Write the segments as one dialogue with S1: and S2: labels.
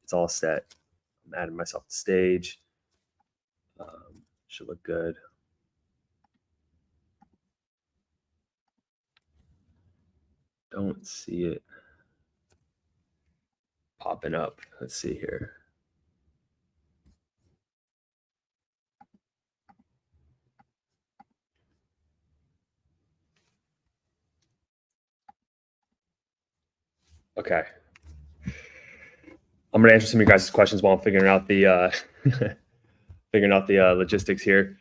S1: It's all set. I'm adding myself to stage. Should look good. Don't see it popping up. Let's see here. Okay. I'm gonna answer some of your guys' questions while I'm figuring out the logistics here.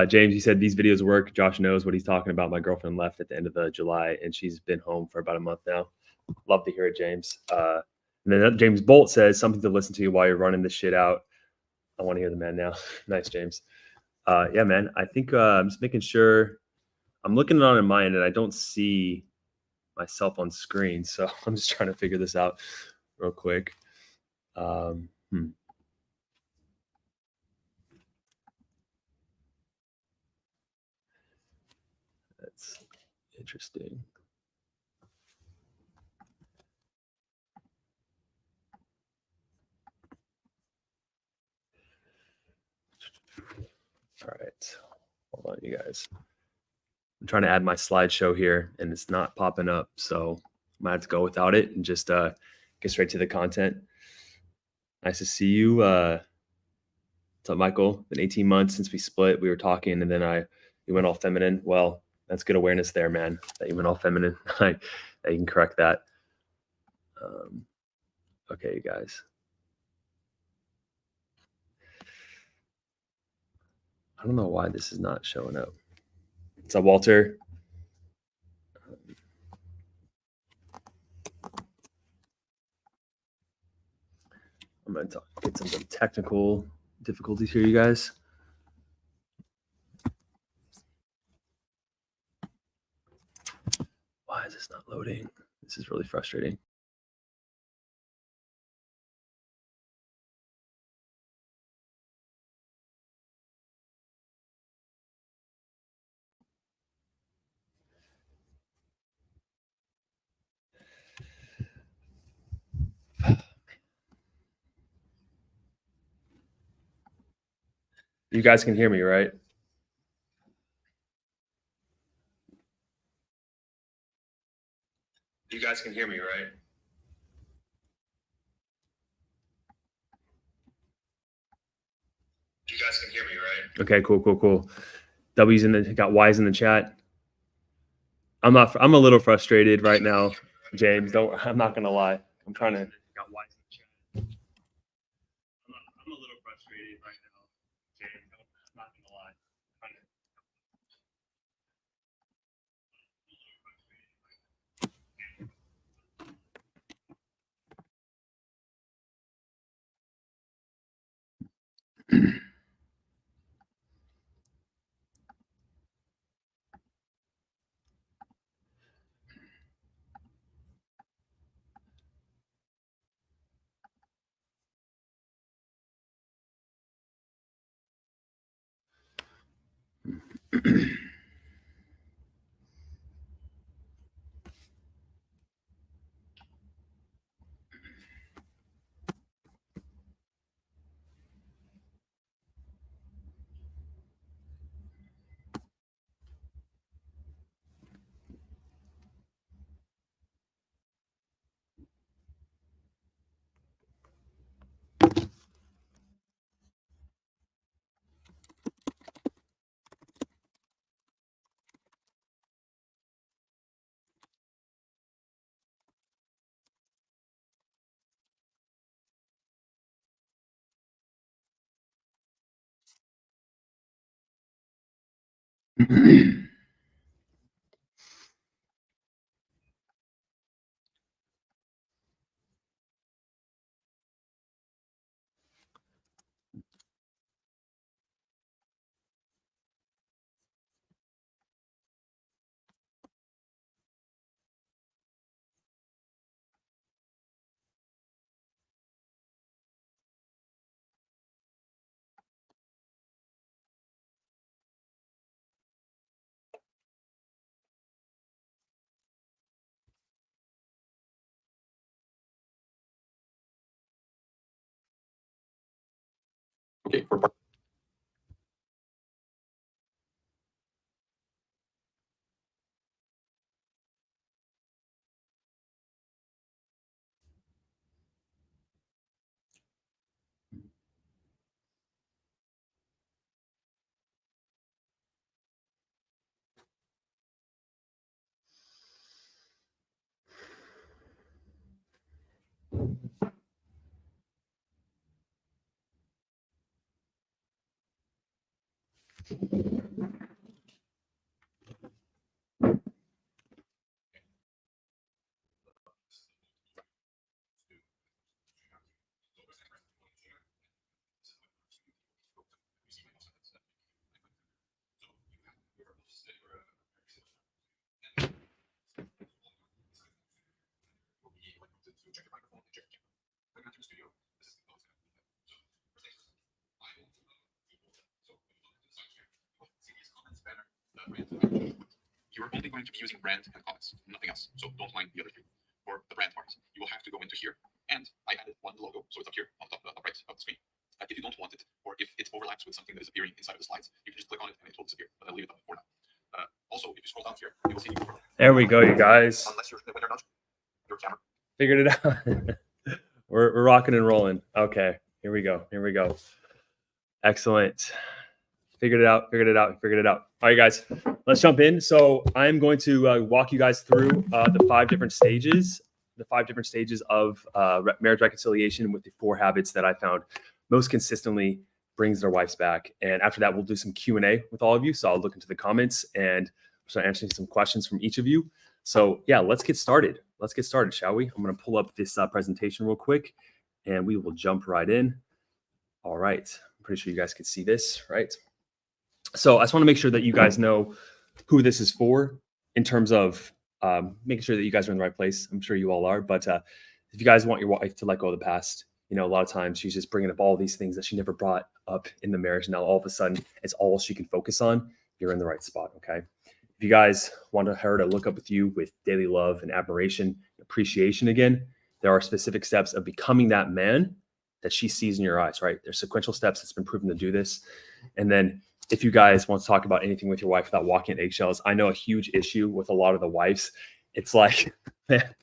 S1: James, you said these videos work. Josh knows what he's talking about. My girlfriend left at the end of July, and she's been home for about a month now. Love to hear it, James. And then James Bolt says something to listen to while you're running this shit out. I want to hear the man now. Nice, James. Yeah, man. I think I'm just making sure. I'm looking on in my end, and I don't see myself on screen, so I'm just trying to figure this out real quick. That's interesting. All right. Hold on, you guys. I'm trying to add my slideshow here, and it's not popping up, so I might have to go without it and just get straight to the content. Nice to see you. What's up, Michael? Been 18 months since we split. We were talking, and then you went all feminine. Well, that's good awareness there, man. That you went all feminine. That you can correct that. Okay, you guys. I don't know why this is not showing up. What's up, Walter? I'm going to get some technical difficulties here, you guys. Why is this not loading? This is really frustrating. You guys can hear me, right? You guys can hear me, right? You guys can hear me, right? Okay, cool. W's got Y's in the chat. I'm a little frustrated right now, James. I'm not gonna lie. I'm trying to got Y's in the chat. I'm a little frustrated right now, James. I'm not gonna lie.
S2: Okay. You're only going to be using brand and comments, nothing else. So don't mind the other two. For the brand part, you will have to go into here. And I added one logo, so it's up here on top right of the screen. If you don't want it, or if it overlaps with something that is appearing inside of the slides, you can just click on it and it will disappear. But I'll leave it up for now. Also, if you scroll down here, you will see.
S1: There we go, you guys.
S2: Unless you're when you're not your camera.
S1: Figured it out. we're rocking and rolling. Okay, here we go. Here we go. Excellent. Figured it out. Figured it out. Figured it out. All right, guys, let's jump in. So I'm going to walk you guys through the 5 different stages, of marriage reconciliation with the 4 habits that I found most consistently brings their wives back. And after that, we'll do some Q&A with all of you. So I'll look into the comments and start answering some questions from each of you. So yeah, let's get started. Let's get started, shall we? I'm going to pull up this presentation real quick and we will jump right in. All right. I'm pretty sure you guys can see this, right? So I just want to make sure that you guys know who this is for in terms of making sure that you guys are in the right place. I'm sure you all are, but if you guys want your wife to let go of the past, you know, a lot of times she's just bringing up all these things that she never brought up in the marriage. Now, all of a sudden, it's all she can focus on. You're in the right spot, okay? If you guys want her to look up with you with daily love and admiration, appreciation again, there are specific steps of becoming that man that she sees in your eyes, right? There's sequential steps that's been proven to do this. And then if you guys want to talk about anything with your wife without walking in eggshells, I know a huge issue with a lot of the wives. It's like, man,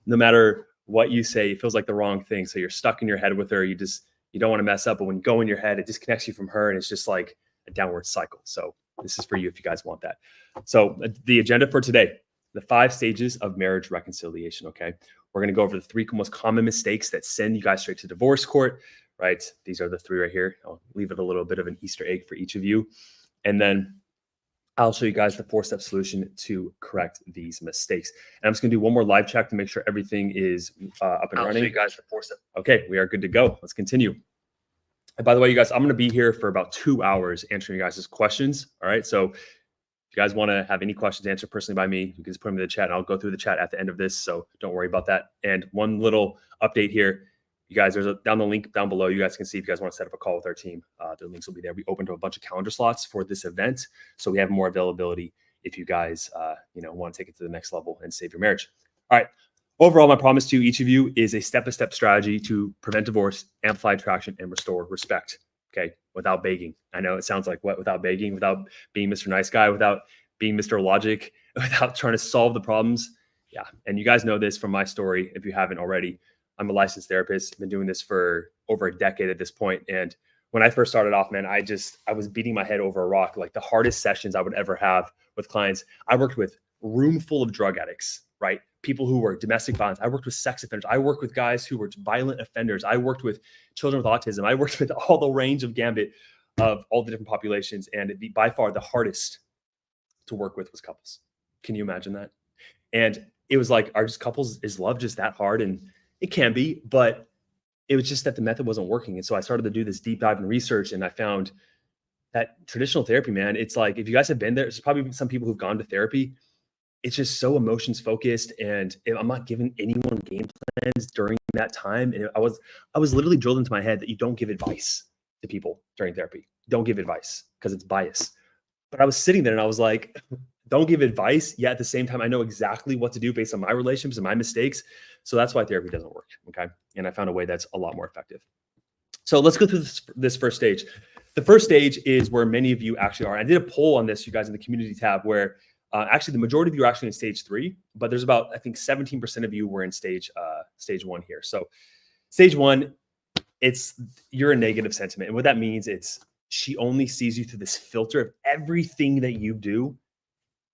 S1: no matter what you say, it feels like the wrong thing. So you're stuck in your head with her. You don't want to mess up. But when you go in your head, it disconnects you from her. And it's just like a downward cycle. So this is for you if you guys want that. So the agenda for today, the 5 stages of marriage reconciliation, okay? We're going to go over the 3 most common mistakes that send you guys straight to divorce court, right? These are the 3 right here. I'll leave it a little bit of an Easter egg for each of you. And then I'll show you guys the 4-step solution to correct these mistakes. And I'm just going to do one more live check to make sure everything is up and running. I'll show you guys the 4-step. Okay, we are good to go. Let's continue. And by the way, you guys, I'm going to be here for about 2 hours answering you guys' questions. All right. So if you guys want to have any questions answered personally by me, you can just put them in the chat and I'll go through the chat at the end of this. So don't worry about that. And one little update here. You guys, there's down the link down below. You guys can see if you guys want to set up a call with our team. The links will be there. We opened up a bunch of calendar slots for this event, so we have more availability if you guys, want to take it to the next level and save your marriage. All right. Overall, my promise to each of you is a step-by-step strategy to prevent divorce, amplify attraction, and restore respect. Okay, without begging. I know it sounds like what? Without begging, without being Mr. Nice Guy, without being Mr. Logic, without trying to solve the problems. Yeah, and you guys know this from my story if you haven't already. I'm a licensed therapist. I've been doing this for over a decade at this point. And when I first started off, man, I was beating my head over a rock. Like the hardest sessions I would ever have with clients. I worked with a room full of drug addicts, right? People who were domestic violence. I worked with sex offenders. I worked with guys who were violent offenders. I worked with children with autism. I worked with all the range of gambit of all the different populations. And by far the hardest to work with was couples. Can you imagine that? And it was like, is love just that hard? And it can be, but it was just that the method wasn't working. And so I started to do this deep dive in research and I found that traditional therapy, man, it's like, if you guys have been there, there's probably some people who've gone to therapy. It's just so emotions focused. And I'm not giving anyone game plans during that time. And I was literally drilled into my head that you don't give advice to people during therapy. Don't give advice because it's bias. But I was sitting there and I was like, don't give advice. Yet at the same time, I know exactly what to do based on my relationships and my mistakes. So that's why therapy doesn't work. Okay. And I found a way that's a lot more effective. So let's go through this first stage. The first stage is where many of you actually are. I did a poll on this, you guys, in the community tab, where actually the majority of you are actually in stage 3, but there's about, I think, 17% of you were in stage 1 here. So stage 1, you're a negative sentiment. And what that means, she only sees you through this filter of everything that you do.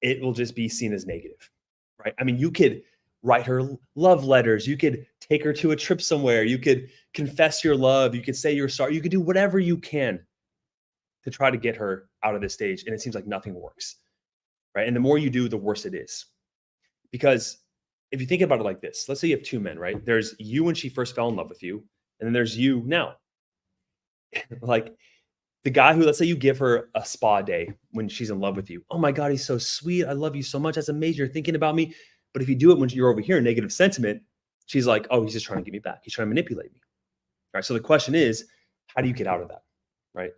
S1: It will just be seen as negative, right? I mean, you could write her love letters. You could take her to a trip somewhere. You could confess your love. You could say you're sorry. You could do whatever you can to try to get her out of this stage. And it seems like nothing works, right? And the more you do, the worse it is. Because if you think about it like this, let's say you have 2 men, right? There's you when she first fell in love with you, and then there's you now. Like the guy who, let's say you give her a spa day when she's in love with you. Oh my God, he's so sweet. I love you so much. That's amazing. You're thinking about me. But if you do it when you're over here in negative sentiment, she's like, oh, he's just trying to get me back. He's trying to manipulate me. All right. So the question is, how do you get out of that? Right.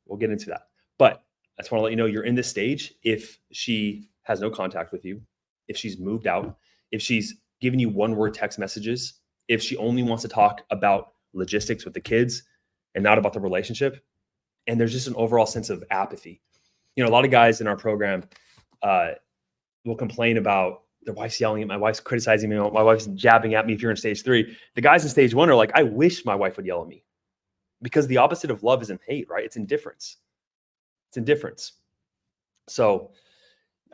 S1: We'll get into that. But I just want to let you know you're in this stage if she has no contact with you, if she's moved out, if she's giving you 1-word text messages, if she only wants to talk about logistics with the kids and not about the relationship. And there's just an overall sense of apathy. You know, a lot of guys in our program will complain about their wife's yelling at my wife's criticizing me, my wife's jabbing at me if you're in stage 3. The guys in stage 1 are like, I wish my wife would yell at me, because the opposite of love isn't hate, right? It's indifference. It's indifference. So,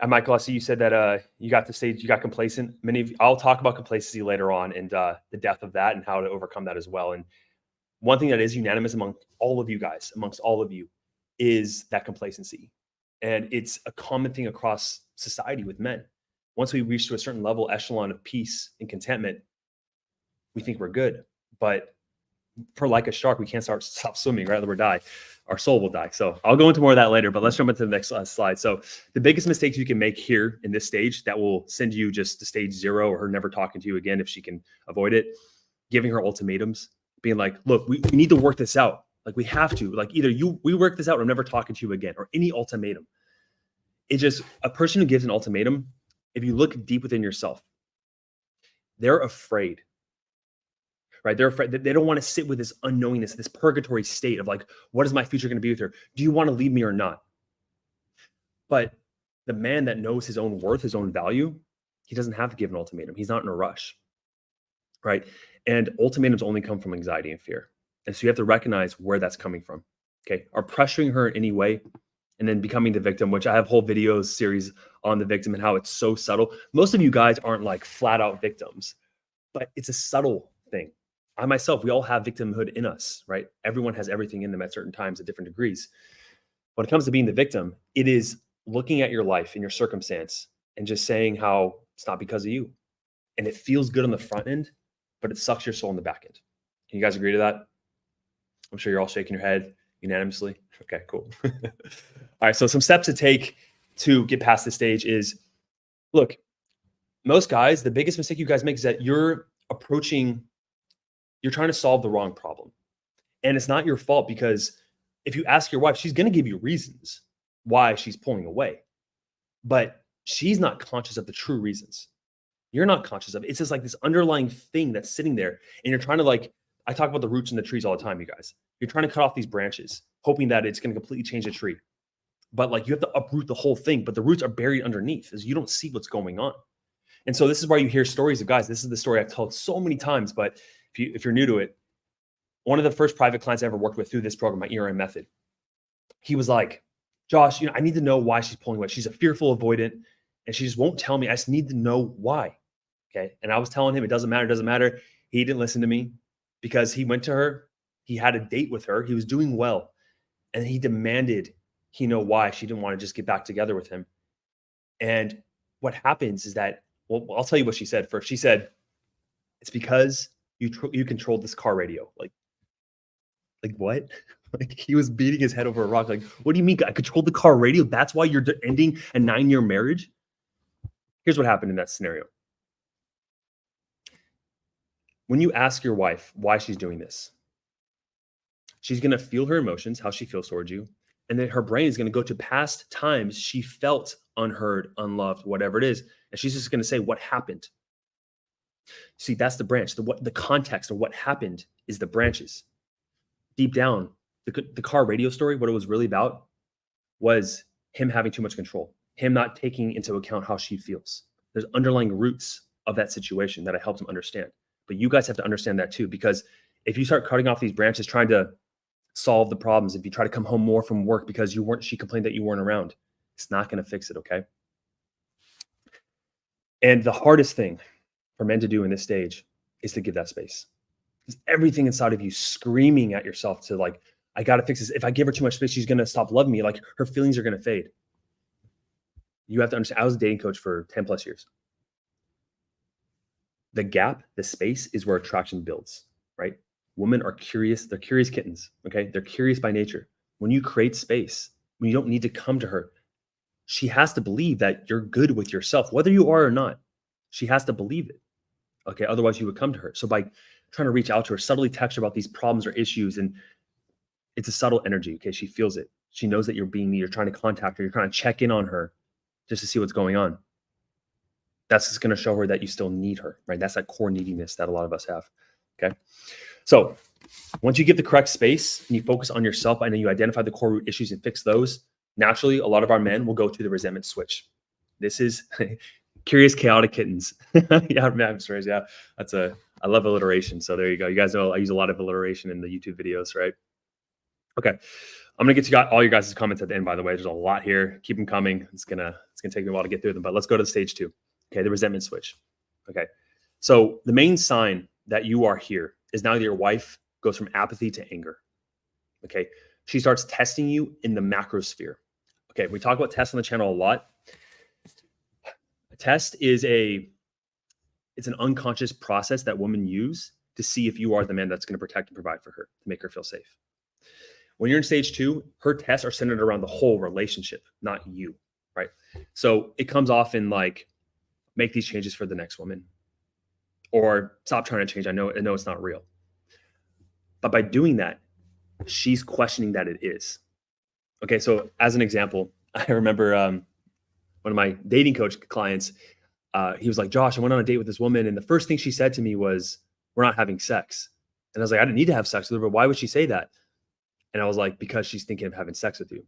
S1: Michael, I see you said that you got to stage, you got complacent. I'll talk about complacency later on and the depth of that and how to overcome that as well. And one thing that is unanimous amongst all of you is that complacency. And it's a common thing across society with men. Once we reach to a certain level, echelon of peace and contentment, we think we're good. But for like a shark, we can't stop swimming, right? We'll die. Our soul will die. So I'll go into more of that later, but let's jump into the next slide. So the biggest mistakes you can make here in this stage that will send you just to stage 0 or her never talking to you again if she can avoid it, giving her ultimatums, being like, look, we need to work this out. Like we have to, like either we work this out or I'm never talking to you again, or any ultimatum. It's just a person who gives an ultimatum, if you look deep within yourself, they're afraid, right? They're afraid that they don't want to sit with this unknowingness, this purgatory state of like, what is my future going to be with her? Do you want to leave me or not? But the man that knows his own worth, his own value, he doesn't have to give an ultimatum. He's not in a rush, right? And ultimatums only come from anxiety and fear. And so you have to recognize where that's coming from. Okay. Are pressuring her in any way and then becoming the victim, which I have whole videos series on the victim and how it's so subtle. Most of you guys aren't like flat out victims, but it's a subtle thing. I myself, we all have victimhood in us, right? Everyone has everything in them at certain times at different degrees. When it comes to being the victim, it is looking at your life and your circumstance and just saying how it's not because of you. And it feels good on the front end, but it sucks your soul in the back end. Can you guys agree to that? I'm sure you're all shaking your head unanimously. Okay, cool. All right, so some steps to take to get past this stage is, look, most guys, the biggest mistake you guys make is that you're trying to solve the wrong problem. And it's not your fault, because if you ask your wife, she's going to give you reasons why she's pulling away, but she's not conscious of the true reasons. You're not conscious of it. It's just like this underlying thing that's sitting there, and you're trying to I talk about the roots in the trees all the time, you guys. You're trying to cut off these branches, hoping that it's going to completely change the tree. But you have to uproot the whole thing, but the roots are buried underneath, as you don't see what's going on. And so this is why you hear stories of guys. This is the story I've told so many times, but if you're new to it, one of the first private clients I ever worked with through this program, my ERM method, he was like, Josh, I need to know why she's pulling away. She's a fearful avoidant, and she just won't tell me. I just need to know why. Okay. And I was telling him, it doesn't matter. He didn't listen to me, because he went to her. He had a date with her. He was doing well. And he demanded he know why she didn't want to just get back together with him. And what happens is that, well, I'll tell you what she said first. She said, it's because you controlled this car radio. Like what? He was beating his head over a rock. What do you mean I controlled the car radio? That's why you're ending a 9-year marriage? Here's what happened in that scenario. When you ask your wife why she's doing this, she's going to feel her emotions, how she feels towards you. And then her brain is going to go to past times she felt unheard, unloved, whatever it is. And she's just going to say, what happened? See, that's the branch. The context of what happened is the branches. deep down, the car radio story, what it was really about was him having too much control, him not taking into account how she feels. There's underlying roots of that situation that I helped him understand. But you guys have to understand that too, because if you start cutting off these branches, trying to solve the problems, if you try to come home more from work because she complained that you weren't around, it's not going to fix it, okay? And the hardest thing for men to do in this stage is to give that space. Because everything inside of you screaming at yourself to like, I got to fix this. If I give her too much space, she's going to stop loving me. Like her feelings are going to fade. You have to understand, I was a dating coach for 10 plus years. The gap, the space is where attraction builds, right? Women are curious. They're curious kittens, okay? They're curious by nature. When you create space, when you don't need to come to her, she has to believe that you're good with yourself, whether you are or not. She has to believe it, okay? Otherwise, you would come to her. So by trying to reach out to her, subtly text her about these problems or issues, and it's a subtle energy, okay? She feels it. She knows that you're being needed. You're trying to contact her. You're trying to check in on her just to see what's going on. That's just going to show her that you still need her, right? That's that core neediness that a lot of us have, okay? So once you give the correct space and you focus on yourself and then you identify the core root issues and fix those, naturally, a lot of our men will go to the resentment switch. This is curious, chaotic kittens. Yeah, I'm sorry. Yeah, I love alliteration. So there you go. You guys know I use a lot of alliteration in the YouTube videos, right? Okay. I'm gonna get to all your guys' comments at the end, by the way. There's a lot here. Keep them coming. It's gonna take me a while to get through them, but let's go to stage 2. Okay, the resentment switch. Okay. So the main sign that you are here is now that your wife goes from apathy to anger. Okay. She starts testing you in the macrosphere. Okay. We talk about tests on the channel a lot. A test is it's an unconscious process that women use to see if you are the man that's going to protect and provide for her, to make her feel safe. When you're in stage 2, her tests are centered around the whole relationship, not you, right? So it comes off in like, make these changes for the next woman, or stop trying to change. I know it's not real. But by doing that, she's questioning that it is. Okay, so as an example, I remember one of my dating coach clients, he was like, Josh, I went on a date with this woman, and the first thing she said to me was, we're not having sex. And I was like, I didn't need to have sex with her, but why would she say that? And I was like, because she's thinking of having sex with you.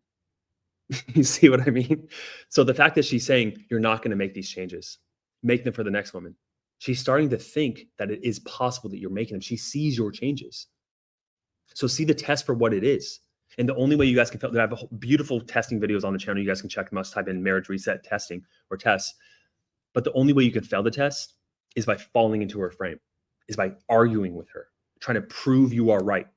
S1: You see what I mean? So the fact that she's saying, you're not going to make these changes, make them for the next woman. She's starting to think that it is possible that you're making them. She sees your changes. So see the test for what it is. And the only way you guys can tell, I have beautiful testing videos on the channel. You guys can check them out. Type in marriage reset testing or tests. But the only way you can fail the test is by falling into her frame, is by arguing with her, trying to prove you are right.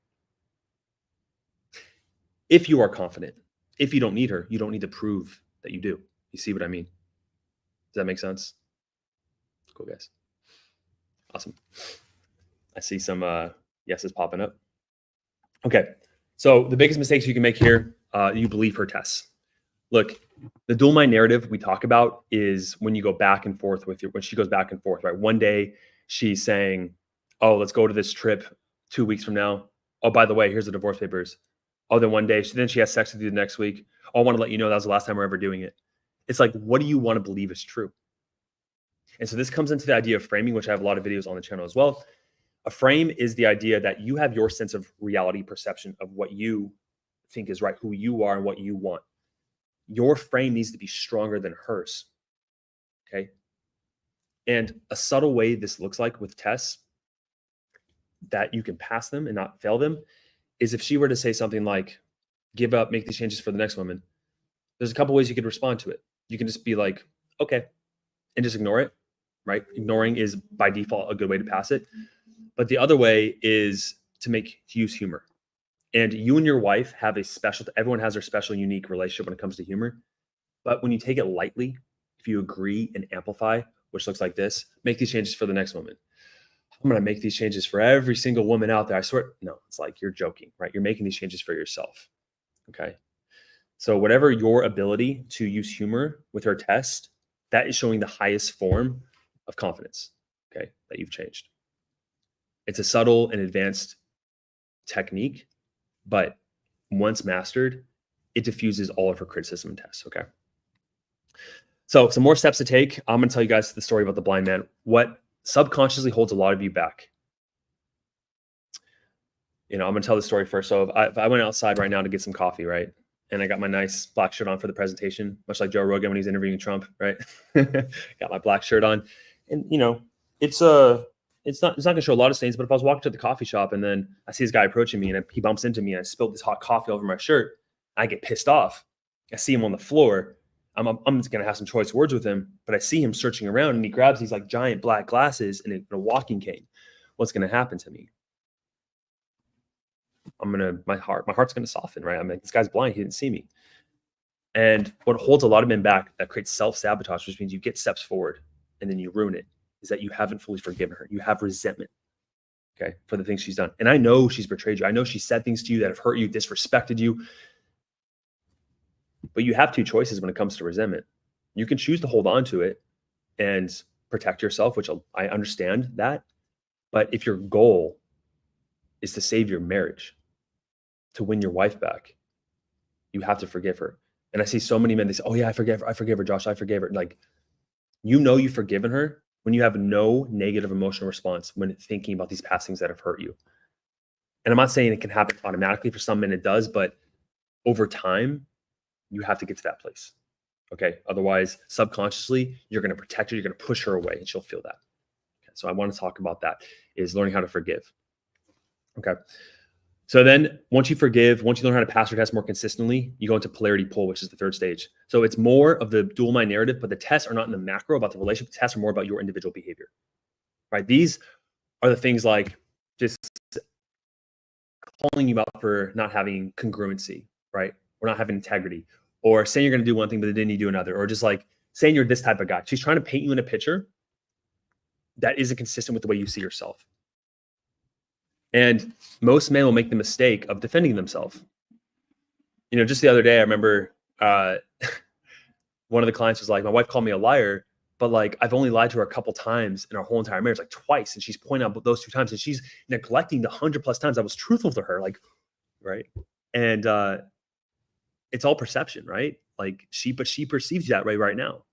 S1: If you are confident, if you don't need her, you don't need to prove that you do. You see what I mean? Does that make sense? Cool, guys. Awesome. I see some yeses popping up. Okay. So the biggest mistakes you can make here, you believe her tests. Look, the dual mind narrative we talk about is when you go back and forth with when she goes back and forth, right? One day she's saying, oh, let's go to this trip 2 weeks from now. Oh, by the way, here's the divorce papers. Oh, then one day, then she has sex with you the next week. Oh, I want to let you know that was the last time we're ever doing it. It's like, what do you want to believe is true? And so this comes into the idea of framing, which I have a lot of videos on the channel as well. A frame is the idea that you have your sense of reality perception of what you think is right, who you are and what you want. Your frame needs to be stronger than hers. Okay. And a subtle way this looks like with tests that you can pass them and not fail them is if she were to say something like, give up, make these changes for the next woman. There's a couple ways you could respond to it. You can just be like, okay, and just ignore it, right? Ignoring is by default a good way to pass it. But the other way is to use humor. And you and your wife have everyone has their special, unique relationship when it comes to humor. But when you take it lightly, if you agree and amplify, which looks like this, make these changes for the next woman. I'm going to make these changes for every single woman out there. I swear. No, it's like you're joking, right? You're making these changes for yourself. Okay. So whatever your ability to use humor with her test, that is showing the highest form of confidence, okay, that you've changed. It's a subtle and advanced technique, but once mastered, it diffuses all of her criticism and tests, okay? So some more steps to take. I'm going to tell you guys the story about the blind man. What subconsciously holds a lot of you back. I'm going to tell the story first. So if I went outside right now to get some coffee, right? And I got my nice black shirt on for the presentation, much like Joe Rogan when he's interviewing Trump, right? Got my black shirt on. And, it's not going to show a lot of stains, but if I was walking to the coffee shop and then I see this guy approaching me and he bumps into me and I spilled this hot coffee over my shirt, I get pissed off. I see him on the floor. I'm just going to have some choice words with him, but I see him searching around and he grabs these like giant black glasses and a walking cane. What's going to happen to me? My heart's going to soften, right? I'm like, this guy's blind. He didn't see me. And what holds a lot of men back, that creates self-sabotage, which means you get steps forward and then you ruin it, is that you haven't fully forgiven her. You have resentment, okay, for the things she's done. And I know she's betrayed you. I know she said things to you that have hurt you, disrespected you. But you have two choices when it comes to resentment. You can choose to hold on to it and protect yourself, which I understand that. But if your goal is to save your marriage, to win your wife back, you have to forgive her. And I see so many men, they say, oh yeah, I forgive her, Josh, I forgave her. Like, you've forgiven her when you have no negative emotional response when thinking about these past things that have hurt you. And I'm not saying it can happen automatically. For some men it does, but over time, you have to get to that place. Okay. Otherwise, subconsciously, you're going to protect her. You're going to push her away and she'll feel that. Okay. So I want to talk about that, is learning how to forgive. Okay. So then once you forgive, once you learn how to pass your test more consistently, you go into polarity pull, which is the third stage. So it's more of the dual mind narrative, but the tests are not in the macro about the relationship. The tests are more about your individual behavior, right? These are the things like just calling you out for not having congruency, right? Or not having integrity, or saying you're going to do one thing, but then you do another, or just like saying you're this type of guy. She's trying to paint you in a picture that isn't consistent with the way you see yourself. And most men will make the mistake of defending themselves. Just the other day, I remember one of the clients was like, my wife called me a liar, but like, I've only lied to her a couple times in our whole entire marriage, like twice. And she's pointing out those 2 times and she's neglecting the 100+ times I was truthful to her. Like, right. And, it's all perception, right? Like she perceives that right now.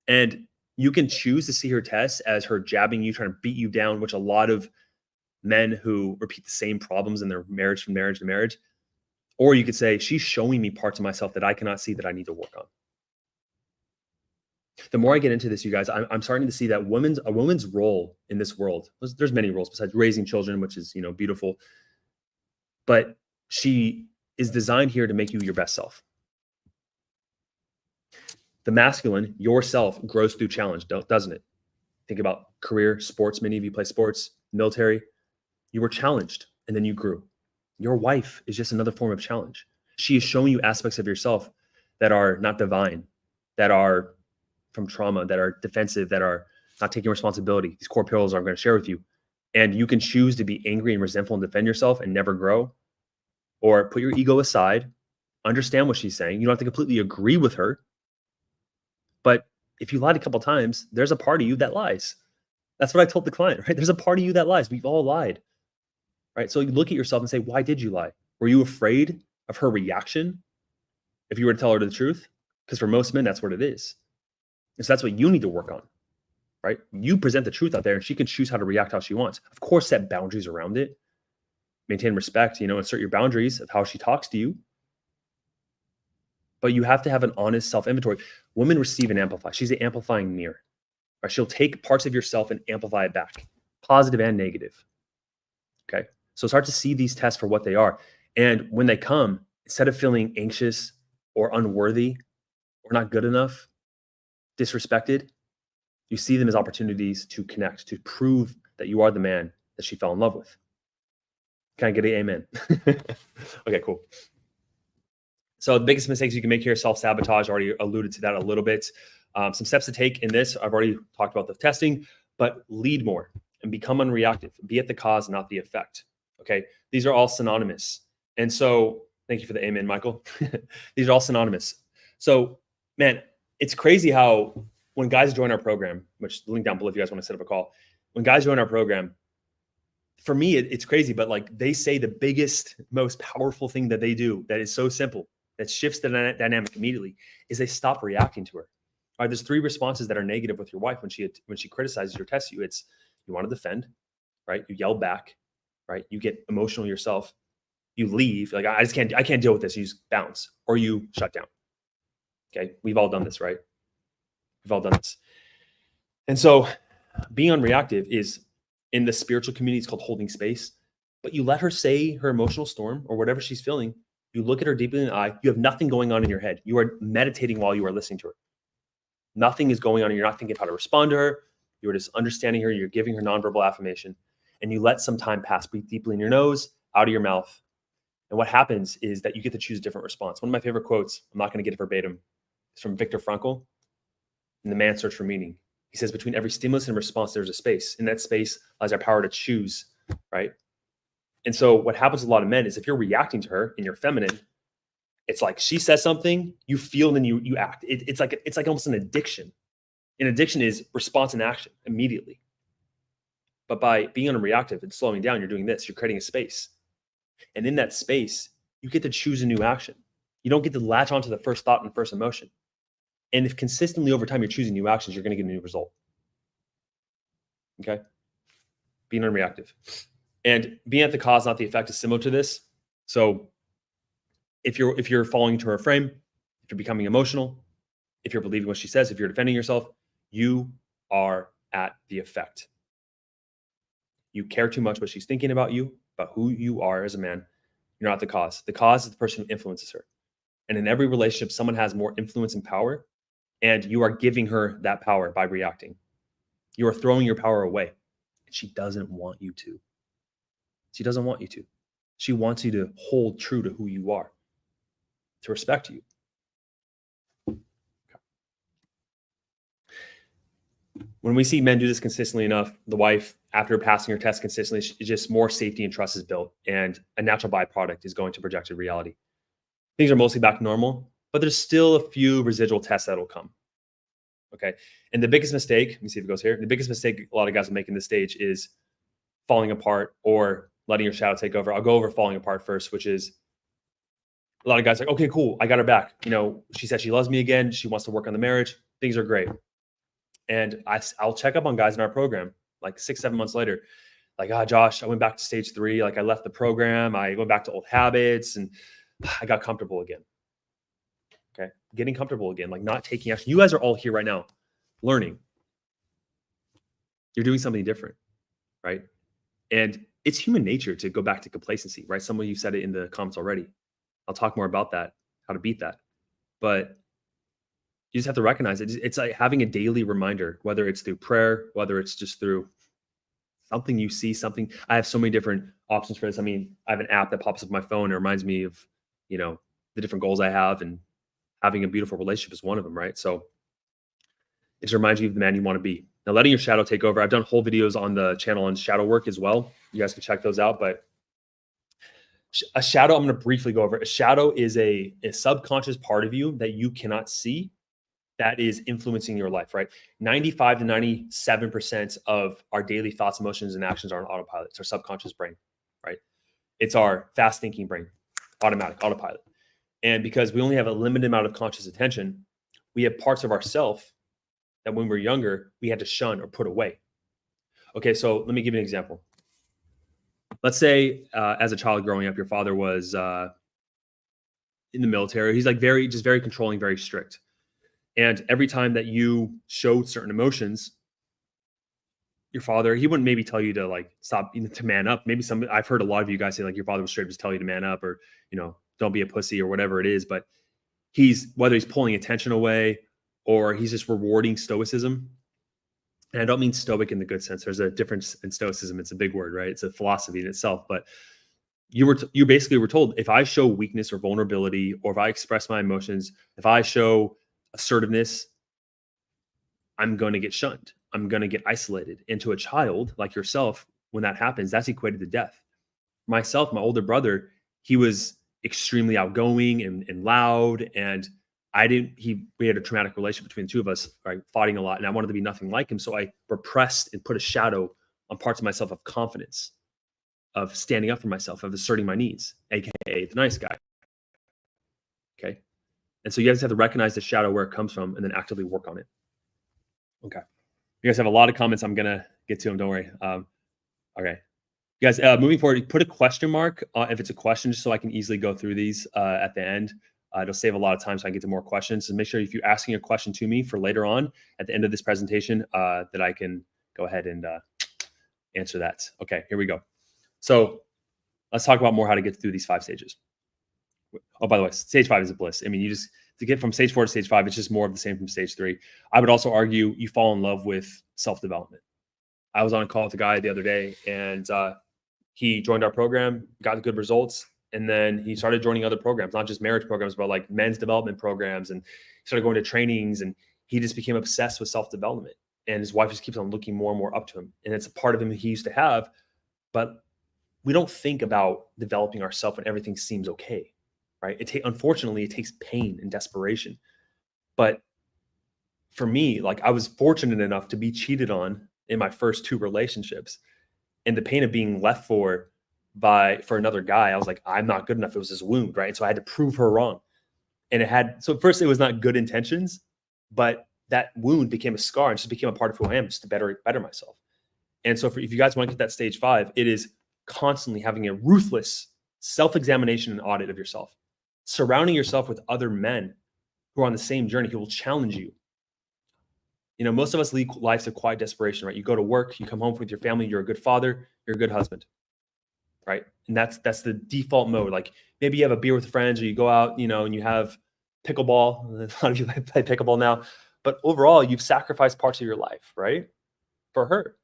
S1: And you can choose to see her tests as her jabbing you, trying to beat you down, which a lot of men who repeat the same problems in their marriage from marriage to marriage. Or you could say, she's showing me parts of myself that I cannot see that I need to work on. The more I get into this, you guys, I'm starting to see that a woman's role in this world, there's many roles besides raising children, which is, beautiful. But she is designed here to make you your best self. The masculine, yourself, grows through challenge, doesn't it? Think about career, sports. Many of you play sports, military. You were challenged and then you grew. Your wife is just another form of challenge. She is showing you aspects of yourself that are not divine, that are from trauma, that are defensive, that are not taking responsibility. These core pillars I'm going to share with you. And you can choose to be angry and resentful and defend yourself and never grow, or put your ego aside, understand what she's saying. You don't have to completely agree with her. But if you lied a couple of times, there's a part of you that lies. That's what I told the client, right? There's a part of you that lies. We've all lied, right? So you look at yourself and say, why did you lie? Were you afraid of her reaction if you were to tell her the truth? Because for most men, that's what it is. And so that's what you need to work on, right? You present the truth out there and she can choose how to react how she wants. Of course, set boundaries around it. Maintain respect, insert your boundaries of how she talks to you. But you have to have an honest self-inventory. Women receive and amplify. She's an amplifying mirror. Right? She'll take parts of yourself and amplify it back, positive and negative. Okay. So start to see these tests for what they are. And when they come, instead of feeling anxious or unworthy or not good enough, disrespected, you see them as opportunities to connect, to prove that you are the man that she fell in love with. Can I get an amen? Okay, cool. So the biggest mistakes you can make here, self-sabotage. I already alluded to that a little bit. Some steps to take in this, I've already talked about the testing, but lead more and become unreactive. Be at the cause, not the effect. Okay, these are all synonymous. And so thank you for the amen, Michael. These are all synonymous. So man, it's crazy how when guys join our program, which the link down below if you guys want to set up a call, when guys join our program, for me, it's crazy, but like they say the biggest, most powerful thing that they do that is so simple, that shifts the dynamic immediately, is they stop reacting to her. All right, there's 3 responses that are negative with your wife when she criticizes or tests you. It's you want to defend, right? You yell back, right? You get emotional yourself, you leave, like, I can't deal with this. You just bounce or you shut down. Okay. We've all done this, right? We've all done this. And so being unreactive is, in the spiritual community, it's called holding space. But you let her say her emotional storm or whatever she's feeling. You look at her deeply in the eye. You have nothing going on in your head. You are meditating while you are listening to her. Nothing is going on. And you're not thinking how to respond to her. You're just understanding her. You're giving her nonverbal affirmation. And you let some time pass. Breathe deeply in your nose, out of your mouth. And what happens is that you get to choose a different response. One of my favorite quotes, I'm not going to get it verbatim, is from Viktor Frankl in The Man's Search for Meaning. He says, between every stimulus and response, there's a space. In that space lies our power to choose, right? And so what happens with a lot of men is, if you're reacting to her and you're feminine, it's like she says something, you feel, and then you act. It's like almost an addiction. An addiction is response and action immediately. But by being unreactive and slowing down, you're doing this. You're creating a space. And in that space, you get to choose a new action. You don't get to latch onto the first thought and first emotion. And if consistently over time you're choosing new actions, you're going to get a new result. Okay? Being unreactive. And being at the cause, not the effect, is similar to this. So if you're falling into her frame, if you're becoming emotional, if you're believing what she says, if you're defending yourself, you are at the effect. You care too much what she's thinking about you, about who you are as a man. You're not the cause. The cause is the person who influences her. And in every relationship, someone has more influence and power, and you are giving her that power by reacting. You are throwing your power away. And she doesn't want you to. She doesn't want you to. She wants you to hold true to who you are, to respect you. When we see men do this consistently enough, the wife, after passing her test consistently, just more safety and trust is built, and a natural byproduct is going to projected reality. Things are mostly back to normal, but there's still a few residual tests that'll come. Okay. And the biggest mistake, let me see if it goes here. The biggest mistake a lot of guys will make in this stage is falling apart or letting your shadow take over. I'll go over falling apart first, which is, a lot of guys are like, okay, cool, I got her back. She said she loves me again. She wants to work on the marriage. Things are great. And I'll check up on guys in our program like 6-7 months later. Like, Josh, I went back to stage 3. Like, I left the program. I went back to old habits and I got comfortable again. Okay. Getting comfortable again, like not taking action. You guys are all here right now learning. You're doing something different, right? And it's human nature to go back to complacency, right? Some of you said it in the comments already. I'll talk more about that, how to beat that. But you just have to recognize it. It's like having a daily reminder, whether it's through prayer, whether it's just through something you see, something. I have so many different options for this. I mean, I have an app that pops up on my phone and reminds me of, the different goals I have, and having a beautiful relationship is one of them, right? So it just reminds you of the man you want to be. Now, letting your shadow take over. I've done whole videos on the channel on shadow work as well. You guys can check those out. But a shadow, I'm going to briefly go over. A shadow is a subconscious part of you that you cannot see, that is influencing your life, right? 95 to 97% of our daily thoughts, emotions, and actions are on autopilot. It's our subconscious brain, right? It's our fast thinking brain, autopilot. And because we only have a limited amount of conscious attention, we have parts of ourself that when we were younger, we had to shun or put away. Okay, so let me give you an example. Let's say as a child growing up, your father was in the military. He's like very controlling, very strict. And every time that you showed certain emotions, your father, he wouldn't maybe tell you to like stop, to man up. Maybe I've heard a lot of you guys say like your father was straight up just tell you to man up, or, don't be a pussy or whatever it is. But whether he's pulling attention away or he's just rewarding stoicism. And I don't mean stoic in the good sense. There's a difference in stoicism. It's a big word, right? It's a philosophy in itself. But you basically were told, if I show weakness or vulnerability, or if I express my emotions, if I show assertiveness, I'm going to get shunned. I'm going to get isolated. And to a child like yourself, when that happens, that's equated to death. Myself, my older brother, he was extremely outgoing and loud, and we had a traumatic relationship between the two of us, right? Fighting a lot, and I wanted to be nothing like him. So I repressed and put a shadow on parts of myself of confidence, of standing up for myself, of asserting my needs, aka the nice guy. Okay. And so you guys have to recognize the shadow, where it comes from, and then actively work on it. Okay. You guys have a lot of comments. I'm going to get to them. Don't worry. Okay. You guys, moving forward, put a question mark if it's a question, just so I can easily go through these at the end. It'll save a lot of time so I can get to more questions. So make sure if you're asking a question to me for later on at the end of this presentation, that I can go ahead and answer that. Okay, here we go. So let's talk about more how to get through these 5 stages. Oh, by the way, stage 5 is a bliss. I mean, you just, to get from stage 4 to stage 5, it's just more of the same from stage 3. I would also argue you fall in love with self-development. I was on a call with a guy the other day, and he joined our program, got good results, and then he started joining other programs, not just marriage programs, but like men's development programs, and started going to trainings, and he just became obsessed with self-development. And his wife just keeps on looking more and more up to him. And it's a part of him that he used to have, but we don't think about developing ourselves when everything seems okay, right? Unfortunately, it takes pain and desperation. But for me, like, I was fortunate enough to be cheated on in my first 2 relationships, and the pain of being left for another guy, I was like, I'm not good enough. It was this wound, right? And so I had to prove her wrong. And so at first it was not good intentions, but that wound became a scar and just became a part of who I am, just to better myself. And so if you guys want to get that stage 5, it is constantly having a ruthless self-examination and audit of yourself, surrounding yourself with other men who are on the same journey, who will challenge you. You know, most of us lead lives of quiet desperation, right? You go to work, you come home with your family, you're a good father, you're a good husband, right? And that's the default mode. Like, maybe you have a beer with friends, or you go out, you know, and you have pickleball. A lot of you play pickleball now, but overall, you've sacrificed parts of your life, right, for her,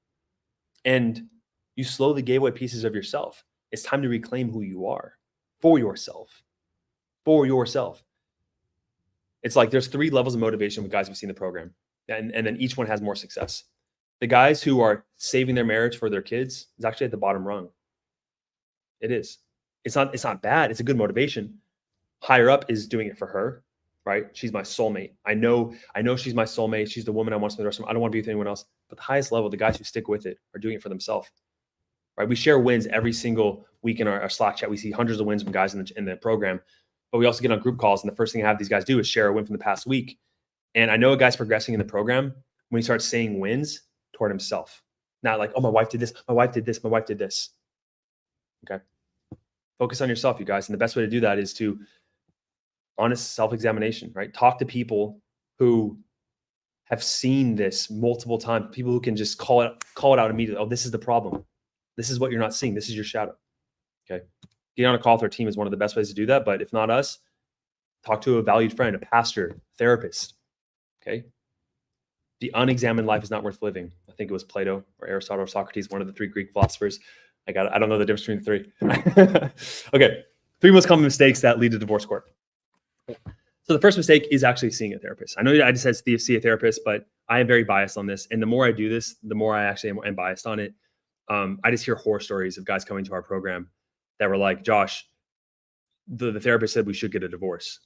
S1: and you slowly gave away pieces of yourself. It's time to reclaim who you are for yourself. For yourself. It's like there's 3 levels of motivation with guys who've seen the program. And then each one has more success. The guys who are saving their marriage for their kids is actually at the bottom rung. It is. It's not bad. It's a good motivation. Higher up is doing it for her, right? She's my soulmate. I know she's my soulmate. She's the woman I want to spend the rest of my life. I don't want to be with anyone else. But the highest level, the guys who stick with it, are doing it for themselves, right? We share wins every single week in our Slack chat. We see hundreds of wins from guys in the program, but we also get on group calls, and the first thing I have these guys do is share a win from the past week. And I know a guy's progressing in the program when he starts saying wins toward himself. Not like, oh, my wife did this, my wife did this, my wife did this. Okay. Focus on yourself, you guys. And the best way to do that is to honest self-examination, right? Talk to people who have seen this multiple times, people who can just call it out immediately. Oh, this is the problem. This is what you're not seeing. This is your shadow. Okay. Getting on a call with our team is one of the best ways to do that. But if not us, talk to a valued friend, a pastor, therapist. Okay. The unexamined life is not worth living. I think it was Plato or Aristotle or Socrates, one of the 3 Greek philosophers. I don't know the difference between the 3. Okay. 3 most common mistakes that lead to divorce court. So the first mistake is actually seeing a therapist. I know I just said see a therapist, but I am very biased on this. And the more I do this, the more I actually am biased on it. I just hear horror stories of guys coming to our program that were like, Josh, the therapist said we should get a divorce.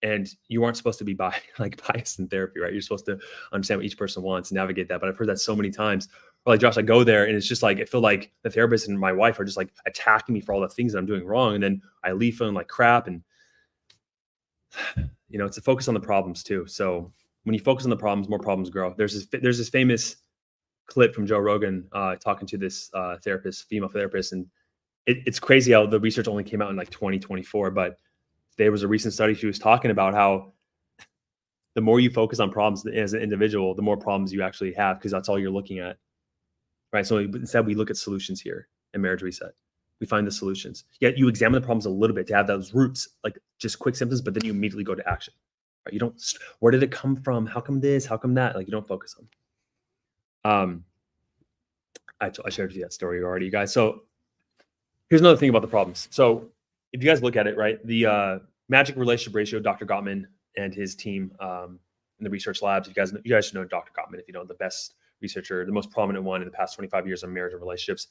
S1: And you aren't supposed to be biased in therapy, right? You're supposed to understand what each person wants and navigate that. But I've heard that so many times. Or like, Josh, I go there and it's just like, I feel like the therapist and my wife are just like attacking me for all the things that I'm doing wrong. And then I leave feeling like crap. And, you know, it's a focus on the problems too. So when you focus on the problems, more problems grow. There's this famous clip from Joe Rogan talking to this female therapist. And it's crazy how the research only came out in like 2024, but there was a recent study she was talking about how the more you focus on problems as an individual, the more problems you actually have, because that's all you're looking at, right? So instead, we look at solutions here in Marriage Reset. We find the solutions. Yet you examine the problems a little bit to have those roots, like just quick symptoms, but then you immediately go to action. Right? You don't. Where did it come from? How come this? How come that? Like, you don't focus on. I shared with you that story already, you guys. So here's another thing about the problems. So if you guys look at it, right, the magic relationship ratio, Dr. Gottman and his team in the research labs, you guys should know Dr. Gottman if you know, the best researcher, the most prominent one in the past 25 years on marriage and relationships.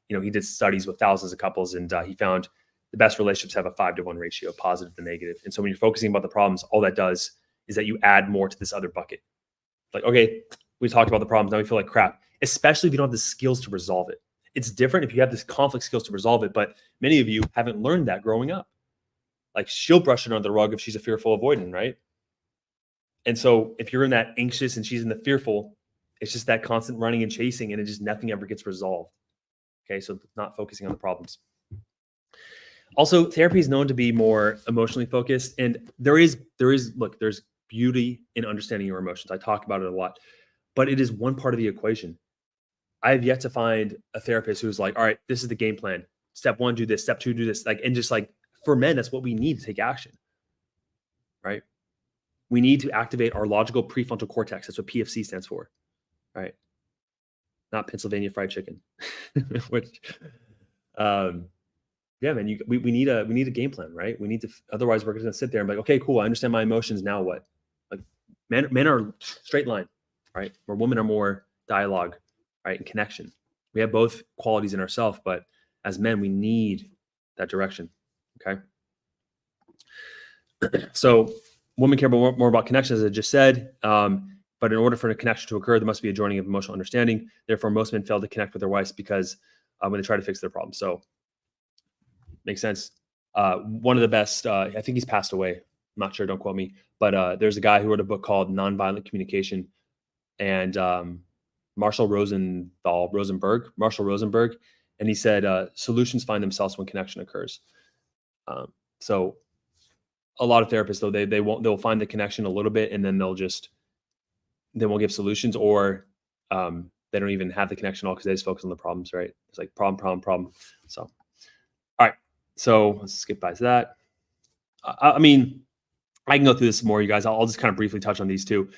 S1: You know, he did studies with thousands of couples, and he found the best relationships have a 5-to-1 ratio, positive to negative. And so when you're focusing about the problems, all that does is that you add more to this other bucket. Like, okay, we talked about the problems, now we feel like crap, especially if you don't have the skills to resolve it. It's different if you have this conflict skills to resolve it, but many of you haven't learned that growing up. Like, she'll brush it under the rug if she's a fearful avoidant, right? And so if you're in that anxious and she's in the fearful, it's just that constant running and chasing, and it just nothing ever gets resolved. Okay, so not focusing on the problems. Also, therapy is known to be more emotionally focused, and there's beauty in understanding your emotions. I talk about it a lot, but it is one part of the equation. I have yet to find a therapist who's like, all right, this is the game plan. Step 1, do this. Step 2, do this. Like, and just like for men, that's what we need to take action, right? We need to activate our logical prefrontal cortex. That's what PFC stands for, right? Not Pennsylvania Fried Chicken, which, yeah, man, we need a game plan, right? We need to, otherwise we're going to sit there and be like, okay, cool. I understand my emotions. Now what? Like men are straight line, right? Where women are more dialogue, right? And connection. We have both qualities in ourselves, but as men, we need that direction. Okay. So women care more about connection, as I just said. But in order for a connection to occur, there must be a joining of emotional understanding. Therefore, most men fail to connect with their wives because when they try to fix their problems. So makes sense. One of the best, I think he's passed away. I'm not sure, don't quote me, but there's a guy who wrote a book called Nonviolent Communication, and Marshall Rosenberg, and he said solutions find themselves when connection occurs. So a lot of therapists, though, they'll find the connection a little bit, and then they won't give solutions, or they don't even have the connection at all because they just focus on the problems, right? It's like problem. So, all right. So let's skip by that. I mean, I can go through this more, you guys. I'll just kind of briefly touch on these two.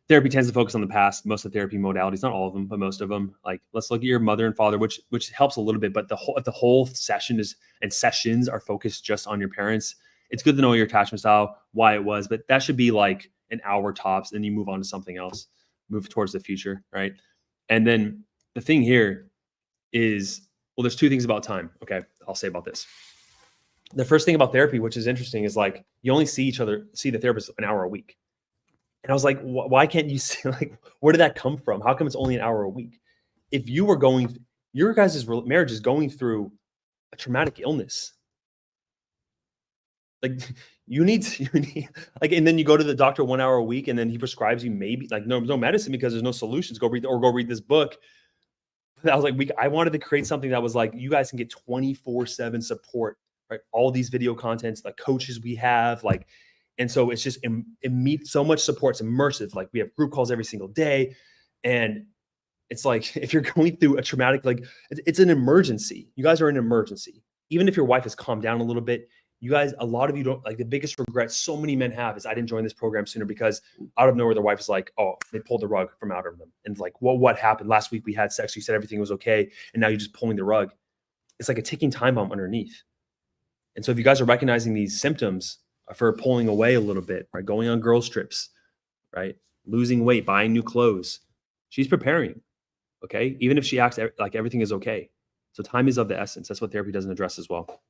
S1: Therapy tends to focus on the past. Most of the therapy modalities, not all of them, but most of them. Like, let's look at your mother and father, which helps a little bit. But if the whole session and sessions are focused just on your parents, it's good to know your attachment style, why it was, but that should be like an hour tops. Then you move on to something else, move towards the future, right? And then the thing here is, well, there's two things about time. Okay, I'll say about this. The first thing about therapy, which is interesting, is like you only see the therapist an hour a week. And I was like, why can't you see, like, where did that come from? How come it's only an hour a week? If you were your guys' marriage is going through a traumatic illness, like you need like, and then you go to the doctor 1 hour a week, and then he prescribes you maybe like no medicine because there's no solutions. Go read this book. I was like, I wanted to create something that was like, you guys can get 24/7 support, right? All these video contents, like coaches we have, like, and so it's just it meets so much support. It's immersive. Like we have group calls every single day, and it's like if you're going through a traumatic, like it's an emergency. You guys are in an emergency. Even if your wife has calmed down a little bit, you guys, a lot of you don't, like, the biggest regret so many men have is I didn't join this program sooner, because out of nowhere the wife is like, oh, they pulled the rug from out of them, and like, well, what happened last week? We had sex, you said everything was okay, and now you're just pulling the rug. It's like a ticking time bomb underneath. And so if you guys are recognizing these symptoms for pulling away a little bit, right, going on girls trips, right, losing weight, buying new clothes, she's preparing. Okay, even if she acts like everything is okay. So time is of the essence. That's what therapy doesn't address as well.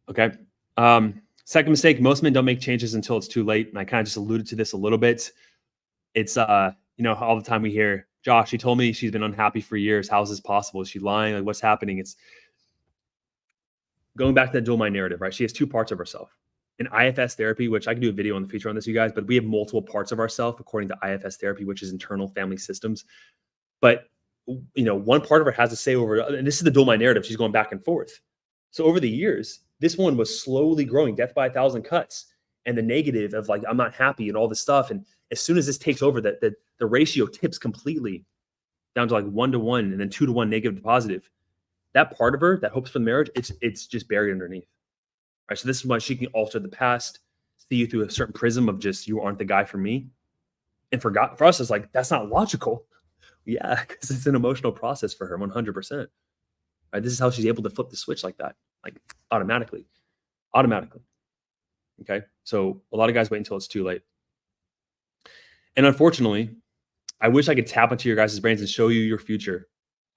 S1: Okay. Second mistake, most men don't make changes until it's too late. And I kind of just alluded to this a little bit. It's, all the time we hear, Josh, she told me she's been unhappy for years. How is this possible? Is she lying? Like, what's happening? It's going back to that dual mind narrative, right? She has two parts of herself. In IFS therapy, which I can do a video in the future on this, you guys, but we have multiple parts of ourself according to IFS therapy, which is internal family systems. But, one part of her has to say over, and this is the dual mind narrative. She's going back and forth. So over the years, this one was slowly growing, death by 1,000 cuts, and the negative of like, I'm not happy and all this stuff. And as soon as this takes over, the ratio tips completely down to like 1-to-1 and then 2-to-1 negative to positive. That part of her that hopes for the marriage, it's just buried underneath. Right. So this is why she can alter the past, see you through a certain prism of just, you aren't the guy for me. And for us, it's like, that's not logical. Yeah, because it's an emotional process for her, 100%. Right? This is how she's able to flip the switch like that, like automatically. Okay. So a lot of guys wait until it's too late. And unfortunately, I wish I could tap into your guys' brains and show you your future.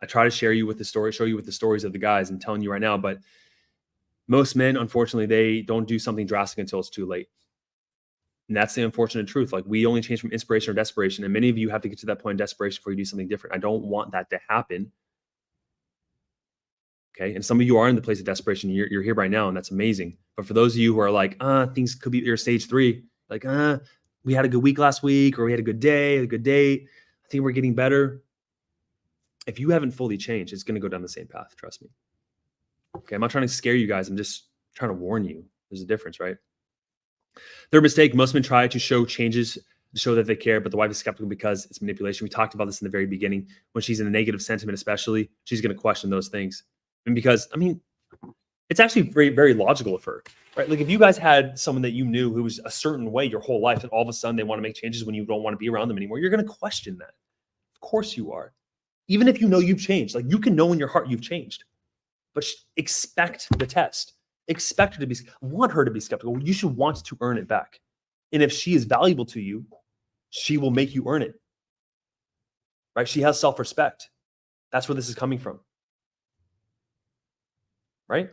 S1: I try to show you with the stories of the guys and telling you right now, but most men, unfortunately, they don't do something drastic until it's too late. And that's the unfortunate truth. Like, we only change from inspiration or desperation. And many of you have to get to that point of desperation before you do something different. I don't want that to happen. Okay. And some of you are in the place of desperation. You're here right now, and that's amazing. But for those of you who are like, things could be, you're stage 3, like, we had a good week last week, or we had a good day, a good date, I think we're getting better. if you haven't fully changed, it's going to go down the same path. Trust me. Okay. I'm not trying to scare you guys. I'm just trying to warn you. There's a difference, right? Third mistake, most men try to show changes to show that they care, but the wife is skeptical because it's manipulation. We talked about this in the very beginning. When she's in a negative sentiment, especially, she's going to question those things. And because, I mean, it's actually very, very logical of her, right? Like if you guys had someone that you knew who was a certain way your whole life, and all of a sudden they want to make changes when you don't want to be around them anymore, you're going to question that. Of course you are. Even if you know you've changed, like you can know in your heart you've changed, but expect the test. Expect her to be, want her to be skeptical. You should want to earn it back. And if she is valuable to you, she will make you earn it, right? She has self-respect. That's where this is coming from, right?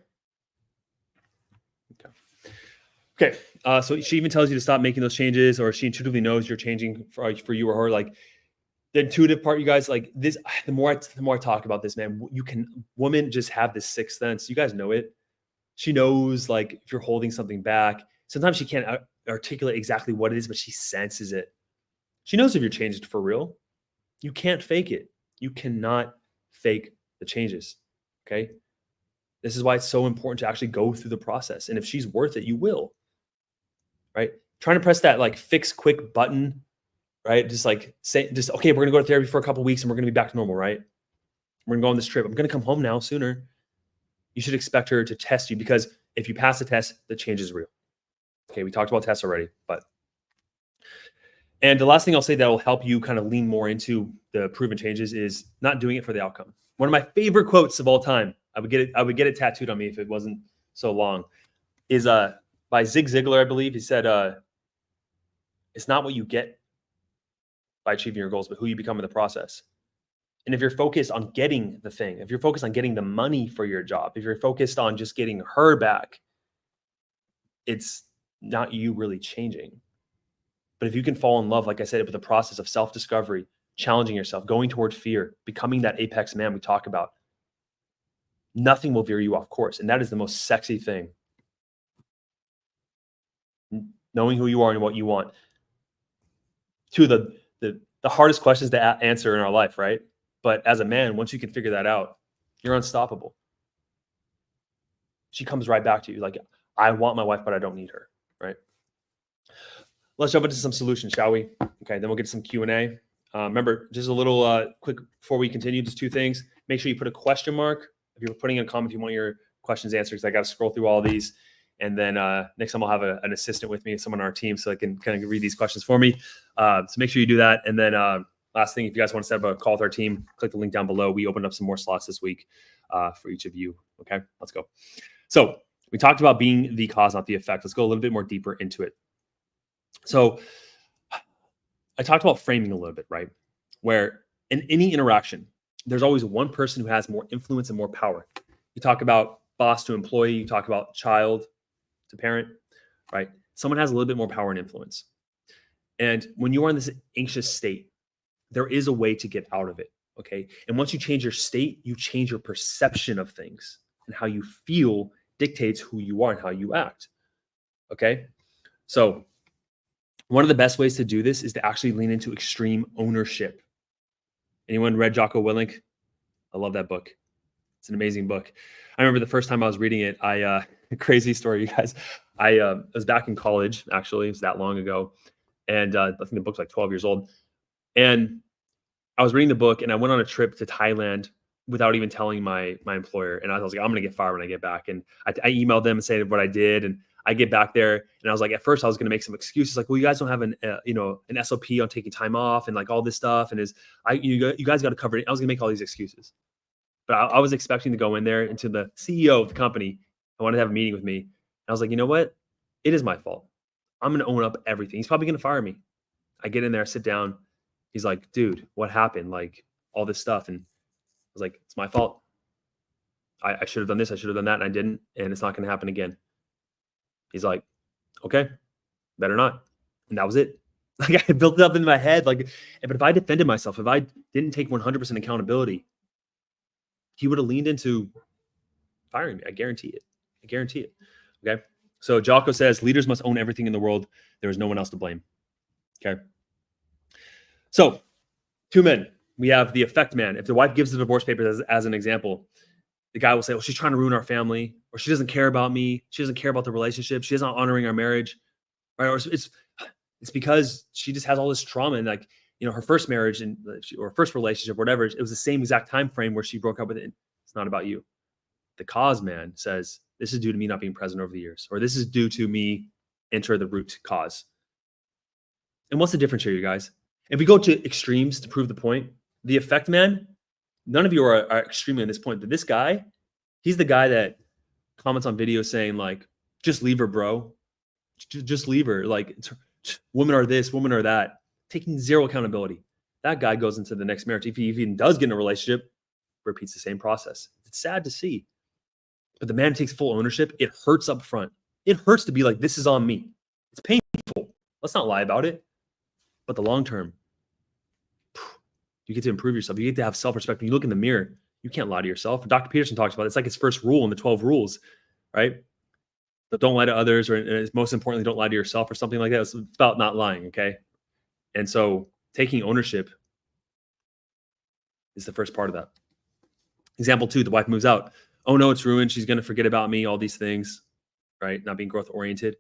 S1: Okay. So she even tells you to stop making those changes, or she intuitively knows you're changing for you or her. Like the intuitive part, you guys, like this, the more I talk about this, man, women just have this sixth sense. You guys know it. She knows like if you're holding something back. Sometimes she can't articulate exactly what it is, but she senses it. She knows if you're changed for real. You can't fake it. You cannot fake the changes. Okay. This is why it's so important to actually go through the process. And if she's worth it, you will. Right? Trying to press that like fix quick button, right? Just like say, okay, we're gonna go to therapy for a couple of weeks and we're gonna be back to normal, right? We're gonna go on this trip. I'm gonna come home now sooner. You should expect her to test you, because if you pass the test, the change is real. Okay, we talked about tests already, and the last thing I'll say that will help you kind of lean more into the proven changes is not doing it for the outcome. One of my favorite quotes of all time, I would get it tattooed on me if it wasn't so long, is by Zig Ziglar, I believe. He said, it's not what you get by achieving your goals, but who you become in the process. And if you're focused on getting the thing, if you're focused on getting the money for your job, if you're focused on just getting her back, it's not you really changing. But if you can fall in love, like I said, with the process of self-discovery, challenging yourself, going toward fear, becoming that apex man we talk about, nothing will veer you off course. And that is the most sexy thing. Knowing who you are and what you want. Two of the hardest questions to answer in our life, right? But as a man, once you can figure that out, you're unstoppable. She comes right back to you like, I want my wife, but I don't need her, right? Let's jump into some solutions, shall we? Okay, then we'll get to some Q&A. Remember, just a little quick before we continue, just two things. Make sure you put a question mark. If you're putting in a comment, if you want your questions answered, because I got to scroll through all of these. And then next time I'll have an assistant with me, someone on our team, so I can kind of read these questions for me. So make sure you do that. And then last thing, if you guys want to set up a call with our team, click the link down below. We opened up some more slots this week for each of you. Okay, let's go. So we talked about being the cause, not the effect. Let's go a little bit more deeper into it. So I talked about framing a little bit, right? Where in any interaction, there's always one person who has more influence and more power. You talk about boss to employee, you talk about child to parent, right? Someone has a little bit more power and influence. And when you are in this anxious state, there is a way to get out of it, okay? And once you change your state, you change your perception of things, and how you feel dictates who you are and how you act, okay? So one of the best ways to do this is to actually lean into extreme ownership. Anyone read Jocko Willink? I love that book. It's an amazing book. I remember the first time I was reading it, crazy story, you guys. I was back in college, actually. It was that long ago. And I think the book's like 12 years old. And I was reading the book, and I went on a trip to Thailand without even telling my employer. And I was like, I'm going to get fired when I get back. And I emailed them and said what I did. And I get back there, and I was like, at first I was going to make some excuses, like, well, you guys don't have an SOP on taking time off and like all this stuff. And you guys got to cover it. I was going to make all these excuses, but I was expecting to go in there, into the CEO of the company. I wanted to have a meeting with me. And I was like, you know what? It is my fault. I'm going to own up everything. He's probably going to fire me. I get in there, sit down. He's like, dude, what happened? Like all this stuff. And I was like, it's my fault. I should have done this. I should have done that. And I didn't. And it's not going to happen again. He's like, okay, better not. And that was it. Like I built it up in my head. Like, but if I defended myself, if I didn't take 100% accountability, he would have leaned into firing me. I guarantee it. I guarantee it. Okay. So Jocko says, leaders must own everything in the world. There is no one else to blame. Okay. So 2 men. We have the effect man. If the wife gives the divorce papers as an example, the guy will say, well, she's trying to ruin our family, or she doesn't care about me. She doesn't care about the relationship. She's not honoring our marriage, right? Or it's because she just has all this trauma, and like, her first marriage or first relationship, whatever, it was the same exact time frame where she broke up with it. It's not about you. The cause man says, this is due to me not being present over the years, or this is due to me enter the root cause. And what's the difference here, you guys? If we go to extremes to prove the point, the effect man, none of you are extremely on this point, but this guy, he's the guy that comments on videos saying like, just leave her, bro. Just leave her. Like, women are this, women are that, taking zero accountability. That guy goes into the next marriage. If he even does get in a relationship, repeats the same process. It's sad to see. But the man takes full ownership. It hurts up front. It hurts to be like, this is on me. It's painful. Let's not lie about it. But the long term, you get to improve yourself. You get to have self-respect. When you look in the mirror, you can't lie to yourself. Dr. Peterson talks about it. It's like his first rule in the 12 rules, right? But don't lie to others, or most importantly, don't lie to yourself, or something like that. It's about not lying, okay? And so taking ownership is the first part of that. Example 2, the wife moves out. Oh no, it's ruined. She's going to forget about me, all these things, right? Not being growth oriented.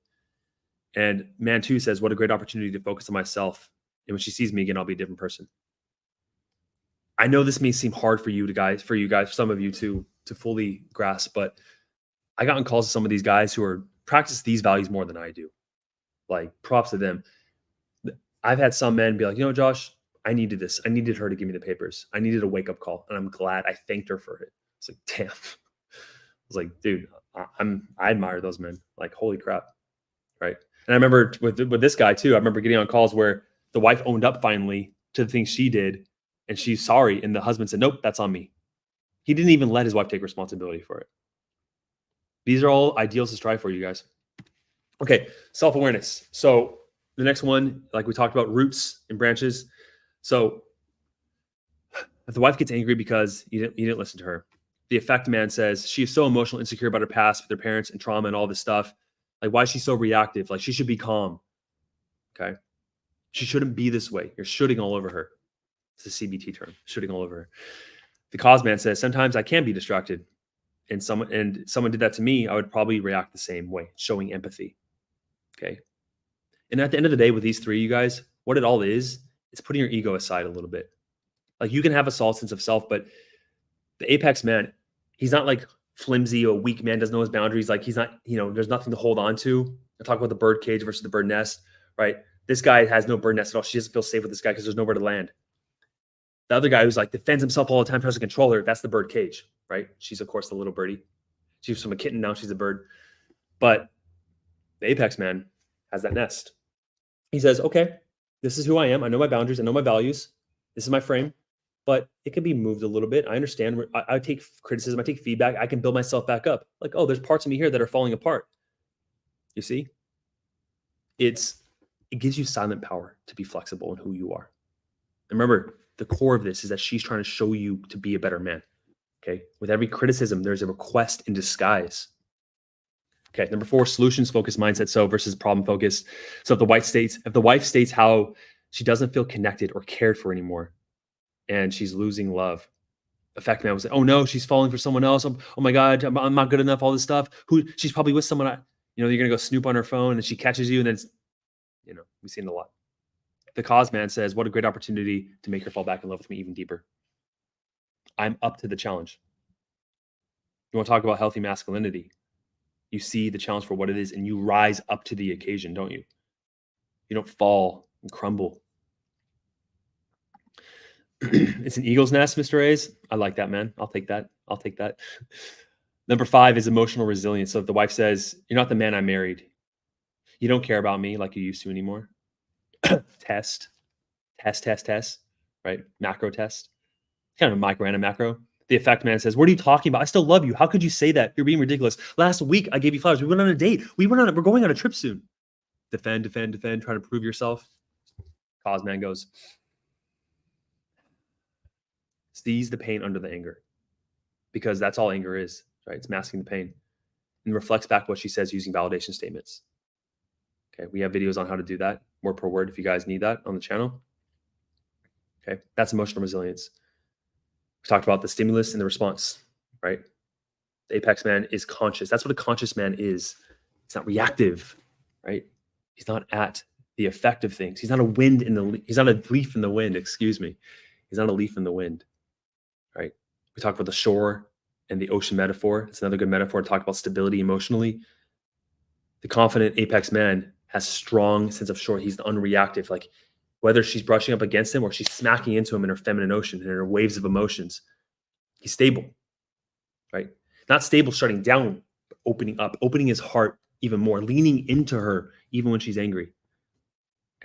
S1: And man 2 says, what a great opportunity to focus on myself. And when she sees me again, I'll be a different person. I know this may seem hard for you guys, some of you to fully grasp, but I got on calls with some of these guys who practice these values more than I do. Like, props to them. I've had some men be like, Josh, I needed this. I needed her to give me the papers. I needed a wake-up call. And I'm glad. I thanked her for it. It's like, damn. I was like, dude, I admire those men. Like, holy crap. Right. And I remember with this guy too, I remember getting on calls where the wife owned up finally to the things she did, and she's sorry. And the husband said, nope, that's on me. He didn't even let his wife take responsibility for it. These are all ideals to strive for, you guys. Okay, self-awareness. So the next one, like we talked about, roots and branches. So if the wife gets angry because you didn't listen to her, the effect man says she is so emotional, insecure about her past with her parents and trauma and all this stuff. Like, why is she so reactive? Like, she should be calm. Okay. She shouldn't be this way. You're shooting all over her. It's a CBT term, shooting all over her. The cause man says, sometimes I can be distracted. And someone did that to me, I would probably react the same way, showing empathy. Okay. And at the end of the day, with these three, you guys, what it all is putting your ego aside a little bit. Like, you can have a solid sense of self, but the apex man, he's not like flimsy or weak man, doesn't know his boundaries. Like, he's not, there's nothing to hold on to. I talk about the bird cage versus the bird nest, right? This guy has no bird nest at all. She doesn't feel safe with this guy because there's nowhere to land. The other guy who's like defends himself all the time, tries to control her, that's the bird cage, right? She's, of course, the little birdie. She's from a kitten, now she's a bird. But the apex man has that nest. He says, okay, this is who I am. I know my boundaries. I know my values. This is my frame. But it can be moved a little bit. I understand. I take criticism. I take feedback. I can build myself back up. Like, oh, there's parts of me here that are falling apart. You see? It gives you silent power to be flexible in who you are. And remember, the core of this is that she's trying to show you to be a better man. Okay? With every criticism, there's a request in disguise. Okay, number 4, solutions-focused mindset. So versus problem-focused. So if the wife states how she doesn't feel connected or cared for anymore, and she's losing love, effect man will say, "Oh no, she's falling for someone else. Oh my God, I'm not good enough. All this stuff. She's probably with someone. You're gonna go snoop on her phone, and she catches you, and then we've seen it a lot." The cause man says, "What a great opportunity to make her fall back in love with me even deeper. I'm up to the challenge." You want to talk about healthy masculinity? You see the challenge for what it is, and you rise up to the occasion, don't you? You don't fall and crumble. It's an eagle's nest, Mr. A's. I like that, man. I'll take that. Number 5 is emotional resilience. So if the wife says, "You're not the man I married. You don't care about me like you used to anymore." Test, right? Macro test. Kind of a micro and a macro. The effect man says, "What are you talking about? I still love you. How could you say that? You're being ridiculous. Last week, I gave you flowers. We went on a date. We're going on a trip soon." Defend, trying to prove yourself. Cause man goes, sees the pain under the anger, because that's all anger is, right? It's masking the pain, and reflects back what she says using validation statements. Okay, we have videos on how to do that, word per word, if you guys need that on the channel. Okay. That's emotional resilience. We talked about the stimulus and the response, right? The apex man is conscious. That's what a conscious man is. He's not reactive, right? He's not at the effect of things. He's not he's not a leaf in the wind, excuse me. He's not a leaf in the wind, right? We talked about the shore and the ocean metaphor. It's another good metaphor to talk about stability emotionally. The confident apex man has strong sense of shore. He's unreactive. Like whether she's brushing up against him or she's smacking into him in her feminine ocean and in her waves of emotions, he's stable, right? Not stable shutting down, but opening up, opening his heart even more, leaning into her even when she's angry.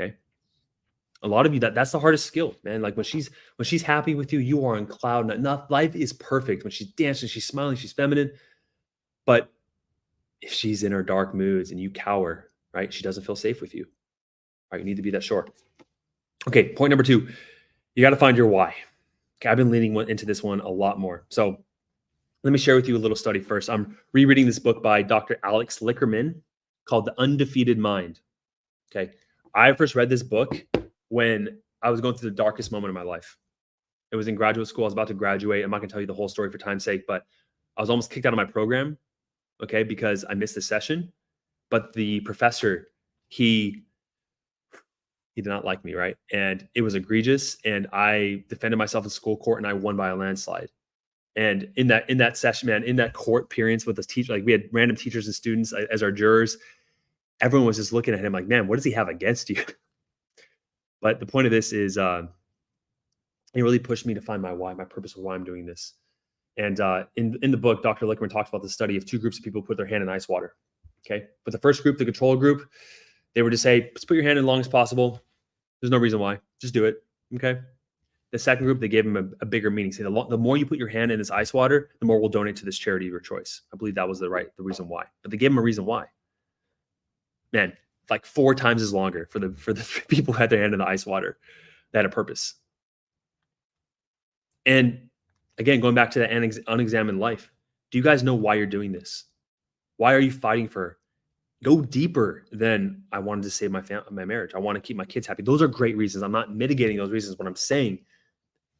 S1: Okay. A lot of you, that's the hardest skill, man. Like when she's happy with you, you are on cloud nine. Not life is perfect. When she's dancing, she's smiling, she's feminine. But if she's in her dark moods and you cower, right? She doesn't feel safe with you. Right. You need to be that short. Okay, point number 2. You got to find your why. Okay, I've been leaning into this one a lot more. So let me share with you a little study first. I'm rereading this book by Dr. Alex Lickerman called The Undefeated Mind. Okay. I first read this book when I was going through the darkest moment of my life. It was in graduate school. I was about to graduate. I'm not going to tell you the whole story for time's sake, but I was almost kicked out of my program, okay, because I missed the session. But the professor, he did not like me, right? And it was egregious. And I defended myself in school court, and I won by a landslide. And in that session, man, in that court appearance with this teacher, like we had random teachers and students as our jurors. Everyone was just looking at him like, man, what does he have against you? But the point of this is, it really pushed me to find my why, my purpose of why I'm doing this. And in the book, Dr. Lickman talks about the study of 2 groups of people who put their hand in ice water. Okay, but the first group, the control group, they would just say, "Let's put your hand in as long as possible. There's no reason why. Just do it." Okay. The second group, they gave them a bigger meaning. Say, the more you put your hand in this ice water, the more we'll donate to this charity of your choice. I believe that was the reason why. But they gave them a reason why. Man, like 4 times as longer for the people who had their hand in the ice water. That had a purpose. And again, going back to that unexamined life, do you guys know why you're doing this? Why are you fighting for? Go deeper than I wanted to save my marriage. I want to keep my kids happy. Those are great reasons. I'm not mitigating those reasons. What I'm saying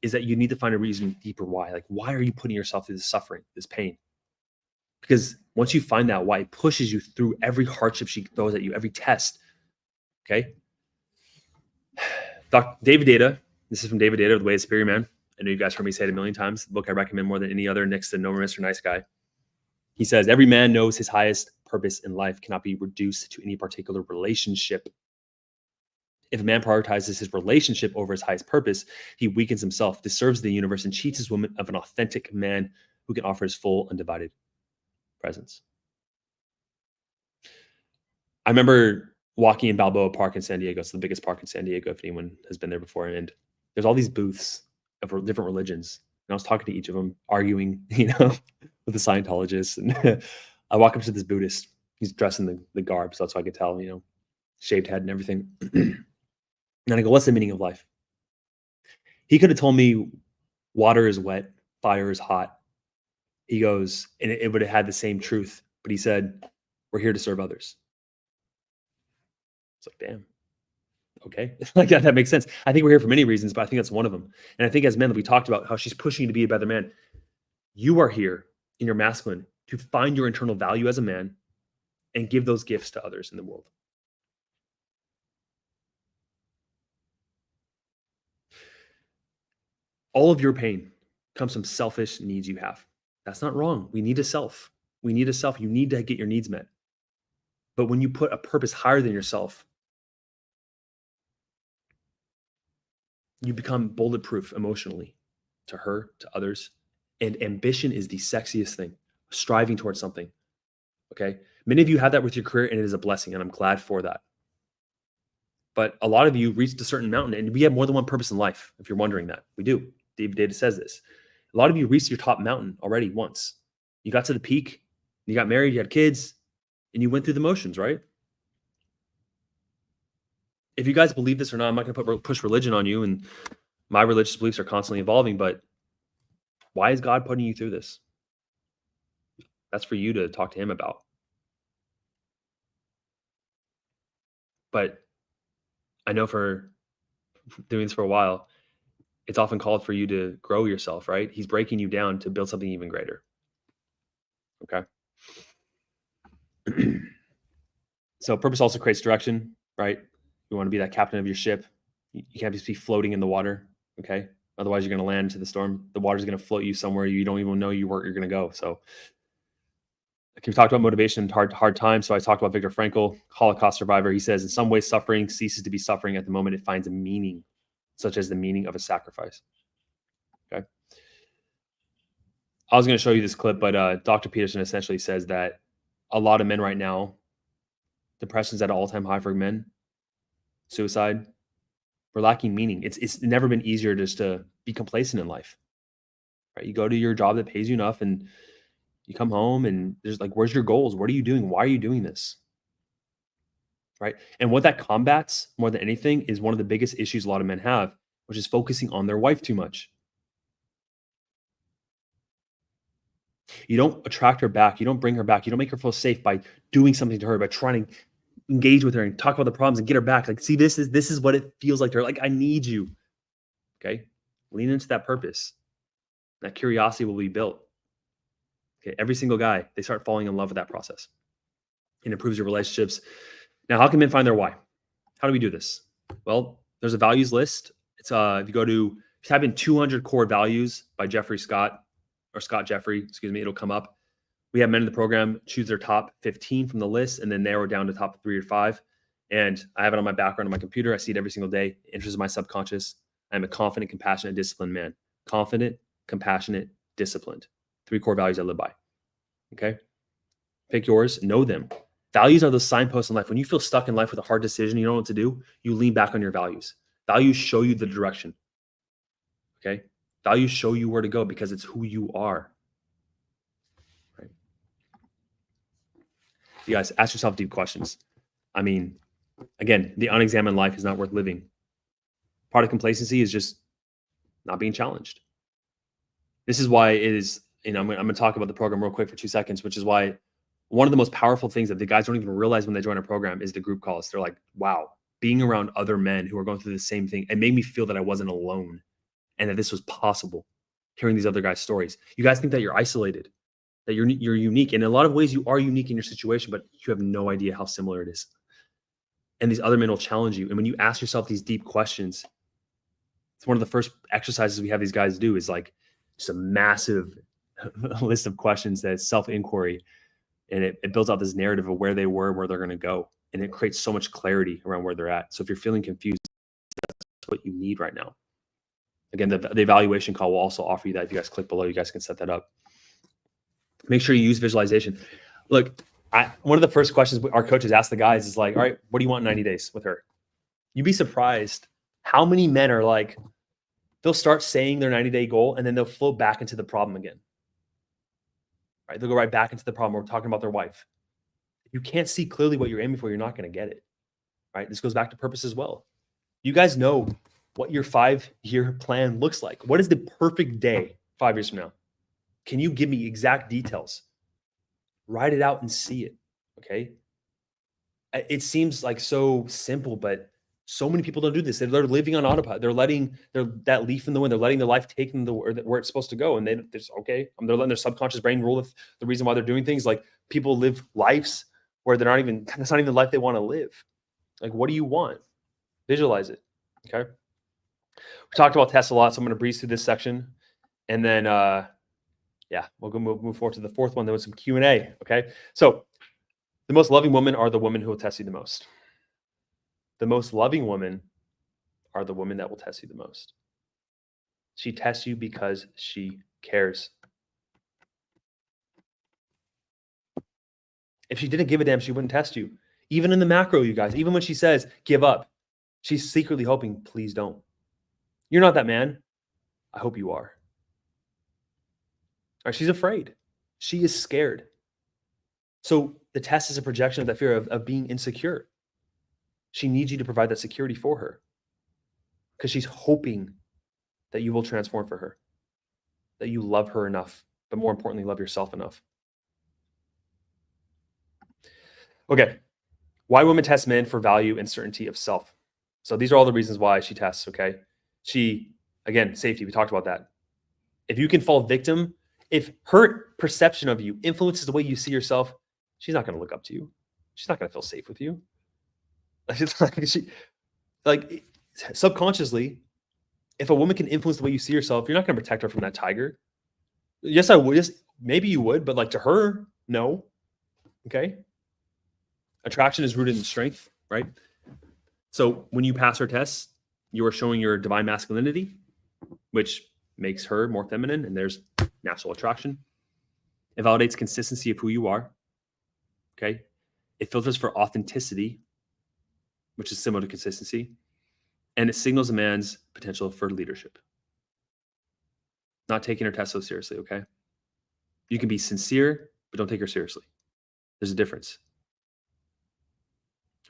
S1: is that you need to find a reason deeper why. Like, why are you putting yourself through this suffering, this pain? Because once you find that why, it pushes you through every hardship she throws at you, every test. Okay. David Data. This is from David Data, The Way of Superior Man. I know you guys heard me say it a million times. The book I recommend more than any other next to No Mr. Nice Guy. He says, every man knows his highest purpose in life cannot be reduced to any particular relationship. If a man prioritizes his relationship over his highest purpose, he weakens himself, disserves the universe, and cheats his woman of an authentic man who can offer his full, undivided presence. I remember walking in Balboa Park in San Diego. It's the biggest park in San Diego, if anyone has been there before. And there's all these booths of different religions. And I was talking to each of them, arguing, with the Scientologists. And I walk up to this Buddhist. He's dressed in the garb, so that's how I could tell, shaved head and everything. And I go, what's the meaning of life? He could have told me water is wet, fire is hot. He goes, and it would have had the same truth. But he said, we're here to serve others. It's like, damn. Okay. Like that makes sense. I think we're here for many reasons, but I think that's one of them. And I think as men, we talked about how she's pushing you to be a better man. You are here in your masculine to find your internal value as a man and give those gifts to others in the world. All of your pain comes from selfish needs you have. That's not wrong. We need a self. We need a self. You need to get your needs met. But when you put a purpose higher than yourself, you become bulletproof emotionally to her, to others. And ambition is the sexiest thing, striving towards something. Okay. Many of you have that with your career, and it is a blessing, and I'm glad for that. But a lot of you reached a certain mountain, and we have more than one purpose in life. If you're wondering that, we do. David Data says this. A lot of you reached your top mountain already once. You got to the peak, you got married, you had kids, and you went through the motions, right? If you guys believe this or not, I'm not going to push religion on you, and my religious beliefs are constantly evolving, but why is God putting you through this? That's for you to talk to him about. But I know for doing this for a while, it's often called for you to grow yourself, right? He's breaking you down to build something even greater. Okay. So purpose also creates direction, right? You want to be that captain of your ship. You can't just be floating in the water. Okay. Otherwise, you're going to land into the storm. The water's going to float you somewhere you don't even know where you're going to go. So, we talked about motivation and hard times. So I talked about Viktor Frankl, Holocaust survivor. He says, in some ways, suffering ceases to be suffering at the moment it finds a meaning, such as the meaning of a sacrifice. Okay. I was going to show you this clip, but Dr. Peterson essentially says that a lot of men right now, depression's at an all-time high for men, suicide, we're lacking meaning. It's never been easier just to be complacent in life, right? You go to your job that pays you enough and you come home and there's like, where's your goals? What are you doing? Why are you doing this? Right. And what that combats more than anything is one of the biggest issues a lot of men have, which is focusing on their wife too much. You don't attract her back. You don't bring her back. You don't make her feel safe by doing something to her, by trying to engage with her and talk about the problems and get her back. Like, see, this is what it feels like to her. Like, I need you. Okay. Lean into that purpose. That curiosity will be built. Okay. Every single guy, they start falling in love with that process. It improves your relationships. Now, how can men find their why? How do we do this? Well, there's a values list. It's if you type in 200 core values by Scott Jeffrey, excuse me, it'll come up. We have men in the program choose their top 15 from the list and then narrow down to top 3 or 5. And I have it on my background on my computer. I see it every single day. It enters my subconscious. I'm a confident, compassionate, disciplined man. Confident, compassionate, disciplined. 3 core values I live by. Okay. Pick yours, know them. Values are the signposts in life. When you feel stuck in life with a hard decision, you don't know what to do, you lean back on your values. Values show you the direction. Okay. Values show you where to go because it's who you are. Right. You guys, ask yourself deep questions. I mean, again, the unexamined life is not worth living. Part of complacency is just not being challenged. This is why it is, I'm going to talk about the program real quick for 2 seconds, which is why one of the most powerful things that the guys don't even realize when they join a program is the group calls. They're like, wow, being around other men who are going through the same thing, it made me feel that I wasn't alone and that this was possible. Hearing these other guys' stories, you guys think that you're isolated, that you're unique. In a lot of ways, you are unique in your situation, but you have no idea how similar it is. And these other men will challenge you. And when you ask yourself these deep questions, it's one of the first exercises we have these guys do is like just a massive list of questions that is self-inquiry. And it builds out this narrative of where they were, where they're going to go. And it creates so much clarity around where they're at. So if you're feeling confused, that's what you need right now. Again, the evaluation call will also offer you that. If you guys click below, you guys can set that up. Make sure you use visualization. Look, one of the first questions our coaches ask the guys is like, all right, what do you want in 90 days with her? You'd be surprised how many men are like, they'll start saying their 90-day goal and then they'll flow back into the problem again. Right? They'll go right back into the problem. We're talking about their wife. If you can't see clearly what you're aiming for, you're not going to get it. Right? This goes back to purpose as well. You guys know what your 5-year plan looks like. What is the perfect day 5 years from now? Can you give me exact details? Write it out and see it. Okay. It seems like so simple, but so many people don't do this. They're living on autopilot. They're letting that leaf in the wind. They're letting their life take them where it's supposed to go. And they're letting their subconscious brain rule with the reason why they're doing things. Like people live lives where that's not even the life they want to live. Like, what do you want? Visualize it. Okay. We talked about tests a lot, so I'm going to breeze through this section. And then, we'll go move forward to the fourth one. There was some Q&A. Okay. So the most loving women are the women who will test you the most. The most loving women are the women that will test you the most. She tests you because she cares. If she didn't give a damn, she wouldn't test you. Even in the macro, you guys, even when she says, give up, she's secretly hoping, please don't. You're not that man. I hope you are. All right, she's afraid. She is scared. So the test is a projection of that fear of being insecure. She needs you to provide that security for her because she's hoping that you will transform for her, that you love her enough, but more importantly, love yourself enough. Okay. Why women test men for value and certainty of self. So these are all the reasons why she tests. Okay. Again, safety, we talked about that. If you can fall victim, if her perception of you influences the way you see yourself, she's not going to look up to you. She's not going to feel safe with you. Like subconsciously, if a woman can influence the way you see yourself, you're not going to protect her from that tiger. Yes, I would. Yes, maybe you would, but like to her, no. Okay. Attraction is rooted in strength, right? So when you pass her tests, you are showing your divine masculinity, which makes her more feminine, and there's natural attraction. It validates consistency of who you are. Okay. It filters for authenticity, which is similar to consistency. And it signals a man's potential for leadership. Not taking her test so seriously, okay? You can be sincere, but don't take her seriously. There's a difference.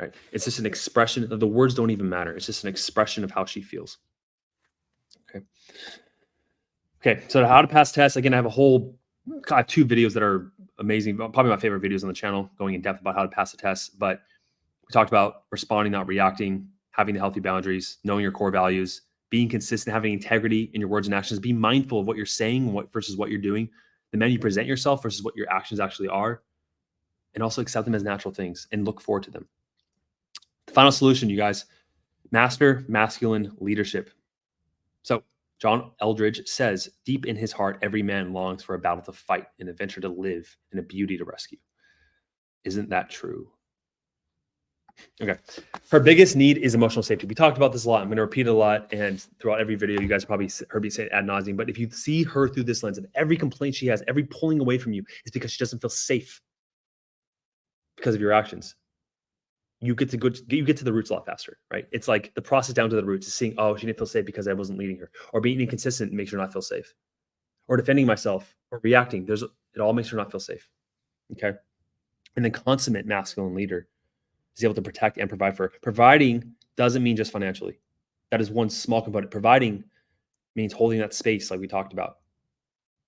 S1: Right? It's just an expression. The words don't even matter. It's just an expression of how she feels. Okay. Okay. So how to pass tests. Again, I have 2 videos that are amazing. Probably my favorite videos on the channel, going in depth about how to pass the test. But we talked about responding, not reacting, having the healthy boundaries, knowing your core values, being consistent, having integrity in your words and actions, be mindful of what you're saying versus what you're doing, the man you present yourself versus what your actions actually are, and also accept them as natural things and look forward to them. The final solution, you guys, master masculine leadership. So John Eldridge says, deep in his heart, every man longs for a battle to fight, an adventure to live, and a beauty to rescue. Isn't that true? Okay. Her biggest need is emotional safety. We talked about this a lot. I'm going to repeat it a lot. And throughout every video, you guys probably heard me say it ad nauseum. But if you see her through this lens, of every complaint she has, every pulling away from you is because she doesn't feel safe because of your actions. You get to the roots a lot faster, right? It's like the process down to the roots is seeing, oh, she didn't feel safe because I wasn't leading her, or being inconsistent makes her not feel safe, or defending myself, or reacting. It all makes her not feel safe. Okay. And the consummate masculine leader is able to protect and provide for her. Providing doesn't mean just financially. That is one small component. Providing means holding that space like we talked about,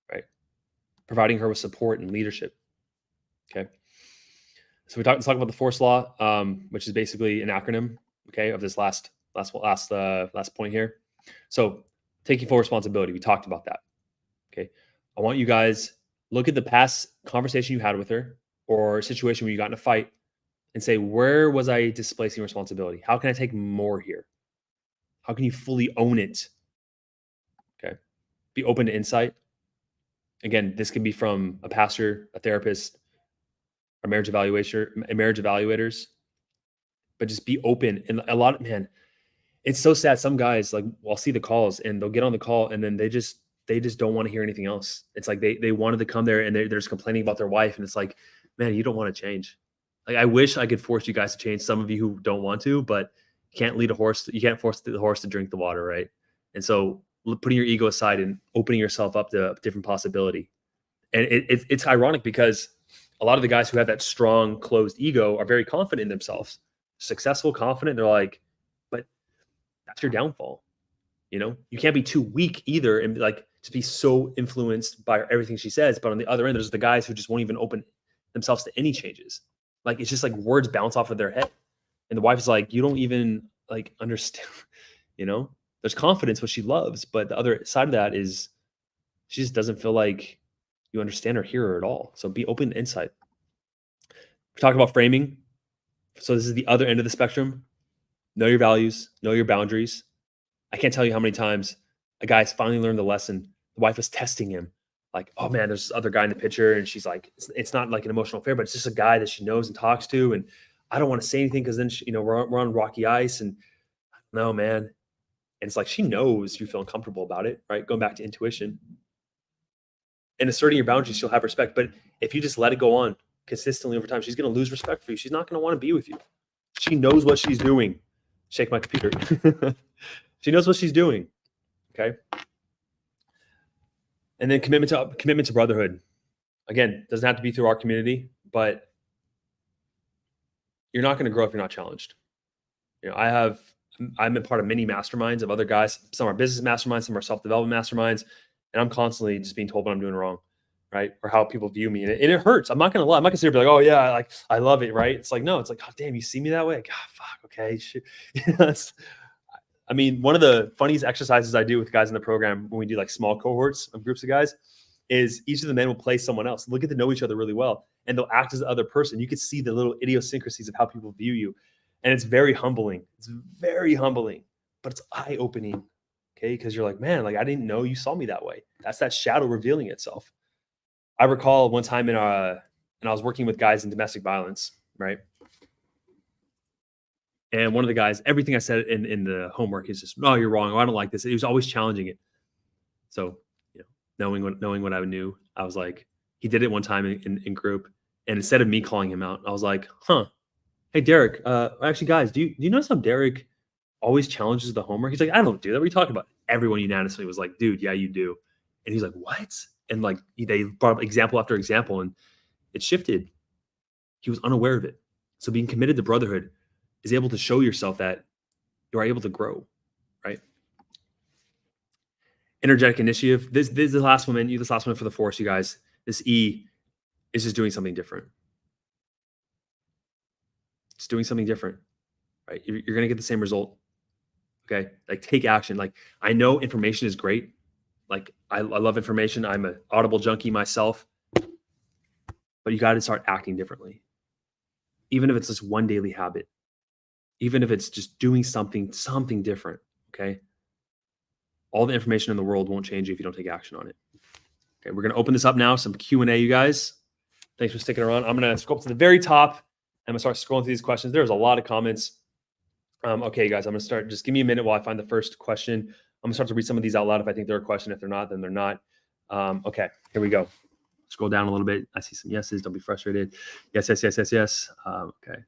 S1: right? Providing her with support and leadership. Okay. So let's talk about the force law, which is basically an acronym, okay, of this last point here. So taking full responsibility, we talked about that. Okay. I want you guys look at the past conversation you had with her or a situation where you got in a fight and say, where was I displacing responsibility? How can I take more here? How can you fully own it? Okay. Be open to insight. Again, this can be from a pastor, a therapist, a marriage evaluators, but just be open. And it's so sad. Some guys, like, I'll see the calls and they'll get on the call and then they just don't want to hear anything else. It's like they wanted to come there and they're just complaining about their wife. And it's like, man, you don't want to change. Like, I wish I could force you guys to change, some of you who don't want to, but you can't lead a horse. You can't force the horse to drink the water, right? And so putting your ego aside and opening yourself up to a different possibility. And it's ironic because a lot of the guys who have that strong, closed ego are very confident in themselves, successful, confident. They're like, but that's your downfall. You can't be too weak either and like to be so influenced by everything she says. But on the other end, there's the guys who just won't even open themselves to any changes. Like, it's just like words bounce off of their head. And the wife is like, you don't even like understand, there's confidence, what she loves. But the other side of that is she just doesn't feel like you understand or hear her at all. So be open to insight. We're talking about framing. So this is the other end of the spectrum. Know your values, know your boundaries. I can't tell you how many times a guy's finally learned the lesson. The wife was testing him. Like, oh man, there's this other guy in the picture. And she's like, it's not like an emotional affair, but it's just a guy that she knows and talks to. And I don't want to say anything because then, we're on rocky ice. And no, man. And it's like, she knows you feel uncomfortable about it, right? Going back to intuition. And asserting your boundaries, she'll have respect. But if you just let it go on consistently over time, she's going to lose respect for you. She's not going to want to be with you. She knows what she's doing. Shake my computer. She knows what she's doing. Okay. And then commitment to brotherhood. Again, doesn't have to be through our community, but you're not going to grow if you're not challenged. I'm a part of many masterminds of other guys. Some are business masterminds, some are self-development masterminds. And I'm constantly just being told what I'm doing wrong, right? Or how people view me. And it hurts. I'm not going to lie. I'm not going to sit here and be like, oh yeah, like I love it, right? It's like, no, it's like, oh damn, you see me that way? Like, oh, fuck, okay. Shit. I mean, one of the funniest exercises I do with guys in the program when we do like small cohorts of groups of guys is each of the men will play someone else. They'll get to know each other really well, and they'll act as the other person. You can see the little idiosyncrasies of how people view you, and it's very humbling. It's very humbling, but it's eye-opening, okay? Because you're like, man, like I didn't know you saw me that way. That's that shadow revealing itself. I recall one time and I was working with guys in domestic violence, right? And one of the guys, everything I said in the homework is just, no, you're wrong. Oh, I don't like this. He was always challenging it. So, knowing what I knew, I was like, he did it one time in group. And instead of me calling him out, I was like, hey, Derek, actually, guys, do you notice how Derek always challenges the homework? He's like, I don't do that. What are you talking about? Everyone unanimously was like, dude, yeah, you do. And he's like, what? And like, they brought up example after example, and it shifted. He was unaware of it. So being committed to brotherhood is able to show yourself that you are able to grow, right? Energetic initiative. This is the last one, man. This last one for the force, you guys. This E is just doing something different. It's doing something different, right? You're going to get the same result. Okay. Like take action. Like I know information is great. Like I love information. I'm an Audible junkie myself, but you got to start acting differently. Even if it's just one daily habit, even if it's just doing something different. Okay. All the information in the world won't change you if you don't take action on it. Okay. We're going to open this up now. Some Q&A, you guys. Thanks for sticking around. I'm going to scroll up to the very top. I'm going to start scrolling through these questions. There's a lot of comments. Okay, guys, I'm going to start. Just give me a minute while I find the first question. I'm going to start to read some of these out loud if I think they're a question. If they're not, then they're not. Okay, here we go. Scroll down a little bit. I see some yeses. Don't be frustrated. Yes. Okay.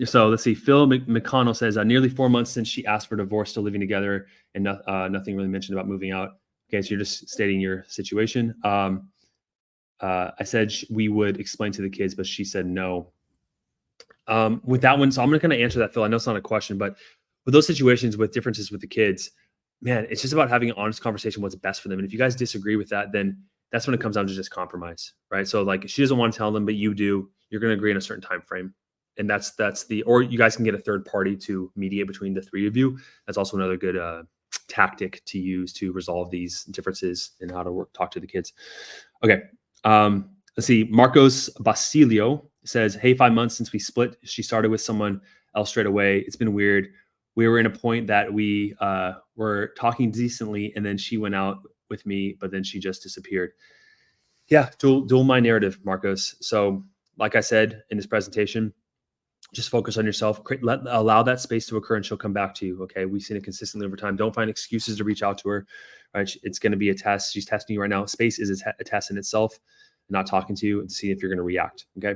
S1: So let's see. Phil McConnell says, nearly 4 months since she asked for divorce, still living together, and nothing really mentioned about moving out. Okay, so you're just stating your situation. I said we would explain to the kids, but she said no. With that one, so I'm going to answer that, Phil. I know it's not a question, but with those situations with differences with the kids, man, it's just about having an honest conversation, what's best for them. And if you guys disagree with that, then that's when it comes down to just compromise, right? So like she doesn't want to tell them, but you do, you're going to agree in a certain time frame. And that's or you guys can get a third party to mediate between the three of you. That's also another good tactic to use to resolve these differences and how to talk to the kids. Okay. Let's see. Marcos Basilio says, hey, 5 months since we split. She started with someone else straight away. It's been weird. We were in a point that we were talking decently, and then she went out with me, but then she just disappeared. Yeah, dual mind narrative, Marcos. So like I said in this presentation, just focus on yourself, allow that space to occur, and she'll come back to you. Okay. We've seen it consistently over time. Don't find excuses to reach out to her, right? It's going to be a test. She's testing you right now. Space is a test in itself, not talking to you and see if you're going to react. Okay.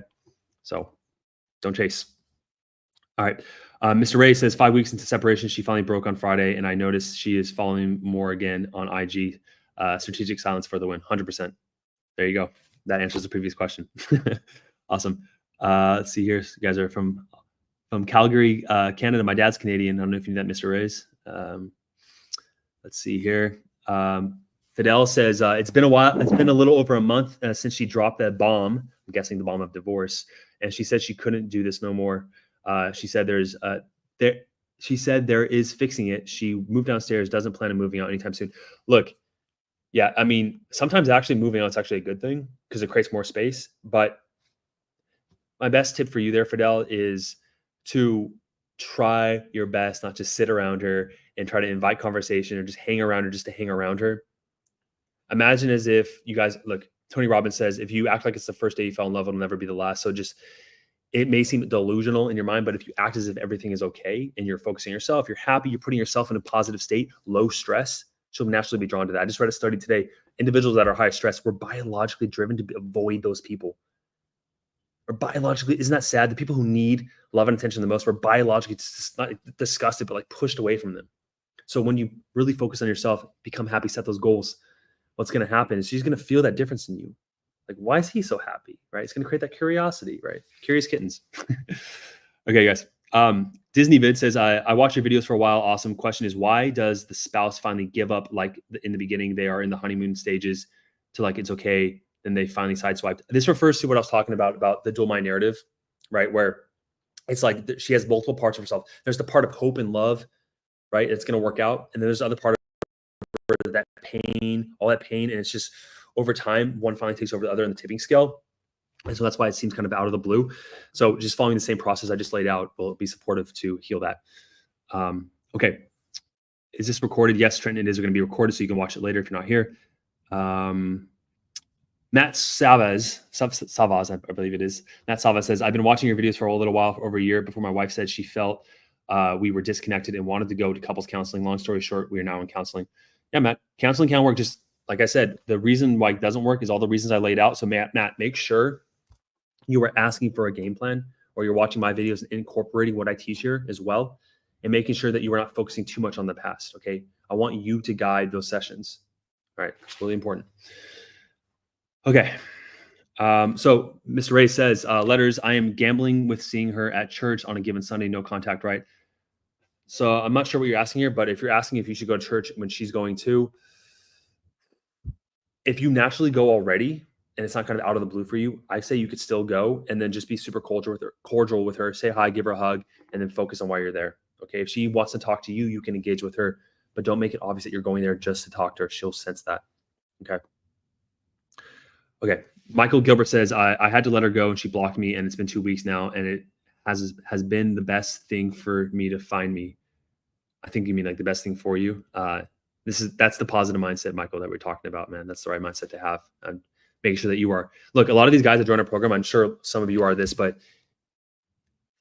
S1: So don't chase. All right. Mr. Ray says 5 weeks into separation, she finally broke on Friday, and I noticed she is following more again on IG. Strategic silence for the win. 100%. There you go. That answers the previous question. Awesome. Let's see here. You guys are from Calgary, Canada. My dad's Canadian. I don't know if you know that, Mr. Ray's. Let's see here. Fidel says, it's been a while. It's been a little over a month since she dropped that bomb. I'm guessing the bomb of divorce. And she said she couldn't do this no more. She said she said there is fixing it. She moved downstairs, doesn't plan on moving out anytime soon. Look, yeah, I mean, sometimes actually moving out is actually a good thing because it creates more space. But my best tip for you there, Fidel, is to try your best not to sit around her and try to invite conversation or just hang around her just to hang around her. Imagine as if you guys, look, Tony Robbins says, if you act like it's the first day you fell in love, it'll never be the last. So just, it may seem delusional in your mind, but if you act as if everything is okay and you're focusing on yourself, you're happy, you're putting yourself in a positive state, low stress, she'll naturally be drawn to that. I just read a study today. Individuals that are high stress were biologically driven to avoid those people. Or biologically, isn't that sad? The people who need love and attention the most were biologically not disgusted, but like pushed away from them. So when you really focus on yourself, become happy, set those goals, what's going to happen is she's going to feel that difference in you. Like, why is he so happy, right? It's going to create that curiosity, right? Curious kittens. Okay, guys. Disney Vid says, I watched your videos for a while. Awesome. Question is, why does the spouse finally give up? Like in the beginning, they are in the honeymoon stages to like, it's okay. Then they finally sideswiped. This refers to what I was talking about the dual mind narrative, right? Where it's like she has multiple parts of herself. There's the part of hope and love, right? It's going to work out. And then there's the other part of that pain, all that pain. And it's just over time, one finally takes over the other in the tipping scale. And so that's why it seems kind of out of the blue. So just following the same process I just laid out will be supportive to heal that. Okay. Is this recorded? Yes, Trenton, it is going to be recorded, so you can watch it later if you're not here. Matt Savas, I believe it is. Matt Savas says, I've been watching your videos for a little while, for over a year, before my wife said she felt we were disconnected and wanted to go to couples counseling. Long story short, we are now in counseling. Yeah, Matt, counseling can work. Just like I said, the reason why it doesn't work is all the reasons I laid out. So Matt, make sure you are asking for a game plan, or you're watching my videos and incorporating what I teach here as well, and making sure that you are not focusing too much on the past. Okay. I want you to guide those sessions. All right. It's really important. Okay. So Mr. Ray says, letters, I am gambling with seeing her at church on a given Sunday, no contact, right? So I'm not sure what you're asking here, but if you're asking if you should go to church when she's going to, if you naturally go already and it's not kind of out of the blue for you, I say you could still go and then just be super cordial with her, say hi, give her a hug, and then focus on why you're there. Okay. If she wants to talk to you, you can engage with her, but don't make it obvious that you're going there just to talk to her. She'll sense that. Okay. Okay. Michael Gilbert says, I had to let her go and she blocked me, and it's been 2 weeks now, and it has been the best thing for me to find me. I think you mean like the best thing for you. That's the positive mindset, Michael, that we're talking about, man. That's the right mindset to have, and making sure that you are. Look, a lot of these guys that join our program, I'm sure some of you are this, but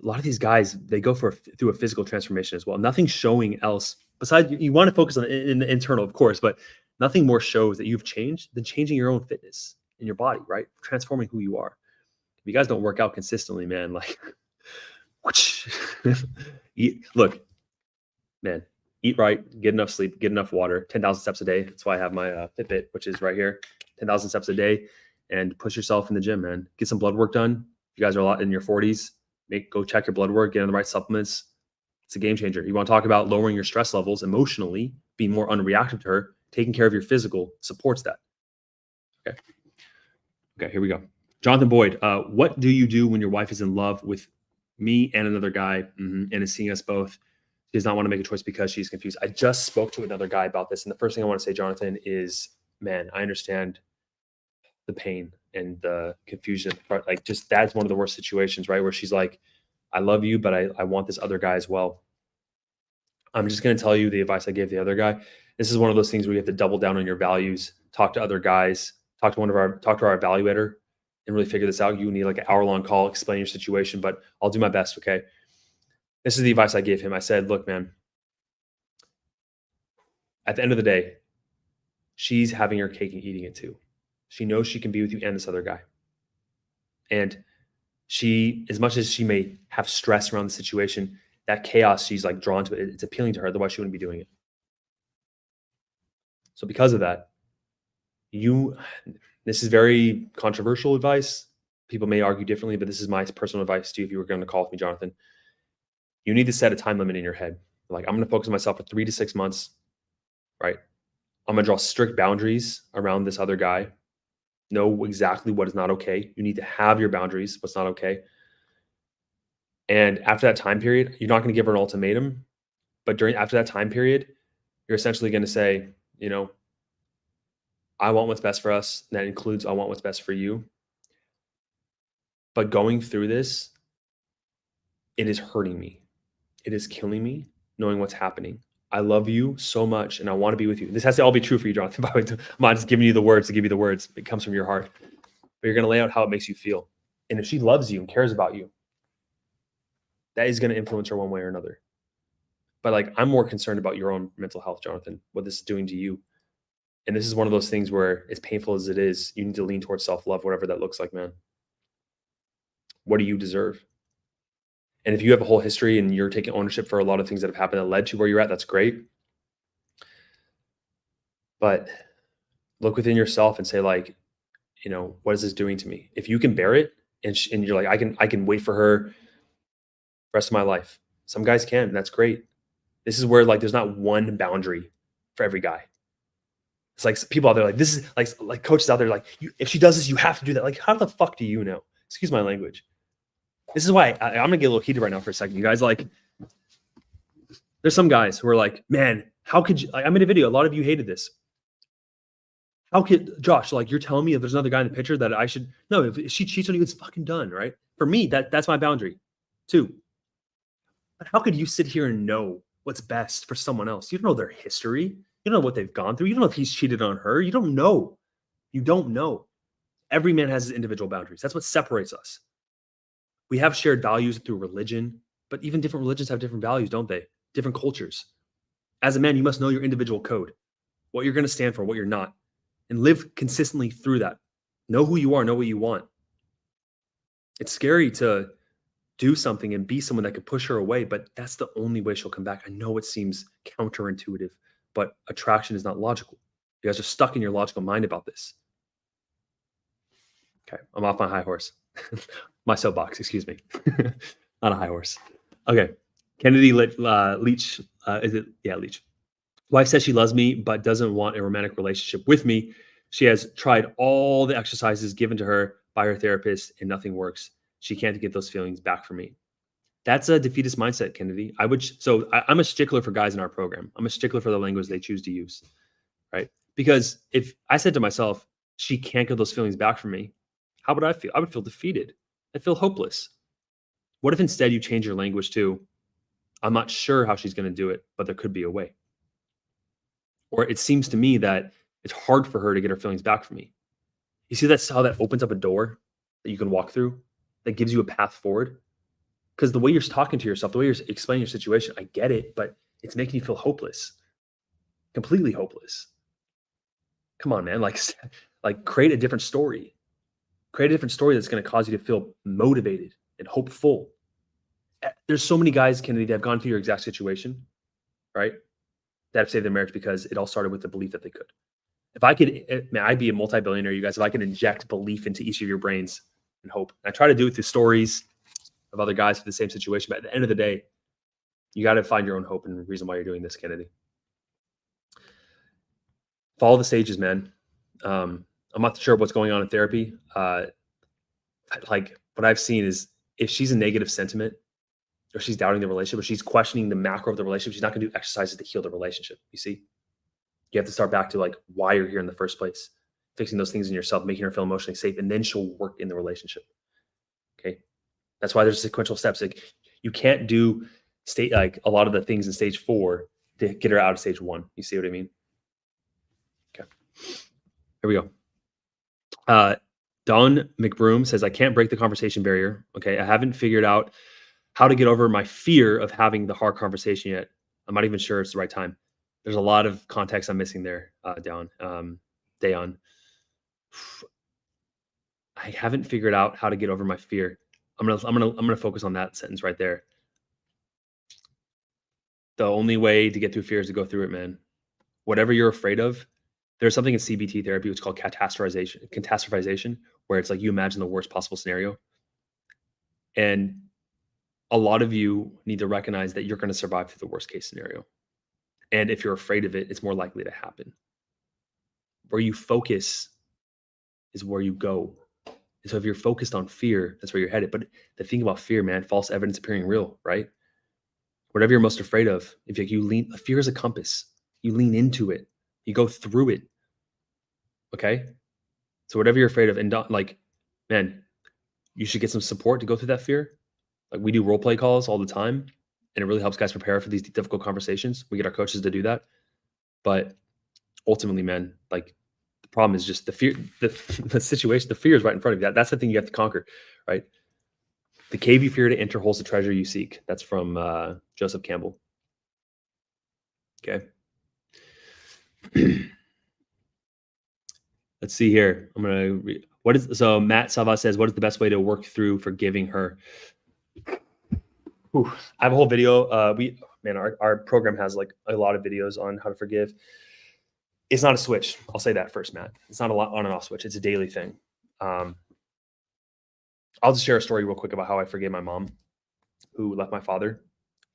S1: a lot of these guys, they go through a physical transformation as well. Nothing showing else besides, you want to focus on in the internal, of course, but nothing more shows that you've changed than changing your own fitness in your body, right? Transforming who you are. If you guys don't work out consistently, man, like, look, man, eat right, get enough sleep, get enough water, 10,000 steps a day. That's why I have my Fitbit, which is right here, 10,000 steps a day, and push yourself in the gym, man. Get some blood work done. If you guys are a lot in your 40s, go check your blood work, get on the right supplements. It's a game changer. You want to talk about lowering your stress levels emotionally, being more unreactive to her, taking care of your physical supports that. Okay, here we go. Jonathan Boyd, what do you do when your wife is in love with me and another guy and is seeing us both? She does not want to make a choice because she's confused. I just spoke to another guy about this, and the first thing I want to say, Jonathan, is, man, I understand the pain and the confusion. Like, just that's one of the worst situations, right? Where she's like, I love you, but I want this other guy as well. I'm just going to tell you the advice I gave the other guy. This is one of those things where you have to double down on your values, talk to other guys, talk to our evaluator, and really figure this out. You need like an hour-long call, explain your situation, but I'll do my best. Okay. This is the advice I gave him. I said, look, man, at the end of the day, she's having her cake and eating it too. She knows she can be with you and this other guy. And she, as much as she may have stress around the situation, that chaos, she's like drawn to it. It's appealing to her. Otherwise she wouldn't be doing it. So because of that, this is very controversial advice. People may argue differently, but this is my personal advice to you. If you were going to call with me, Jonathan, you need to set a time limit in your head. Like, I'm going to focus on myself for 3 to 6 months, right? I'm going to draw strict boundaries around this other guy. Know exactly what is not okay. You need to have your boundaries, what's not okay. And after that time period, you're not going to give her an ultimatum, but after that time period, you're essentially going to say, I want what's best for us. And that includes, I want what's best for you. But going through this, it is hurting me. It is killing me knowing what's happening. I love you so much and I want to be with you. This has to all be true for you, Jonathan. By the way, I'm not just giving you the words to give you the words. It comes from your heart. But you're going to lay out how it makes you feel. And if she loves you and cares about you, that is going to influence her one way or another. But like, I'm more concerned about your own mental health, Jonathan, what this is doing to you. And this is one of those things where, as painful as it is, you need to lean towards self-love, whatever that looks like, man. What do you deserve? And if you have a whole history and you're taking ownership for a lot of things that have happened that led to where you're at, that's great. But look within yourself and say, like, what is this doing to me? If you can bear it and you're like, I can wait for her the rest of my life. Some guys can, and that's great. This is where, like, there's not one boundary for every guy. It's like people out there, like, this is like coaches out there, like, if she does this, you have to do that. Like, how the fuck do you know? Excuse my language. This is why I'm going to get a little heated right now for a second. You guys, like, There's some guys who are like, man, how could you? Like, I made a video. A lot of you hated this. How could Josh? Like, you're telling me if there's another guy in the picture that I should? No, if she cheats on you, it's fucking done, right? For me, that's my boundary, too. But how could you sit here and know what's best for someone else? You don't know their history. You don't know what they've gone through. You don't know if he's cheated on her. You don't know. You don't know. Every man has his individual boundaries. That's what separates us. We have shared values through religion, but even different religions have different values, don't they? Different cultures. As a man, you must know your individual code, what you're going to stand for, what you're not, and live consistently through that. Know who you are, know what you want. It's scary to do something and be someone that could push her away, but that's the only way she'll come back. I know it seems counterintuitive, but attraction is not logical. You guys are stuck in your logical mind about this. Okay, I'm off my high horse. My soapbox, excuse me. Not a high horse. Okay. Kennedy Leach, is it? Yeah, Leach. Wife says she loves me, but doesn't want a romantic relationship with me. She has tried all the exercises given to her by her therapist and nothing works. She can't get those feelings back from me. That's a defeatist mindset, Kennedy. I'm a stickler for guys in our program. I'm a stickler for the language they choose to use, right? Because if I said to myself, she can't get those feelings back from me, how would I feel? I would feel defeated. I'd feel hopeless. What if instead you change your language to, I'm not sure how she's going to do it, but there could be a way. Or it seems to me that it's hard for her to get her feelings back from me. You see, that's how that opens up a door that you can walk through, that gives you a path forward. Because the way you're talking to yourself, the way you're explaining your situation, I get it, but it's making you feel hopeless, completely hopeless. Come on, man. Like create a different story. Create a different story that's going to cause you to feel motivated and hopeful. There's so many guys, Kennedy, that have gone through your exact situation, right? That have saved their marriage because it all started with the belief that they could. If I could, man, I'd be a multi-billionaire, you guys, if I could inject belief into each of your brains and hope. And I try to do it through stories of other guys for the same situation. But at the end of the day, you got to find your own hope and the reason why you're doing this, Kennedy. Follow the stages, man. I'm not sure what's going on in therapy. Like what I've seen is if she's a negative sentiment or she's doubting the relationship or she's questioning the macro of the relationship, she's not going to do exercises to heal the relationship. You see, you have to start back to like why you're here in the first place, fixing those things in yourself, making her feel emotionally safe, and then she'll work in the relationship. Okay. That's why there's sequential steps. Like you can't do like a lot of the things in stage 4 to get her out of stage 1. You see what I mean? Okay. Here we go. Don McBroom says, I can't break the conversation barrier. Okay. I haven't figured out how to get over my fear of having the hard conversation yet. I'm not even sure it's the right time. There's a lot of context I'm missing there, Dayon. I haven't figured out how to get over my fear. I'm gonna focus on that sentence right there. The only way to get through fear is to go through it, man. Whatever you're afraid of, there's something in CBT therapy which is called catastrophization, where it's like you imagine the worst possible scenario. And a lot of you need to recognize that you're going to survive through the worst case scenario. And if you're afraid of it, it's more likely to happen. Where you focus is where you go. And so if you're focused on fear, that's where you're headed. But the thing about fear, man, false evidence appearing real, right? Whatever you're most afraid of, if fear is a compass. You lean into it. You go through it. Okay? So whatever you're afraid of, and man, you should get some support to go through that fear. Like we do role play calls all the time, and it really helps guys prepare for these difficult conversations. We get our coaches to do that. But ultimately, man, like the problem is just the fear, the situation, the fear is right in front of you. That's the thing you have to conquer, right? The cave you fear to enter holds the treasure you seek. That's from Joseph Campbell. Okay. Let's see here. I'm going to read. So Matt Sava says, what is the best way to work through forgiving her? Ooh, I have a whole video. Our program has like a lot of videos on how to forgive. It's not a switch. I'll say that first, Matt. It's not a lot on and off switch. It's a daily thing. I'll just share a story real quick about how I forgave my mom who left my father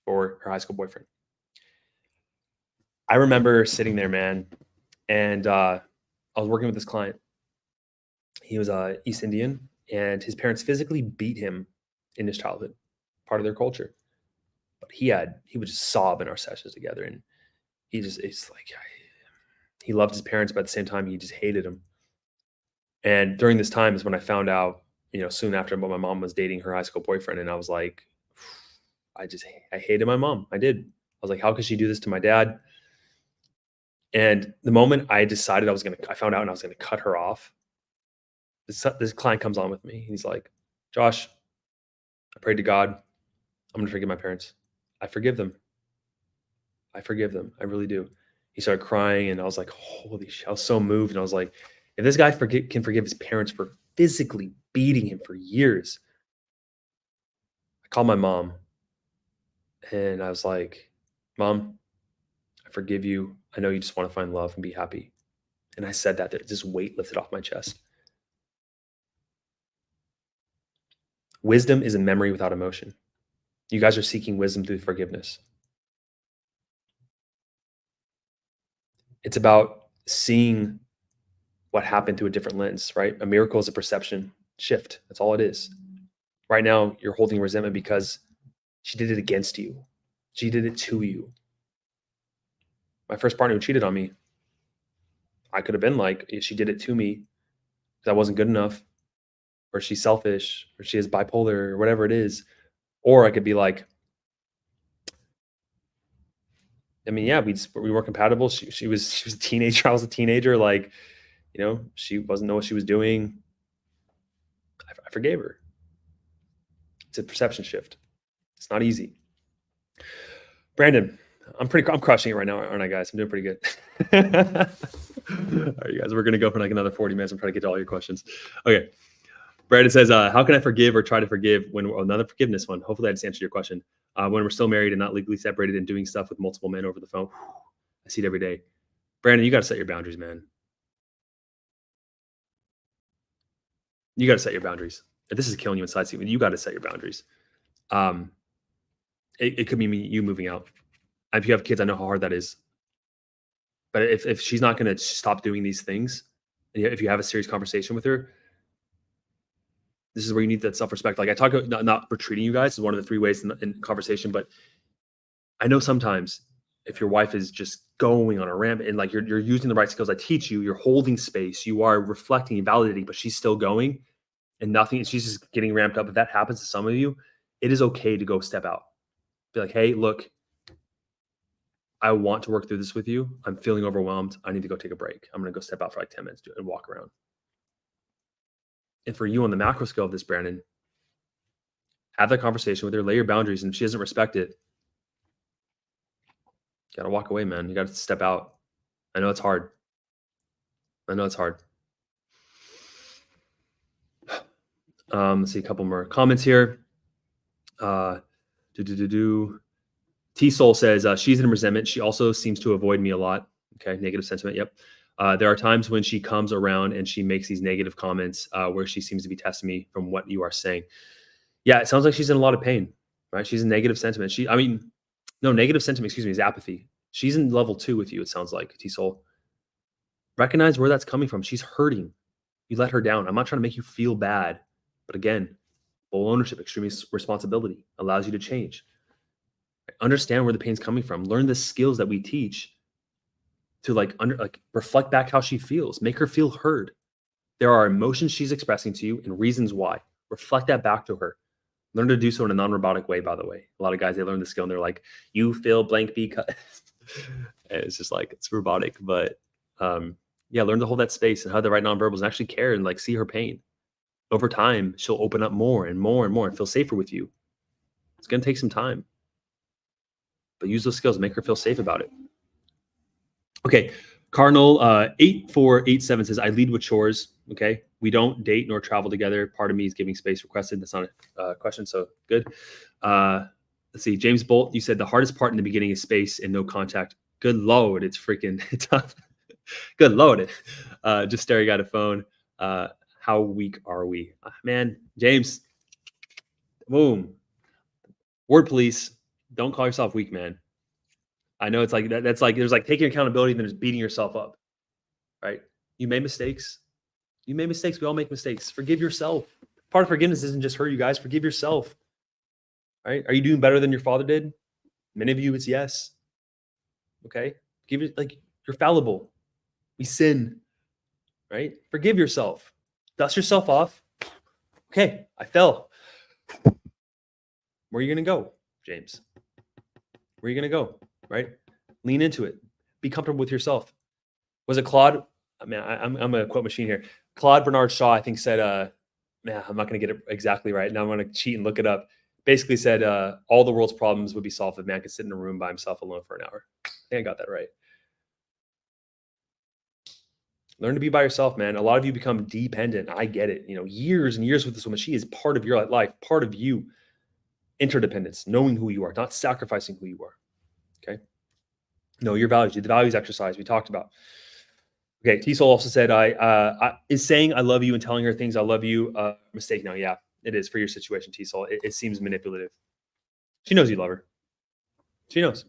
S1: for her high school boyfriend. I remember sitting there, man, and I was working with this client. He was East Indian, and his parents physically beat him in his childhood, part of their culture. But he would just sob in our sessions together, and it's like he loved his parents, but at the same time he just hated them. And during this time is when I found out, soon after, my mom was dating her high school boyfriend, and I was like, I hated my mom. I did. I was like, how could she do this to my dad? And the moment I decided I found out and I was gonna cut her off, this client comes on with me. He's like, Josh, I prayed to God. I'm gonna forgive my parents. I forgive them. I forgive them. I really do. He started crying, and I was like, holy shit. I was so moved. And I was like, if this guy can forgive his parents for physically beating him for years. I called my mom, and I was like, Mom, I forgive you. I know you just want to find love and be happy. And I said that this weight lifted off my chest. Wisdom is a memory without emotion. You guys are seeking wisdom through forgiveness. It's about seeing what happened through a different lens, right? A miracle is a perception shift. That's all it is. Right now, you're holding resentment because she did it against you. She did it to you. My first partner who cheated on me, I could have been like, she did it to me because I wasn't good enough, or she's selfish, or she is bipolar, or whatever it is. Or I could be like, I mean, yeah, we were compatible. She was a teenager. I was a teenager. Like, she wasn't know what she was doing. I forgave her. It's a perception shift. It's not easy. Brandon, I'm crushing it right now, aren't I, guys? I'm doing pretty good. All right, guys, we're gonna go for like another 40 minutes. I'm trying to get to all your questions. Okay. Brandon says, how can I forgive or try to forgive when another forgiveness one? Hopefully I just answered your question. When we're still married and not legally separated and doing stuff with multiple men over the phone. I see it every day. Brandon, you got to set your boundaries, man. You got to set your boundaries. If this is killing you inside, you got to set your boundaries. It could be you moving out. If you have kids, I know how hard that is. But if she's not going to stop doing these things, and if you have a serious conversation with her, this is where you need that self-respect. Like I talk about not retreating you guys is one of the 3 ways in conversation, but I know sometimes if your wife is just going on a ramp and like you're using the right skills I teach you, you're holding space, you are reflecting and validating, but she's still going and nothing, she's just getting ramped up. If that happens to some of you, it is okay to go step out. Be like, hey, look, I want to work through this with you. I'm feeling overwhelmed. I need to go take a break. I'm going to go step out for like 10 minutes and walk around. And for you on the macro scale of this, Brandon, have that conversation with her, lay your boundaries, and if she doesn't respect it, you got to walk away, man. You got to step out. I know it's hard. Let's see a couple more comments here. T-Soul says, she's in resentment. She also seems to avoid me a lot. Okay, negative sentiment. Yep. There are times when she comes around and she makes these negative comments where she seems to be testing me from what you are saying. Yeah, it sounds like she's in a lot of pain, right? She's in negative sentiment. Negative sentiment, is apathy. She's in level 2 with you, it sounds like, T-Soul. Recognize where that's coming from. She's hurting. You let her down. I'm not trying to make you feel bad. But again, full ownership, extreme responsibility allows you to change. Understand where the pain's coming from. Learn the skills that we teach to reflect back how she feels. Make her feel heard. There are emotions she's expressing to you and reasons why. Reflect that back to her. Learn to do so in a non-robotic way, by the way. A lot of guys, they learn the skill and they're like, you feel blank because it's just like, it's robotic. But yeah, learn to hold that space and have the right nonverbals and actually care and like see her pain. Over time, she'll open up more and more and more and feel safer with you. It's going to take some time. But use those skills to make her feel safe about it. Okay. Cardinal 8487 says, I lead with chores. Okay. We don't date nor travel together. Part of me is giving space requested. That's not a question. So good. Let's see. James Bolt, you said the hardest part in the beginning is space and no contact. Good Lord. It's freaking tough. Good Lord. Just staring at a phone. How weak are we? Man, James, boom. Word police. Don't call yourself weak, man. I know it's like that's like there's like taking accountability and then there's beating yourself up, right? You made mistakes. We all make mistakes. Forgive yourself. Part of forgiveness isn't just hurt you guys. Forgive yourself. Right? Are you doing better than your father did? Many of you, it's yes. Okay? Give it like you're fallible. We sin, right? Forgive yourself. Dust yourself off. Okay, I fell. Where are you going to go, James? Where are you going to go, right? Lean into it. Be comfortable with yourself. Was it Claude? I mean, I'm a quote machine here. Claude Bernard Shaw, I think, said, man, I'm not going to get it exactly right. Now I'm going to cheat and look it up. Basically said, all the world's problems would be solved if man could sit in a room by himself alone for an hour. I think I got that right. Learn to be by yourself, man. A lot of you become dependent. I get it. Years and years with this woman. She is part of your life, part of you. Interdependence, knowing who you are, not sacrificing who you are. Okay. Know your values. The values exercise we talked about. Okay. T-Soul also said, is saying I love you and telling her things I love you mistake? No, yeah, it is for your situation, T-Soul. It seems manipulative. She knows you love her. She knows.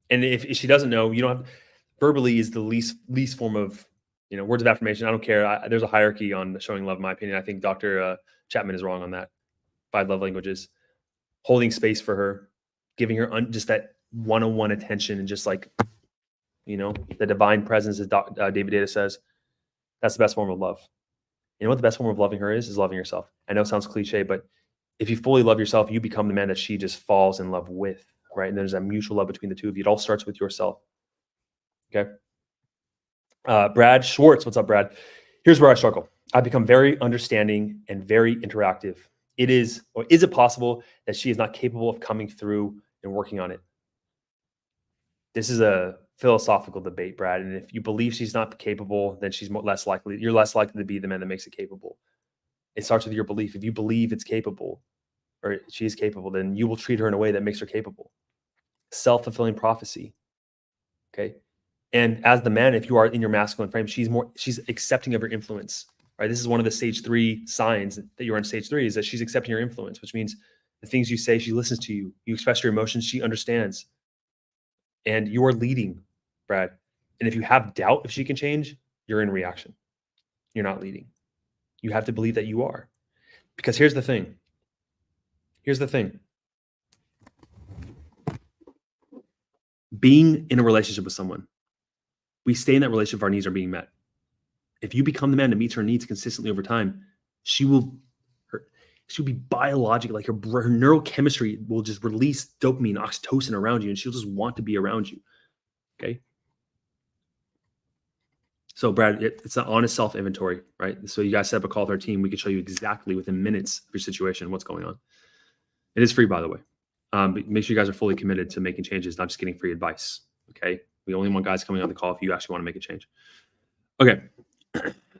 S1: And if she doesn't know, you don't have verbally is the least form of words of affirmation. I don't care. There's a hierarchy on showing love, in my opinion. I think Dr. Chapman is wrong on that. 5 love languages. Holding space for her, giving her just that one-on-one attention, and just like the divine presence, as David Data says, that's the best form of love. You know what the best form of loving her is loving yourself. I know it sounds cliche, but if you fully love yourself, you become the man that she just falls in love with, right? And there's that mutual love between the two of you. It all starts with yourself. Okay. Brad Schwartz, what's up, Brad? Here's where I struggle. I become very understanding and very interactive. Is it possible that she is not capable of coming through and working on it? This is a philosophical debate, Brad. And if you believe she's not capable, then you're less likely to be the man that makes it capable. It starts with your belief. If you believe it's capable or she is capable, then you will treat her in a way that makes her capable. Self-fulfilling prophecy. Okay. And as the man, if you are in your masculine frame, she's accepting of your influence, right? This is one of the stage 3 signs that you're in stage 3 is that she's accepting your influence, which means the things you say, she listens to you. You express your emotions, she understands. And you are leading, Brad. And if you have doubt if she can change, you're in reaction. You're not leading. You have to believe that you are. Because here's the thing. Being in a relationship with someone, we stay in that relationship if our needs are being met. If you become the man that meets her needs consistently over time, she'll be biological, like her neurochemistry will just release dopamine, oxytocin around you, and she'll just want to be around you. Okay. So Brad, it's an honest self-inventory, right? So you guys set up a call with our team. We can show you exactly within minutes of your situation, what's going on. It is free, by the way. But make sure you guys are fully committed to making changes, not just getting free advice. Okay. We only want guys coming on the call if you actually want to make a change. Okay.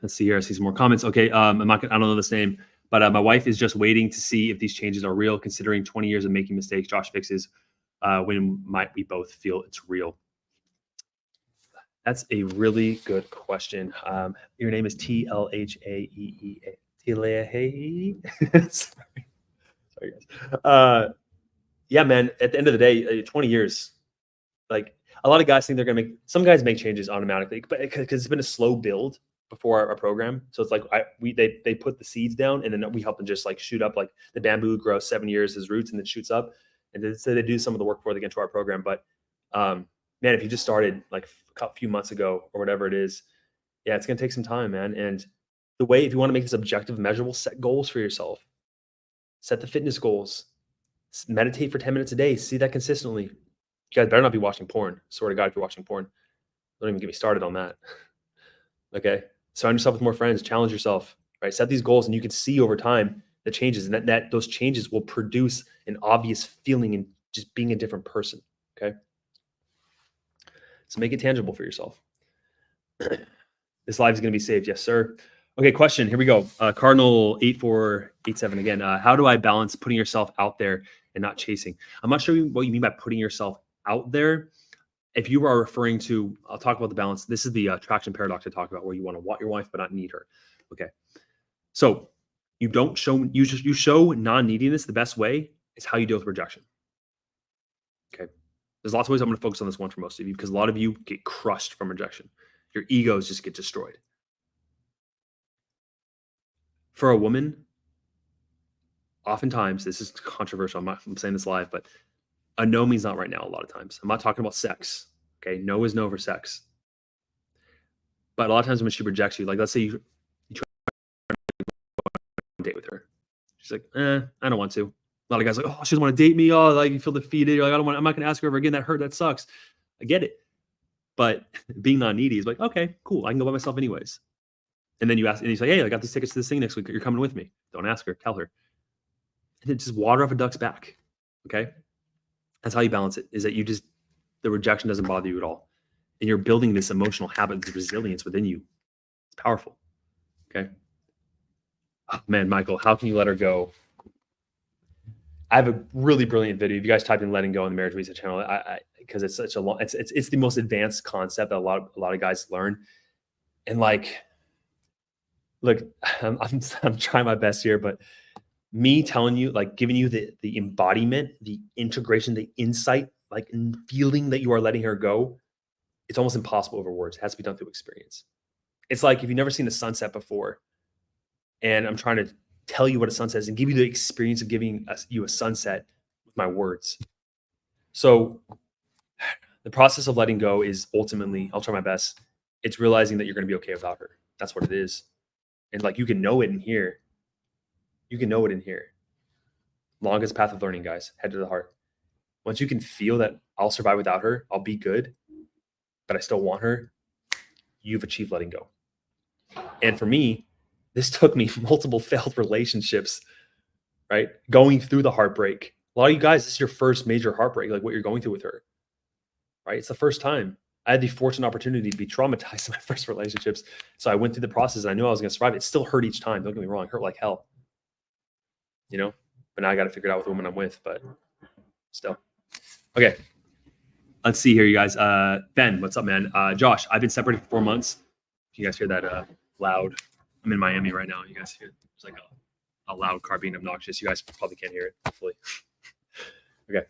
S1: Let's see here. I see some more comments. Okay. I don't know this name, but my wife is just waiting to see if these changes are real, considering 20 years of making mistakes. Josh fixes. When might we both feel it's real? That's a really good question. Your name is T-L-H-A-E-E-A. Sorry, guys. Yeah, man. At the end of the day, 20 years. Like a lot of guys think they're gonna make. Some guys make changes automatically, but because it's been a slow build before our program, so it's like they put the seeds down, and then we help them just like shoot up. Like the bamboo grows 7 years as roots, and then shoots up, and so they do some of the work before they get into our program. But man, if you just started like a few months ago or whatever it is, yeah, it's gonna take some time, man. And the way, if you want to make this objective, measurable, set goals for yourself. Set the fitness goals. Meditate for 10 minutes a day. See that consistently. You guys better not be watching porn. Swear to God, if you're watching porn, don't even get me started on that. Okay. Surround yourself with more friends. Challenge yourself. Right. Set these goals, and you can see over time the changes, and that those changes will produce an obvious feeling in just being a different person. Okay. So make it tangible for yourself. This live is going to be saved. Yes, sir. Okay. Question. Here we go. Cardinal 8487 again. How do I balance putting yourself out there and not chasing? I'm not sure what you mean by putting yourself out there. If you are referring to, I'll talk about the balance. This is the attraction paradox I talk about, where you want to want your wife but not need her. Okay. So you show non-neediness. The best way is how you deal with rejection. Okay. There's lots of ways. I'm going to focus on this one for most of you, because a lot of you get crushed from rejection. Your egos just get destroyed. For a woman, oftentimes, this is controversial. I'm saying this live, but A no means not right now a lot of times. I'm not talking about sex. Okay. No is no for sex. But a lot of times when she rejects you, like let's say you try to date with her. She's like, I don't want to. A lot of guys are like, oh, she doesn't want to date me. Oh, like you feel defeated. You're like, I'm not gonna ask her ever again. That hurt. That sucks. I get it. But being not needy is like, okay, cool. I can go by myself anyways. And then you ask, and you say, hey, I got these tickets to this thing next week. You're coming with me. Don't ask her. Tell her. And then just water off a duck's back. Okay. That's how you balance it, is that the rejection doesn't bother you at all. And you're building this emotional habit, this resilience within you. It's powerful. Okay. Oh, man, Michael, how can you let her go? I have a really brilliant video. If you guys type in "letting go" in the Marriage Reset channel, because it's such a long, it's the most advanced concept that a lot of guys learn. And like, look, I'm trying my best here, but me telling you, like giving you the embodiment, the integration, the insight, like feeling that you are letting her go, it's almost impossible over words. It has to be done through experience. It's like if you've never seen a sunset before, and I'm trying to tell you what a sunset is and give you the experience of giving you a sunset with my words. So the process of letting go is ultimately, I'll try my best, it's realizing that you're going to be okay without her. That's what it is. And like you can know it in here. You can know it in here. Longest path of learning, guys. Head to the heart. Once you can feel that I'll survive without her, I'll be good, but I still want her, you've achieved letting go. And for me, this took me multiple failed relationships, right? Going through the heartbreak. A lot of you guys, this is your first major heartbreak, like what you're going through with her, right? It's the first time. I had the fortunate opportunity to be traumatized in my first relationships. So I went through the process and I knew I was going to survive. It still hurt each time. Don't get me wrong. It hurt like hell, you know? But now I got to figure it out with the woman I'm with, but still. Okay. Let's see here, you guys. Ben, what's up, man? Josh, I've been separated for 4 months. You guys hear that loud? I'm in Miami right now. You guys hear it's like a loud car being obnoxious. You guys probably can't hear it, hopefully. Okay.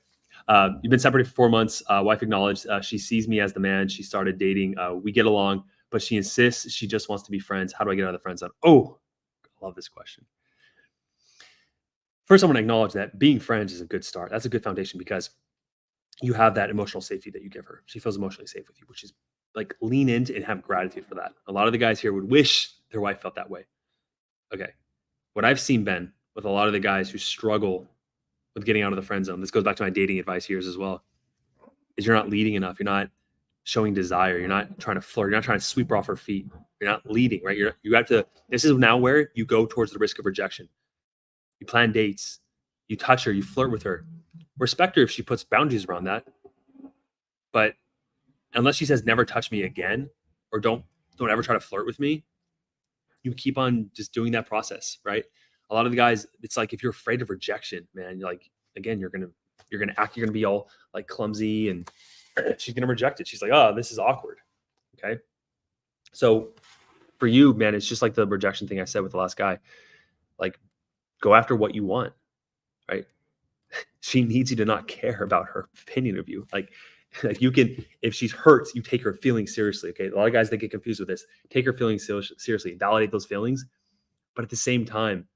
S1: You've been separated for 4 months. Wife acknowledged she sees me as the man. She started dating. We get along, but she insists she just wants to be friends. How do I get out of the friend zone? Oh, I love this question. First, I want to acknowledge that being friends is a good start. That's a good foundation because you have that emotional safety that you give her. She feels emotionally safe with you, which is like lean into and have gratitude for that. A lot of the guys here would wish their wife felt that way. Okay. What I've seen, Ben, with a lot of the guys who struggle with getting out of the friend zone, this goes back to my dating advice here as well, is you're not leading enough. You're not showing desire. You're not trying to flirt. You're not trying to sweep her off her feet. You're not leading, right? You have to, this is now where you go towards the risk of rejection. You plan dates. You touch her. You flirt with her. Respect her if she puts boundaries around that. But unless she says never touch me again, or don't ever try to flirt with me, you keep on just doing that process, right? A lot of the guys, it's like if you're afraid of rejection, man, you're like, again, you're gonna act, you're gonna be all like clumsy, and she's gonna reject it. She's like, oh, this is awkward. Okay. So for you, man, it's just like the rejection thing I said with the last guy. Like, go after what you want, right? She needs you to not care about her opinion of you. Like you can, if she's hurt, you take her feelings seriously. Okay. A lot of guys, they get confused with this. Take her feelings seriously, validate those feelings. But at the same time,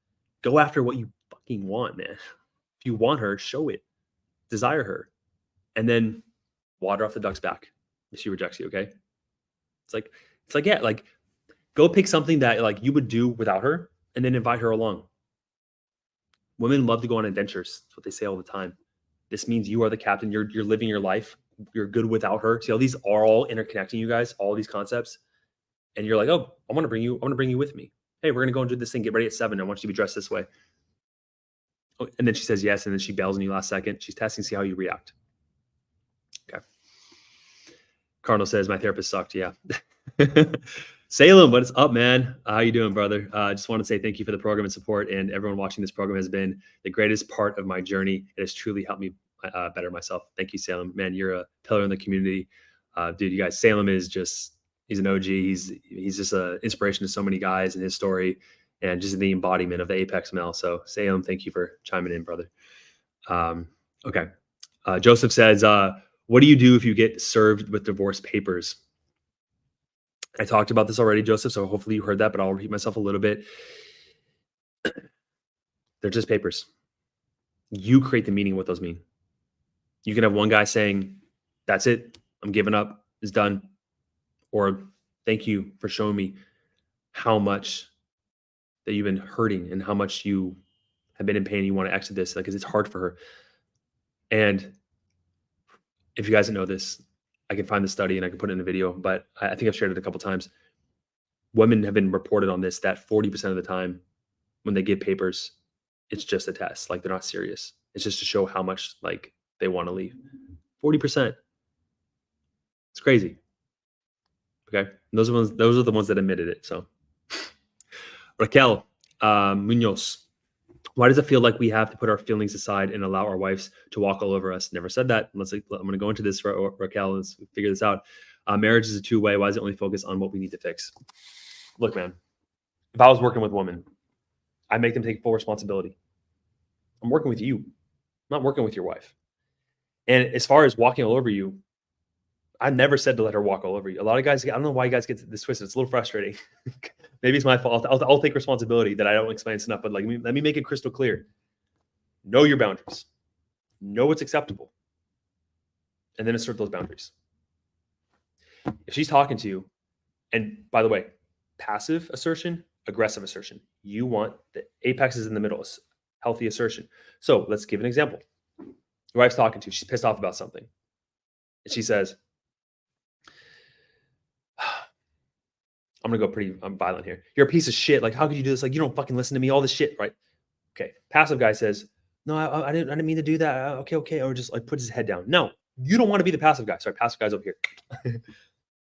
S1: go after what you fucking want, man. If you want her, show it, desire her, and then water off the duck's back if she rejects you. Okay. It's like, yeah, like go pick something that like you would do without her and then invite her along. Women love to go on adventures. That's what they say all the time. This means you are the captain. You're living your life. You're good without her. See how these are all interconnecting, you guys, all these concepts. And you're like, oh, I want to bring you with me. Hey, we're going to go and do this thing. Get ready at 7. I want you to be dressed this way. Oh, and then she says yes. And then she bails on you last second. She's testing, see how you react. Okay. Cardinal says, my therapist sucked. Yeah. Salem, what is up, man? How you doing, brother? I just want to say thank you for the program and support, and everyone watching this program has been the greatest part of my journey. It has truly helped me better myself. Thank you, Salem. Man, you're a pillar in the community. Dude, you guys, Salem is just, he's an OG. He's just an inspiration to so many guys in his story and just the embodiment of the apex male. So Salem, thank you for chiming in, brother. Okay. Joseph says, what do you do if you get served with divorce papers? I talked about this already, Joseph, so hopefully you heard that, but I'll repeat myself a little bit. They're just papers. You create the meaning of what those mean. You can have one guy saying, that's it, I'm giving up, it's done. Or thank you for showing me how much that you've been hurting and how much you have been in pain. You want to exit this, like, because it's hard for her. And if you guys didn't know this, I can find the study and I can put it in a video, but I think I've shared it a couple times. Women have been reported on this, that 40% of the time when they give papers, it's just a test. Like, they're not serious. It's just to show how much like they want to leave. 40%. It's crazy. Okay. And those are the ones that admitted it. So Raquel Munoz. Why does it feel like we have to put our feelings aside and allow our wives to walk all over us? Never said that. I'm going to go into this, Raquel. Let's figure this out. Marriage is a two-way. Why does it only focus on what we need to fix? Look, man, if I was working with women, I'd make them take full responsibility. I'm working with you. I'm not working with your wife. And as far as walking all over you, I never said to let her walk all over you. A lot of guys, I don't know why you guys get this twisted. It's a little frustrating. Maybe it's my fault. I'll take responsibility that I don't explain this enough, but like, let me make it crystal clear. Know your boundaries. Know what's acceptable. And then assert those boundaries. If she's talking to you, and by the way, passive assertion, aggressive assertion. You want the apex is in the middle, healthy assertion. So let's give an example. Your wife's talking to you. She's pissed off about something. And she says, I'm going to go pretty violent here. You're a piece of shit. Like, how could you do this? Like, you don't fucking listen to me, all this shit, right? Okay. Passive guy says, no, I didn't mean to do that. Okay. Or just like puts his head down. No, you don't want to be the passive guy. Sorry, passive guy's over here.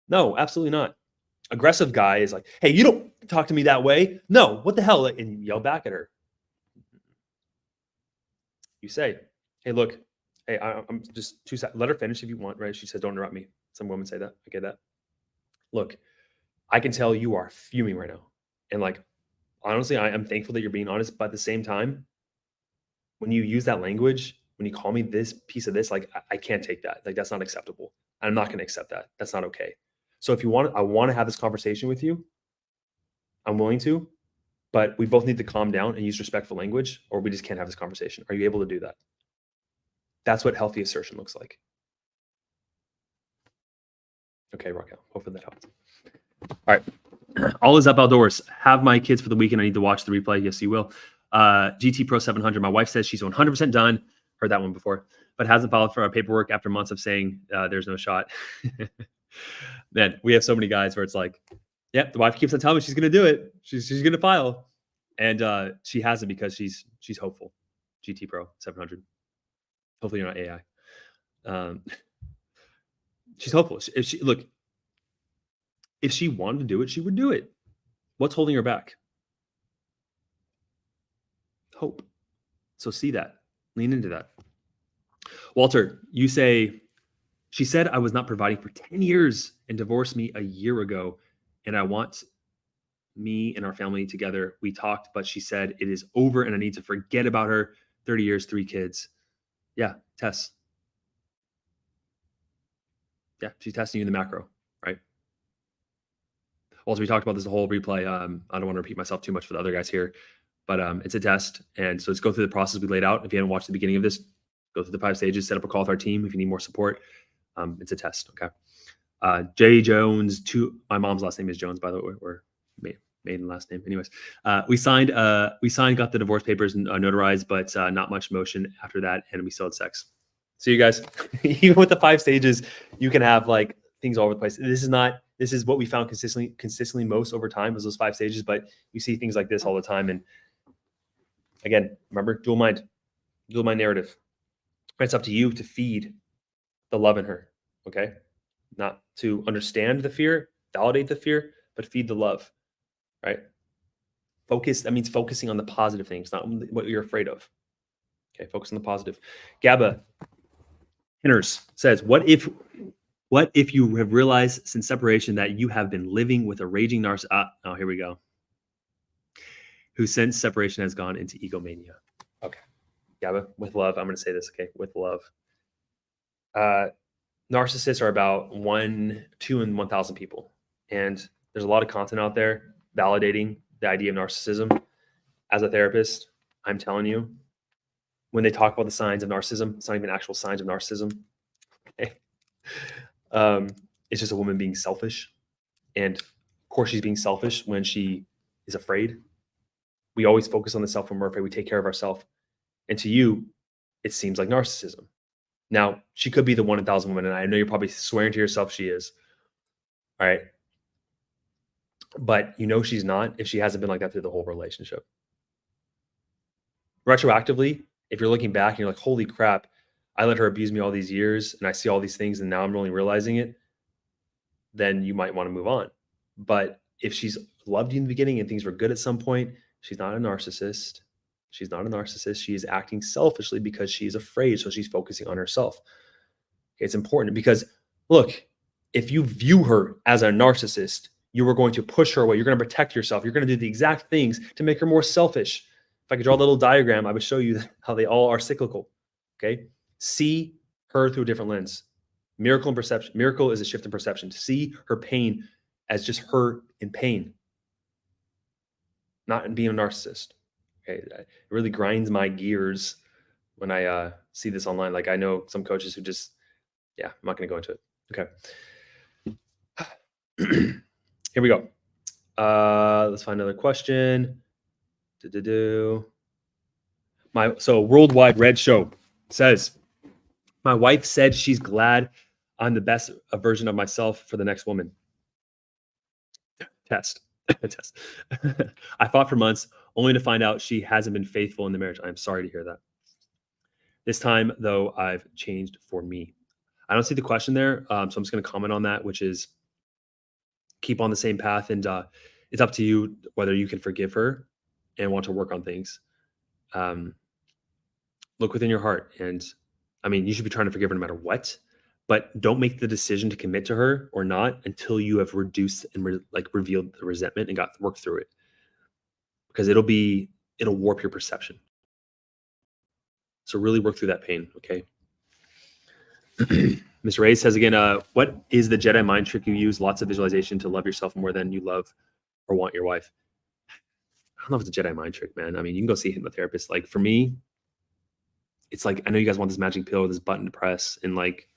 S1: No, absolutely not. Aggressive guy is like, hey, you don't talk to me that way. No, what the hell? And yell back at her. You say, hey, look, hey, I'm just let her finish if you want, right? She says, don't interrupt me. Some women say that. I get that. Look, I can tell you are fuming right now. And like, honestly, I am thankful that you're being honest. But at the same time, when you use that language, when you call me this piece of this, like, I can't take that. Like, that's not acceptable. I'm not going to accept that. That's not okay. So if you want, I want to have this conversation with you. I'm willing to, but we both need to calm down and use respectful language, or we just can't have this conversation. Are you able to do that? That's what healthy assertion looks like. Okay, Raquel, hopefully that helps. All right. All is up outdoors. Have my kids for the weekend. I need to watch the replay. Yes, you will. GT Pro 700. My wife says she's 100% done. Heard that one before, but hasn't filed for our paperwork after months of saying there's no shot. Man, we have so many guys where it's like, yep, the wife keeps on telling me she's going to do it. She's going to file. And she hasn't because she's hopeful. GT Pro 700. Hopefully you're not AI. She's hopeful. If she wanted to do it, she would do it. What's holding her back? Hope. So see that. Lean into that. Walter, you say, she said I was not providing for 10 years and divorced me a year ago, and I want me and our family together. We talked, but she said it is over and I need to forget about her. 30 years, 3 kids. Yeah, Tess. Yeah, she's testing you in the macro, right? Also, we talked about this the whole replay. I don't want to repeat myself too much for the other guys here, but it's a test. And so let's go through the process we laid out. If you haven't watched the beginning of this, go through the 5 stages, set up a call with our team if you need more support. It's a test, okay? J. Jones, my mom's last name is Jones, by the way. We're maiden last name. Anyways, we signed, got the divorce papers notarized, but not much motion after that, and we still had sex. So you guys, even with the 5 stages, you can have like things all over the place. This is what we found consistently most over time was those 5 stages, but you see things like this all the time. And again, remember, dual mind narrative. It's up to you to feed the love in her, okay? Not to understand the fear, validate the fear, but feed the love, right? That means focusing on the positive things, not what you're afraid of. Okay, focus on the positive. Gabba Hinners says, what if you have realized since separation that you have been living with a raging narcissist? Oh, here we go. Who since separation has gone into egomania. Okay. Gabba, with love, I'm going to say this, okay? With love. Narcissists are about 2 in 1,000 people. And there's a lot of content out there validating the idea of narcissism. As a therapist, I'm telling you, when they talk about the signs of narcissism, it's not even actual signs of narcissism. Okay. It's just a woman being selfish. And of course, she's being selfish when she is afraid. We always focus on the self when we're afraid. We take care of ourselves. And to you, it seems like narcissism. Now, she could be the 1 in 1,000 woman, and I know you're probably swearing to yourself she is. All right. But you know she's not if she hasn't been like that through the whole relationship. Retroactively, if you're looking back and you're like, holy crap, I let her abuse me all these years and I see all these things and now I'm only realizing it, then you might want to move on. But if she's loved you in the beginning and things were good at some point, she's not a narcissist. She's not a narcissist. She is acting selfishly because she's afraid. So she's focusing on herself. It's important because look, if you view her as a narcissist, you are going to push her away. You're going to protect yourself. You're going to do the exact things to make her more selfish. If I could draw a little diagram, I would show you how they all are cyclical. Okay. See her through a different lens. Miracle and perception. Miracle is a shift in perception. To see her pain as just her in pain, not in being a narcissist. Okay. It really grinds my gears when I see this online. Like I know some coaches who just, yeah, I'm not going to go into it. Okay. Here we go. Let's find another question. So Worldwide Red Show says, my wife said she's glad I'm the best version of myself for the next woman. Test. Test. I fought for months only to find out she hasn't been faithful in the marriage. I'm sorry to hear that. This time, though, I've changed for me. I don't see the question there, so I'm just going to comment on that, which is keep on the same path, and it's up to you whether you can forgive her and want to work on things. Look within your heart, and I mean, you should be trying to forgive her no matter what, but don't make the decision to commit to her or not until you have reduced and revealed the resentment and worked through it, because it'll warp your perception. So really work through that pain, okay? Mr. Ray says again, what is the Jedi mind trick you use? Lots of visualization to love yourself more than you love or want your wife. I don't know if it's a Jedi mind trick, man. I mean, you can go see a hypnotherapist. Like for me, it's like, I know you guys want this magic pill or this button to press, and like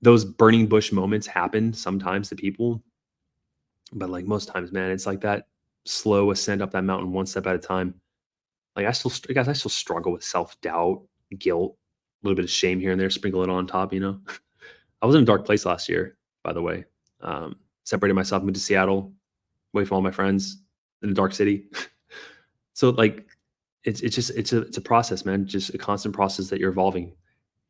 S1: those burning bush moments happen sometimes to people, but like most times, man, it's like that slow ascent up that mountain one step at a time. Like I still struggle with self-doubt, guilt, a little bit of shame here and there, sprinkle it on top, you know. I was in a dark place last year, by the way. Separated myself, moved to Seattle, away from all my friends in a dark city. So like it's a process, man. Just a constant process that you're evolving.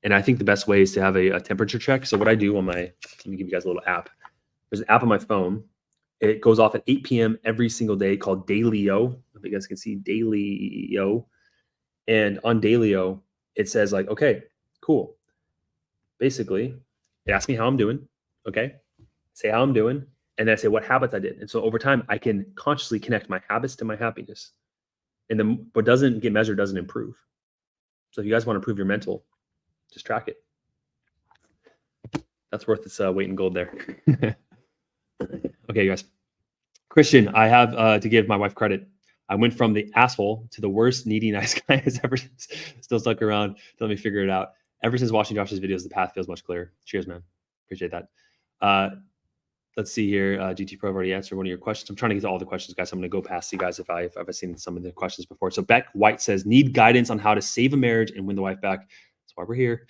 S1: And I think the best way is to have a temperature check. So what I do on let me give you guys a little app. There's an app on my phone. It goes off at 8 p.m. every single day called Dailyo. If you guys can see Dailyo. And on Dailyo, it says like, okay, cool. Basically, it asks me how I'm doing. Okay. Say how I'm doing. And then I say what habits I did. And so over time, I can consciously connect my habits to my happiness. And then what doesn't get measured doesn't improve. So if you guys want to improve your mental, just track it. That's worth its weight in gold there. Okay, guys. Christian, I have to give my wife credit. I went from the asshole to the worst needy nice guy has ever still stuck around to let me figure it out. Ever since watching Josh's videos, the path feels much clearer. Cheers, man. Appreciate that. Let's see here. GT Pro, I've already answered one of your questions. I'm trying to get to all the questions, guys. I'm going to go past you guys if I've seen some of the questions before. So Beck White says, need guidance on how to save a marriage and win the wife back. That's why we're here.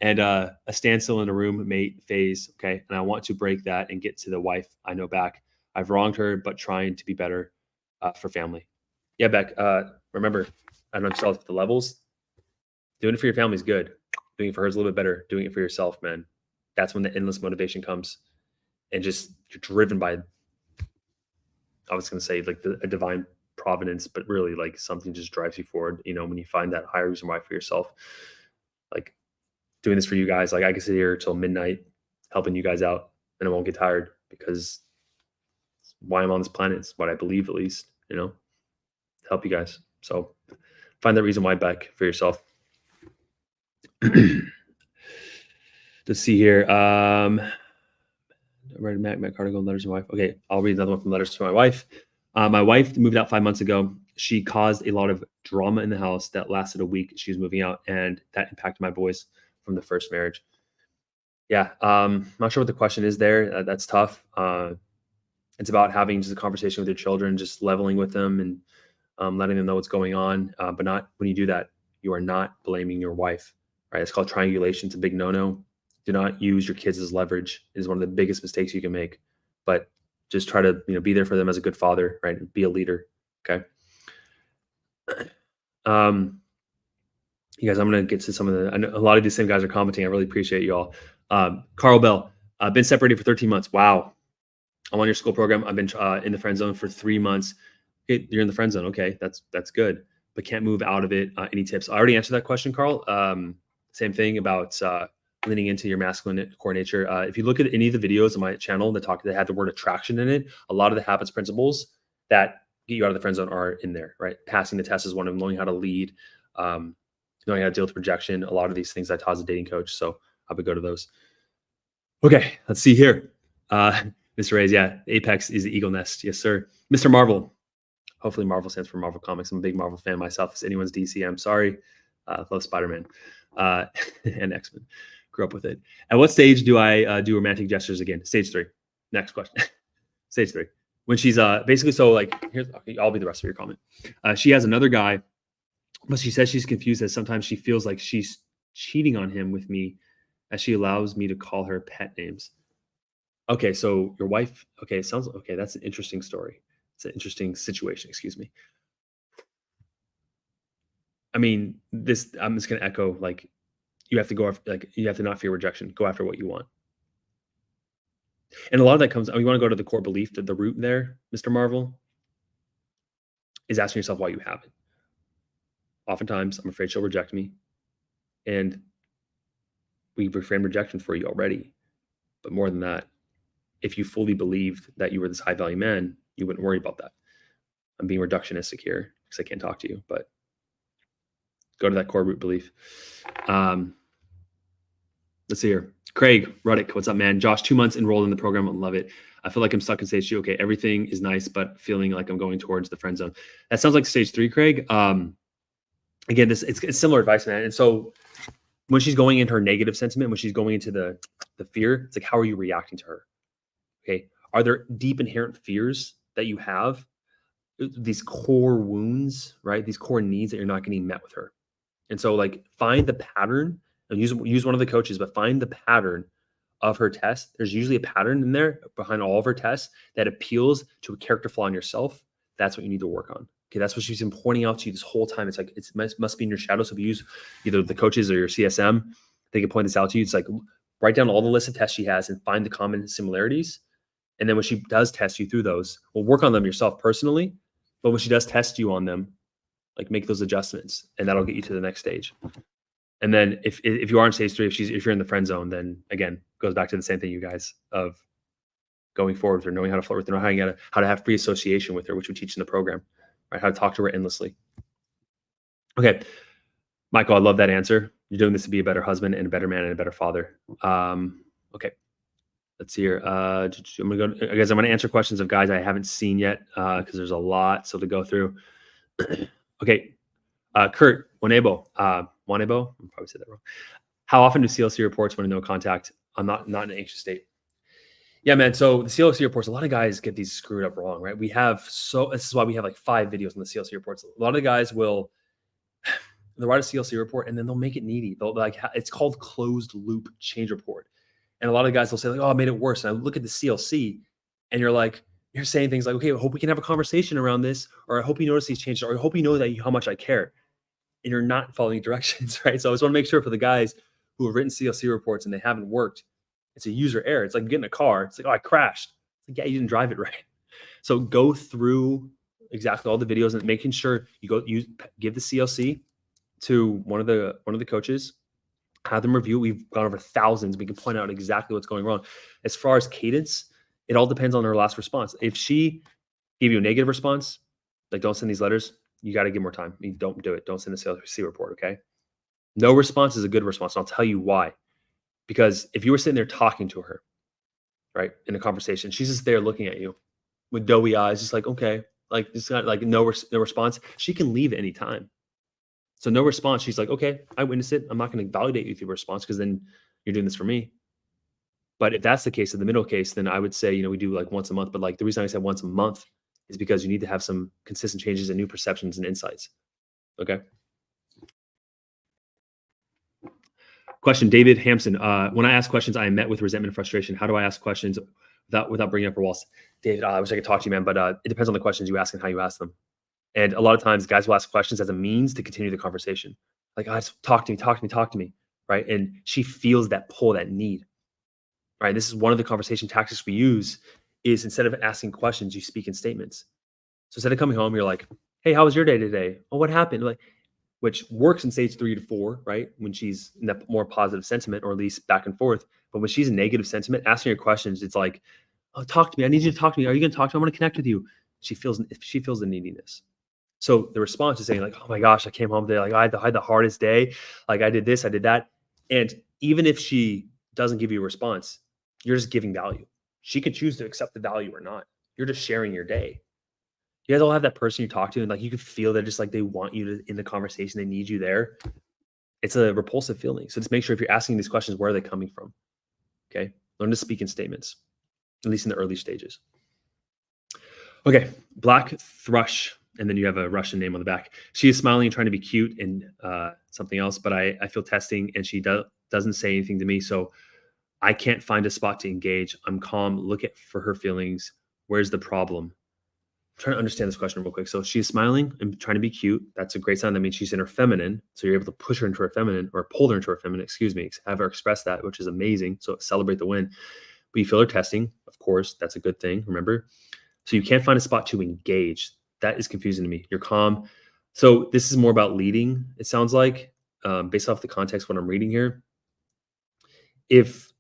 S1: And a standstill in a roommate phase. Okay. And I want to break that and get to the wife I know back. I've wronged her, but trying to be better for family. Yeah, Beck. Remember, I don't know if you saw the levels. Doing it for your family is good. Doing it for her is a little bit better. Doing it for yourself, man. That's when the endless motivation comes. And just you're driven by, I was going to say like a divine providence, but really like something just drives you forward. You know, when you find that higher reason why for yourself, like doing this for you guys, like I can sit here till midnight helping you guys out and I won't get tired because it's why I'm on this planet. It's what I believe, at least, you know, to help you guys. So find that reason why back for yourself. Let's see here. Matt Cardigan, letters to my wife. Okay, I'll read another one from letters to my wife. My wife moved out 5 months ago. she caused a lot of drama in the house that lasted a week. She was moving out, and that impacted my boys from the first marriage. Yeah, not sure what the question is there. That's tough. It's about having just a conversation with your children, just leveling with them and letting them know what's going on. But not when you do that, you are not blaming your wife, right? It's called triangulation. It's a big no-no. Do not use your kids as leverage. It is one of the biggest mistakes you can make. But just try to be there for them as a good father, right? And be a leader. Okay. You guys, I'm gonna get to some of the. I know a lot of these same guys are commenting. I really appreciate you all. Carl Bell, been separated for 13 months. Wow. I'm on your school program. I've been in the friend zone for 3 months. Okay, you're in the friend zone. Okay, that's good, but can't move out of it. Any tips? I already answered that question, Carl. Same thing about leaning into your masculine core nature. If you look at any of the videos on my channel that had the word attraction in it, a lot of the habits principles that get you out of the friend zone are in there, right? Passing the test is one of them. Knowing how to lead, knowing how to deal with projection. A lot of these things I taught as a dating coach, so I would go to those. Okay, let's see here. Mr. Ray's, yeah, Apex is the eagle nest. Yes, sir. Mr. Marvel. Hopefully Marvel stands for Marvel Comics. I'm a big Marvel fan myself. If anyone's DC, I'm sorry. Love Spider-Man and X-Men. Grew up with it. At what stage do I do romantic gestures again? Stage 3. Next question. Stage 3. When she's basically, so like, here's, okay, I'll be the rest of your comment. She has another guy, but she says she's confused as sometimes she feels like she's cheating on him with me as she allows me to call her pet names. Okay, so your wife, okay, it sounds, okay, that's an interesting story. It's an interesting situation, excuse me. I mean, this, I'm just going to echo, like, you have to go after, like, you have to not fear rejection. Go after what you want. And a lot of that comes, you want to go to the core belief, that the root there, Mr. Marvel, is asking yourself why you have it. Oftentimes, I'm afraid she'll reject me. And we reframe rejection for you already. But more than that, if you fully believed that you were this high value man, you wouldn't worry about that. I'm being reductionistic here because I can't talk to you, but go to that core root belief. Let's see here. Craig Ruddick, what's up, man? Josh, 2 months enrolled in the program. I love it. I feel like I'm stuck in stage 2. Okay, everything is nice, but feeling like I'm going towards the friend zone. That sounds like stage 3, Craig. Again, it's similar advice, man. And so when she's going into her negative sentiment, when she's going into the fear, it's like, how are you reacting to her? Okay. Are there deep inherent fears that you have? These core wounds, right? These core needs that you're not getting met with her. And so like find the pattern and use one of the coaches, but find the pattern of her test. There's usually a pattern in there behind all of her tests that appeals to a character flaw in yourself. That's what you need to work on. Okay. That's what she's been pointing out to you this whole time. It's like, it must be in your shadow. So if you use either the coaches or your CSM, they can point this out to you. It's like, write down all the list of tests she has and find the common similarities. And then when she does test you through those, well, work on them yourself personally. But when she does test you on them, like make those adjustments, and that'll get you to the next stage. And then if you are in stage 3, if you're in the friend zone, then again, goes back to the same thing, you guys, of going forward with her, knowing how to flirt with her, knowing how to have free association with her, which we teach in the program, right? How to talk to her endlessly. Okay, Michael, I love that answer. You're doing this to be a better husband and a better man and a better father. Okay. Let's see here. I'm gonna answer questions of guys I haven't seen yet because there's a lot still to go through. Okay, Kurt Wanebo, I probably said that wrong. How often do CLC reports when no contact? I'm not in an anxious state. Yeah, man. So the CLC reports, a lot of guys get these screwed up wrong, right? This is why we have like 5 videos on the CLC reports. A lot of the guys they'll write a CLC report and then they'll make it needy. It's called closed loop change report. And a lot of guys will say like, oh, I made it worse. And I look at the CLC and you're saying things like, okay, I hope we can have a conversation around this, or I hope you notice these changes, or I hope you know how much I care. And you're not following directions, right? So I just want to make sure for the guys who have written CLC reports and they haven't worked, it's a user error. It's like getting a car. It's like, oh, I crashed. It's like, yeah, you didn't drive it right. So go through exactly all the videos and making sure give the CLC to one of the coaches, have them review. We've gone over thousands. We can point out exactly what's going wrong. As far as cadence, it all depends on her last response. If she gave you a negative response, like don't send these letters, you got to give more time. I mean, don't do it. Don't send a CLC report, okay? No response is a good response. And I'll tell you why. Because if you were sitting there talking to her, right, in a conversation, she's just there looking at you with doughy eyes, just like, okay, like just got like no response, she can leave at any time. So no response. She's like, okay, I witnessed it. I'm not going to validate you through response because then you're doing this for me. But if that's the case, in the middle case, then I would say, we do like once a month. But like the reason I said once a month is because you need to have some consistent changes and new perceptions and insights. Okay. Question, David Hampson. When I ask questions, I am met with resentment and frustration. How do I ask questions without bringing up her walls? David, I wish I could talk to you, man, but it depends on the questions you ask and how you ask them. And a lot of times guys will ask questions as a means to continue the conversation. Like, just talk to me. Right. And she feels that pull, that need. Right. This is one of the conversation tactics we use is instead of asking questions, you speak in statements. So instead of coming home, you're like, hey, how was your day today? Oh, what happened? Like, which works in stage 3 to 4, right? When she's in that more positive sentiment, or at least back and forth. But when she's in negative sentiment, asking her questions, it's like, oh, talk to me. I need you to talk to me. Are you going to talk to me? I want to connect with you. She feels the neediness. So the response is saying like, oh my gosh, I came home today. Like I had the hardest day. Like I did this, I did that. And even if she doesn't give you a response, you're just giving value. She can choose to accept the value or not. You're just sharing your day. You guys all have that person you talk to and like you can feel that just like they want you to in the conversation, they need you there. It's a repulsive feeling. So just make sure if you're asking these questions, where are they coming from? Okay. Learn to speak in statements, at least in the early stages. Okay. Black Thrush. And then you have a Russian name on the back. She is smiling and trying to be cute and something else, but I feel testing and she doesn't say anything to me. So I can't find a spot to engage. I'm calm. Look for her feelings. Where's the problem? I'm trying to understand this question real quick. So she's smiling and trying to be cute. That's a great sign. That means she's in her feminine. So you're able to push her into her feminine or pull her into her feminine, have her express that, which is amazing. So celebrate the win. But you feel her testing. Of course, that's a good thing. Remember? So you can't find a spot to engage. That is confusing to me. You're calm. So this is more about leading, it sounds like, based off the context what I'm reading here. If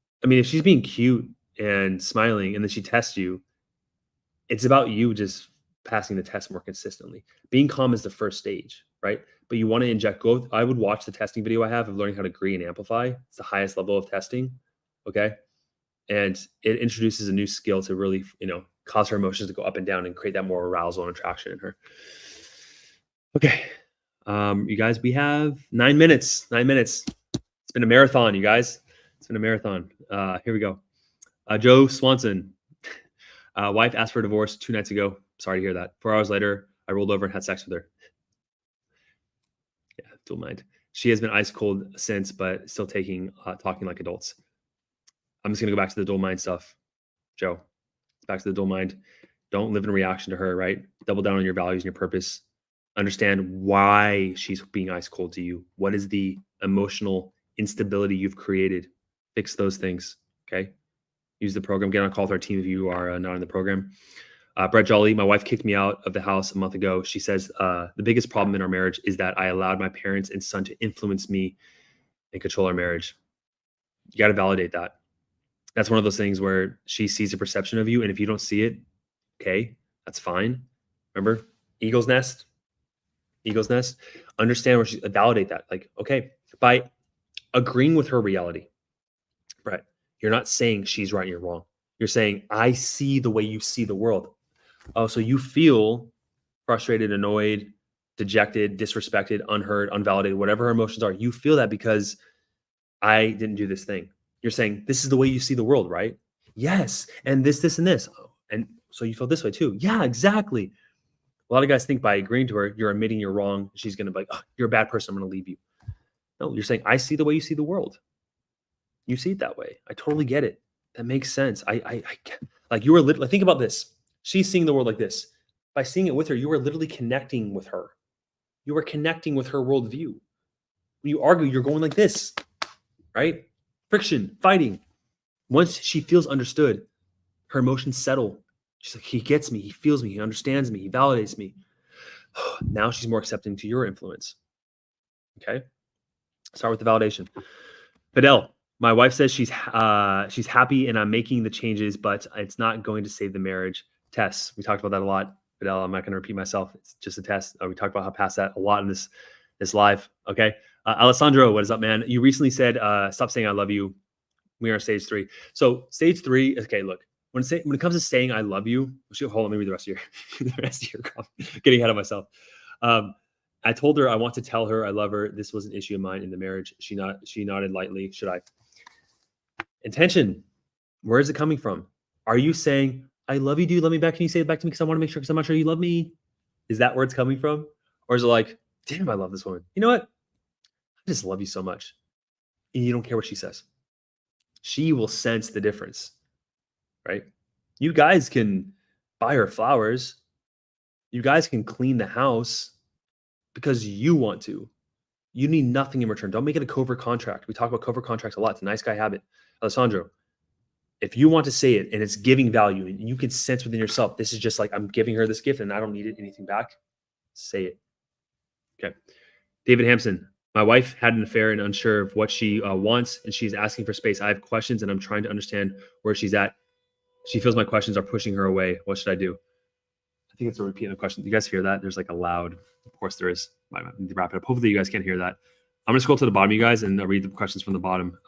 S1: she's being cute and smiling and then she tests you, it's about you just passing the test more consistently. Being calm is the first stage, right? But you want to inject growth. I would watch the testing video I have of learning how to agree and amplify. It's the highest level of testing. Okay. And it introduces a new skill to really, cause her emotions to go up and down and create that more arousal and attraction in her. Okay. You guys, we have 9 minutes. 9 minutes. It's been a marathon, you guys. It's been a marathon. Here we go. Joe Swanson. Wife asked for a divorce 2 nights ago. Sorry to hear that. 4 hours later, I rolled over and had sex with her. Yeah, dual mind. She has been ice cold since, but still talking like adults. I'm just going to go back to the dual mind stuff. Joe, back to the dual mind. Don't live in reaction to her, right? Double down on your values and your purpose. Understand why she's being ice cold to you. What is the emotional instability you've created? Fix those things, okay? Use the program. Get on a call with our team if you are not in the program. Brett Jolly, my wife kicked me out of the house a month ago. She says, the biggest problem in our marriage is that I allowed my parents and son to influence me and control our marriage. You got to validate that. That's one of those things where she sees a perception of you. And if you don't see it, okay, that's fine. Remember, eagle's nest, understand where she validate that. Like, okay, by agreeing with her reality, Brett, you're not saying she's right, you're wrong. You're saying, I see the way you see the world. Oh, so you feel frustrated, annoyed, dejected, disrespected, unheard, unvalidated, whatever her emotions are. You feel that because I didn't do this thing. You're saying, this is the way you see the world, right? Yes. And this, and this. And so you feel this way too. Yeah, exactly. A lot of guys think by agreeing to her, you're admitting you're wrong. She's going to be like, oh, you're a bad person. I'm going to leave you. No, you're saying, I see the way you see the world. You see it that way. I totally get it. That makes sense. I like you were literally, think about this. She's seeing the world like this. By seeing it with her, you were literally connecting with her. You were connecting with her worldview. When you argue, you're going like this, right? Friction, fighting. Once she feels understood, her emotions settle. She's like, he gets me, he feels me, he understands me, he validates me. Now she's more accepting to your influence. Okay? Start with the validation. Fidel, my wife says she's happy and I'm making the changes, but it's not going to save the marriage. Tess, we talked about that a lot. Fidel, I'm not going to repeat myself. It's just a test. We talked about how past that a lot in this live. Okay. Alessandro, what is up, man? You recently said, stop saying I love you. We are stage 3. So stage 3, okay, look, when it comes to saying I love you, hold on, let me read the rest of your comment. Getting ahead of myself. I told her I want to tell her I love her. This was an issue of mine in the marriage. She nodded lightly. Should I? Intention. Where is it coming from? Are you saying, I love you, dude? Love me back. Can you say it back to me? Because I want to make sure, because I'm not sure you love me. Is that where it's coming from? Or is it like, damn, I love this woman. You know what? I just love you so much. And you don't care what she says. She will sense the difference, right? You guys can buy her flowers. You guys can clean the house because you want to. You need nothing in return. Don't make it a covert contract. We talk about covert contracts a lot. It's a nice guy habit. Alessandro, if you want to say it and it's giving value and you can sense within yourself, this is just like, I'm giving her this gift and I don't need anything back, say it. Okay. David Hampson, my wife had an affair and unsure of what she wants, and she's asking for space. I have questions and I'm trying to understand where she's at. She feels my questions are pushing her away. What should I do? I think it's a repeat of the question. Do you guys hear that? There's like a loud, of course there is. I need to wrap it up. Hopefully you guys can't hear that. I'm going to scroll to the bottom, you guys, and read the questions from the bottom.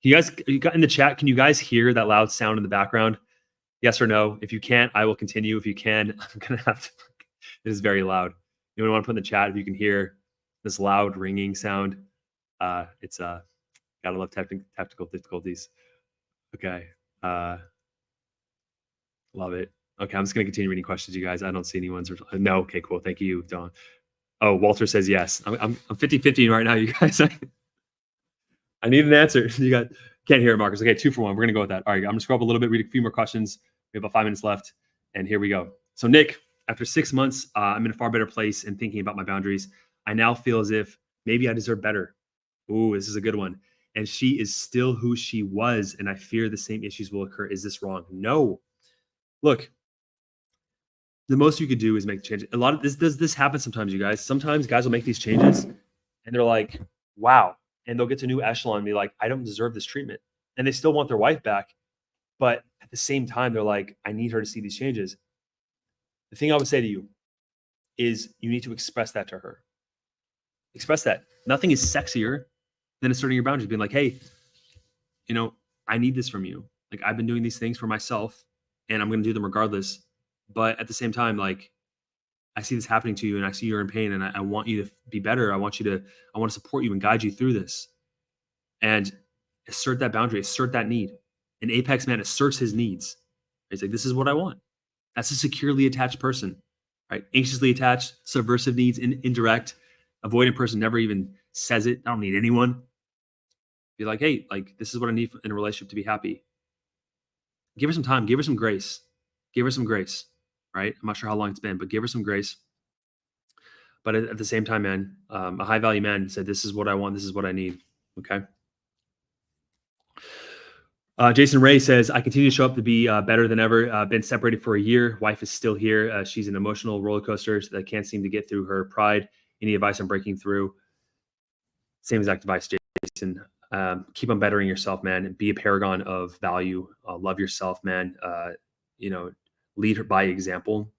S1: You got in the chat, can you guys hear that loud sound in the background? Yes or no? If you can't, I will continue. If you can, I'm going to have to. It is very loud. You want to put in the chat if you can hear this loud ringing sound. It's gotta love technical difficulties. Okay. Love it. Okay, I'm just going to continue reading questions, you guys. I don't see anyone's. No, okay, cool. Thank you, Don. Oh, Walter says yes. I'm 50-50 right now, you guys. I need an answer. You can't hear it, Marcus. Okay, 2 for 1. We're gonna go with that. All right, I'm gonna scroll up a little bit, read a few more questions. We have about 5 minutes left, and here we go. So Nick, after 6 months, I'm in a far better place and thinking about my boundaries. I now feel as if maybe I deserve better. Ooh, this is a good one. And she is still who she was, and I fear the same issues will occur. Is this wrong? No. Look, the most you could do is make changes. A lot of this happens sometimes, you guys. Sometimes guys will make these changes, and they're like, wow. And they'll get to a new echelon and be like, I don't deserve this treatment. And they still want their wife back. But at the same time, they're like, I need her to see these changes. The thing I would say to you is you need to express that to her. Express that. Nothing is sexier than asserting your boundaries, being like, hey, I need this from you. Like, I've been doing these things for myself and I'm going to do them regardless. But at the same time, like, I see this happening to you and I see you're in pain and I want you to be better. I want to support you and guide you through this. And assert that boundary, assert that need. An apex man asserts his needs. He's like, this is what I want. That's a securely attached person, right? Anxiously attached, subversive needs, indirect, avoidant person never even says it. I don't need anyone. Be like, hey, like, this is what I need in a relationship to be happy. Give her some time. Give her some grace. Give her some grace, right? I'm not sure how long it's been, but give her some grace. But at the same time, man, a high value man said, this is what I want. This is what I need. Okay. Jason Ray says, I continue to show up to be better than ever. Been separated for a year. Wife is still here. She's an emotional roller coaster that can't seem to get through her pride. Any advice on breaking through? Same exact advice, Jason. Keep on bettering yourself, man, and be a paragon of value. Love yourself, man. Lead her by example.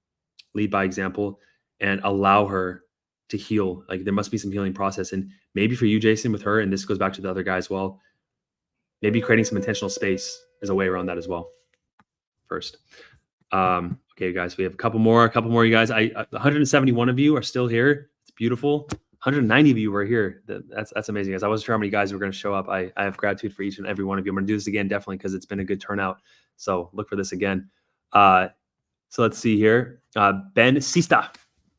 S1: Lead by example and allow her to heal. Like, there must be some healing process. And maybe for you, Jason, with her, and this goes back to the other guy as well, maybe creating some intentional space is a way around that as well. First. Okay, guys, we have a couple more, you guys. 171 of you are still here. It's beautiful. 190 of you were here. That's amazing, guys. I wasn't sure how many guys were going to show up. I have gratitude for each and every one of you. I'm going to do this again, definitely, because it's been a good turnout. So look for this again. So let's see here. Ben Sista.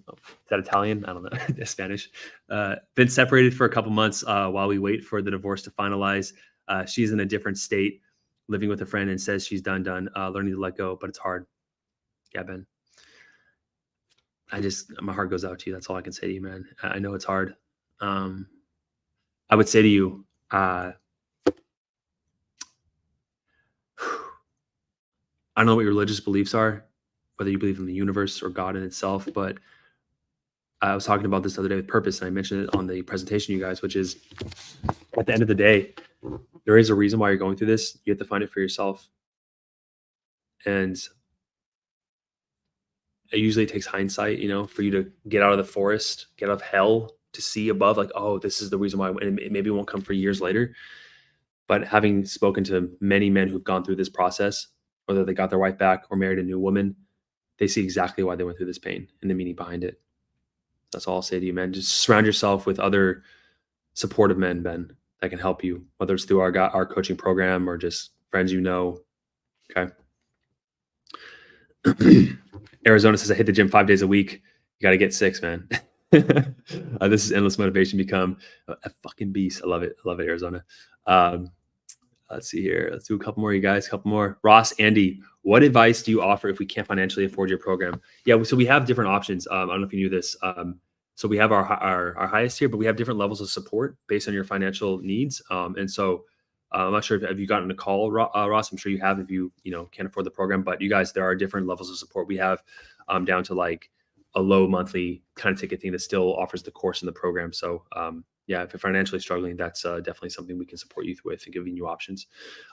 S1: Oh, is that Italian? I don't know. Spanish. Been separated for a couple months while we wait for the divorce to finalize. She's in a different state, living with a friend, and says she's done, learning to let go, but it's hard. Yeah, Ben. My heart goes out to you. That's all I can say to you, man. I know it's hard. I would say to you, I don't know what your religious beliefs are, whether you believe in the universe or God in itself, but I was talking about this the other day with purpose, and I mentioned it on the presentation, you guys, which is, at the end of the day, there is a reason why you're going through this. You have to find it for yourself. And it usually takes hindsight, for you to get out of the forest, get out of hell, to see above, like, oh, this is the reason why. And maybe it won't come for years later. But having spoken to many men who've gone through this process, whether they got their wife back or married a new woman, they see exactly why they went through this pain and the meaning behind it. That's all I'll say to you, man. Just surround yourself with other supportive men, Ben, that can help you, whether it's through our coaching program or just friends you know. Okay. Arizona says, I hit the gym 5 days a week. You got to get 6, man. This is endless motivation. Become a fucking beast. I love it. I love it, Arizona. Let's see here. Let's do a couple more, you guys. A couple more. Ross, Andy, what advice do you offer if we can't financially afford your program? Yeah, so we have different options. I don't know if you knew this. So we have our highest tier, but we have different levels of support based on your financial needs. And so I'm not sure if you gotten a call, Ross. I'm sure you have if you can't afford the program. But you guys, there are different levels of support. We have down to like a low monthly kind of ticket thing that still offers the course in the program. So yeah, if you're financially struggling, that's definitely something we can support you with and giving you options.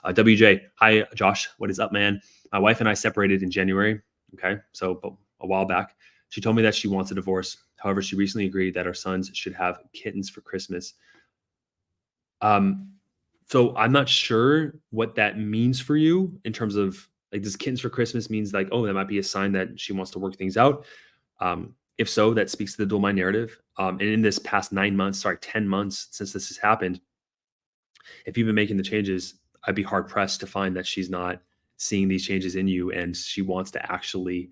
S1: WJ, hi, Josh. What is up, man? My wife and I separated in January. Okay, so a while back. She told me that she wants a divorce. However, she recently agreed that our sons should have kittens for Christmas. So I'm not sure what that means for you in terms of like, does kittens for Christmas means like, oh, that might be a sign that she wants to work things out. If so, that speaks to the dual mind narrative. And in this past 10 months since this has happened, if you've been making the changes, I'd be hard pressed to find that she's not seeing these changes in you and she wants to actually,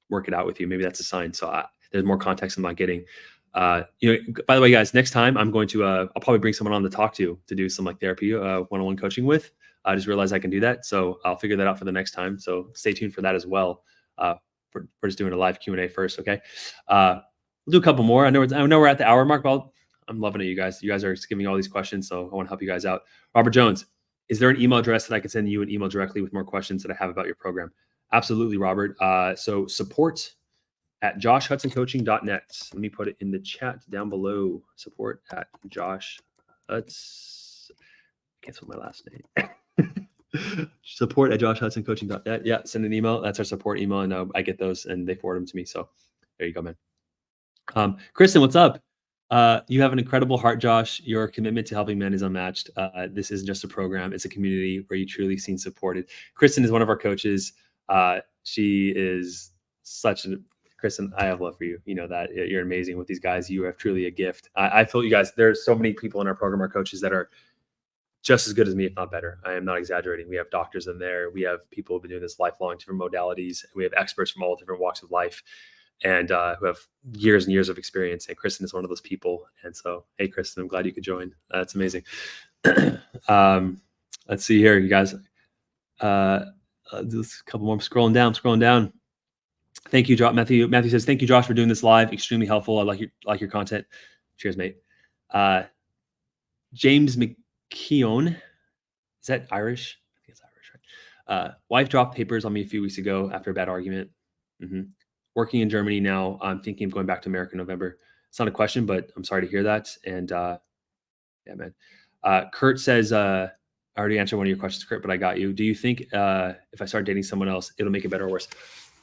S1: work it out with you. Maybe that's a sign. So there's more context I'm not getting. By the way, guys, next time I'm going to, I'll probably bring someone on to talk to do some like therapy, one-on-one coaching with. I just realized I can do that. So I'll figure that out for the next time. So stay tuned for that as well. We're just doing a live Q&A first. Okay. We'll do a couple more. I know we're at the hour mark, but I'm loving it. You guys are just giving me all these questions. So I want to help you guys out. Robert Jones, is there an email address that I can send you an email directly with more questions that I have about your program? Absolutely, Robert. So support@joshhudsoncoaching.net. Let me put it in the chat down below. Support@joshhuds. I can't spell my last name. Support@joshhudsoncoaching.net. Yeah, send an email. That's our support email, and I get those, and they forward them to me. So there you go, man. Kristen, what's up? You have an incredible heart, Josh. Your commitment to helping men is unmatched. This isn't just a program; it's a community where you truly seen supported. Kristen is one of our coaches. She is such a Kristen. I have love for you. You know that you're amazing with these guys. You have truly a gift. I feel you guys. There's so many people in our program, our coaches, that are just as good as me, if not better. I am not exaggerating. We have doctors in there. We have people who've been doing this lifelong, different modalities. We have experts from all different walks of life and who have years and years of experience. And Kristen is one of those people. And so, hey, Kristen, I'm glad you could join. That's amazing. Let's see here, you guys. Just a couple more. Scrolling down. Thank you, Josh. Matthew says, thank you, Josh, for doing this live. Extremely helpful. I like your content. Cheers, mate. James McKeown. Is that Irish? I think it's Irish, right? Wife dropped papers on me a few weeks ago after a bad argument. Working in Germany now. I'm thinking of going back to America in November. It's not a question, but I'm sorry to hear that. And yeah, man. Kurt says, I already answered one of your questions, Kurt, but I got you. Do you think if I start dating someone else, it'll make it better or worse?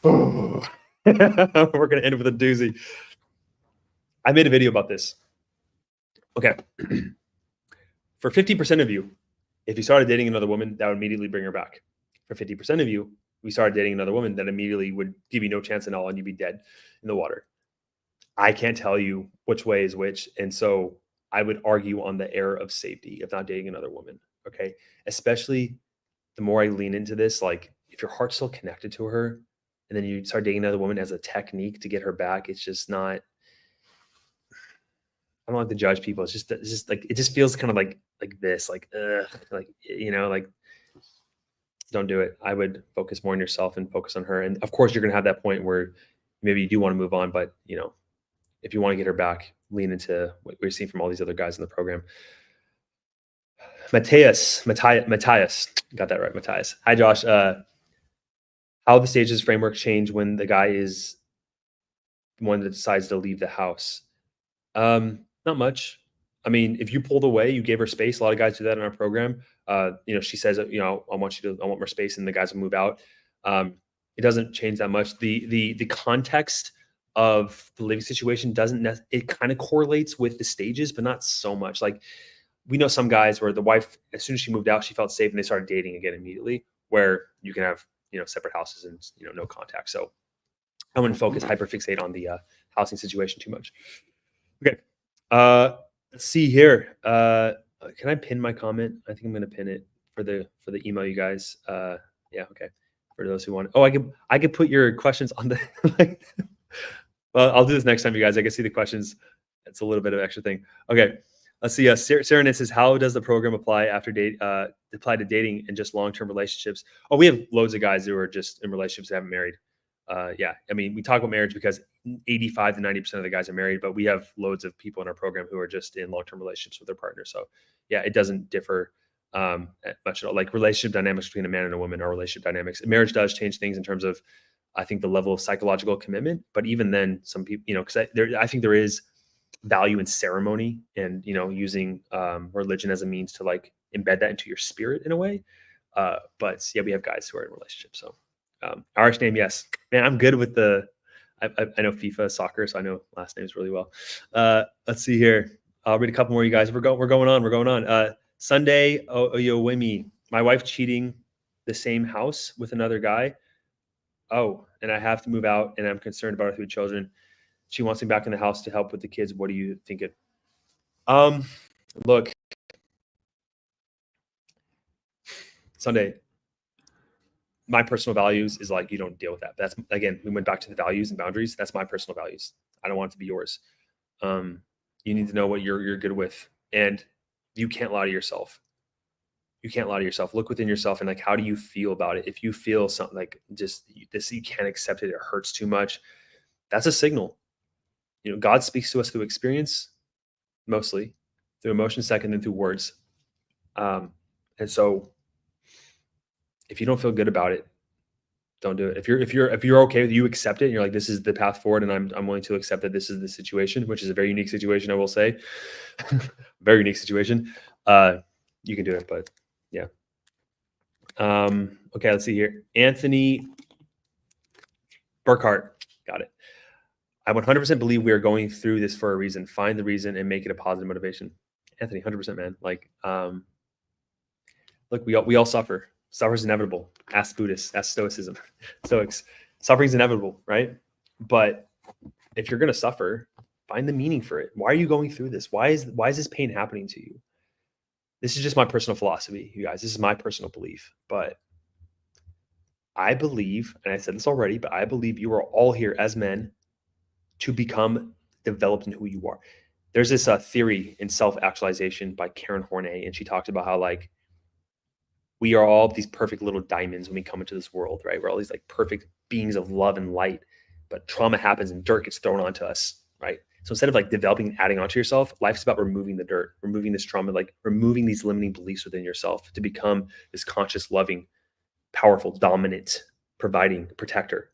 S1: We're going to end with a doozy. I made a video about this. Okay. For 50% of you, if you started dating another woman, that would immediately bring her back. For 50% of you, we started dating another woman that immediately would give you no chance at all and you'd be dead in the water. I can't tell you which way is which. And so I would argue on the air of safety of not dating another woman. Okay. Especially the more I lean into this, like if your heart's still connected to her and then you start dating another woman as a technique to get her back, it's just not, I don't like to judge people. It's just like, it just feels kind of like this, like don't do it. I would focus more on yourself and focus on her. And of course you're going to have that point where maybe you do want to move on, but if you want to get her back, lean into what we're seeing from all these other guys in the program. Matthias, got that right, Matthias. Hi, Josh. How the stages framework change when the guy is the one that decides to leave the house? Not much. I mean, if you pulled away, you gave her space. A lot of guys do that in our program. She says, I want more space, and the guys will move out. It doesn't change that much. The context of the living situation it kind of correlates with the stages, but not so much. Like we know some guys where the wife, as soon as she moved out, she felt safe and they started dating again immediately, where you can have, separate houses and, no contact. So I wouldn't hyperfixate on the housing situation too much. Okay. Let's see here. Can I pin my comment? I think I'm going to pin it for the email, you guys. Yeah. Okay. For those who want. Oh, I could put your questions on the. Well, I'll do this next time, you guys. I can see the questions. It's a little bit of extra thing. Okay. Let's see. Sarah says, how does the program apply apply to dating and just long-term relationships? Oh, we have loads of guys who are just in relationships that haven't married. Yeah. I mean, we talk about marriage because 85 to 90% of the guys are married, but we have loads of people in our program who are just in long-term relationships with their partner. So yeah, it doesn't differ much at all. Like relationship dynamics between a man and a woman are relationship dynamics. Marriage does change things in terms of, I think, the level of psychological commitment, but even then some people, because I think there is value in ceremony and, using religion as a means to like embed that into your spirit in a way. But yeah, we have guys who are in relationships. So Irish name, yes, man, I'm good with the. I know FIFA soccer, so I know last names really well. Let's see here. I'll read a couple more, you guys. We're going on. Sunday, Oyowimi, my wife cheating the same house with another guy. Oh, and I have to move out, and I'm concerned about her 3 children. She wants me back in the house to help with the kids. What do you think it? Look, Sunday, my personal values is like, you don't deal with that. That's, again, we went back to the values and boundaries. That's my personal values. I don't want it to be yours. You need to know what you're good with, and you can't lie to yourself. You can't lie to yourself. Look within yourself and like, how do you feel about it? If you feel something like just this, you can't accept it. It hurts too much. That's a signal. God speaks to us through experience, mostly through emotion, second, and through words. And so if you don't feel good about it, don't do it. If you're okay with it, you accept it and you're like, this is the path forward, and I'm willing to accept that this is the situation, which is a very unique situation, I will say. Very unique situation. You can do it, but yeah. Okay, let's see here. Anthony Burkhart. Got it. I 100% believe we are going through this for a reason. Find the reason and make it a positive motivation. Anthony, 100%, man. Like, look, we all suffer. Suffer is inevitable. Ask Buddhists, ask Stoicism, Stoics. Suffering is inevitable, right? But if you're going to suffer, find the meaning for it. Why are you going through this? Why is this pain happening to you? This is just my personal philosophy, you guys. This is my personal belief. But I believe, and I said this already, but I believe you are all here as men to become developed in who you are. There's this theory in self-actualization by Karen Horney, and she talks about how like we are all these perfect little diamonds when we come into this world, right? We're all these like perfect beings of love and light, but trauma happens and dirt gets thrown onto us, right? So instead of like developing and adding onto yourself, life's about removing the dirt, removing this trauma, like removing these limiting beliefs within yourself to become this conscious, loving, powerful, dominant, providing protector,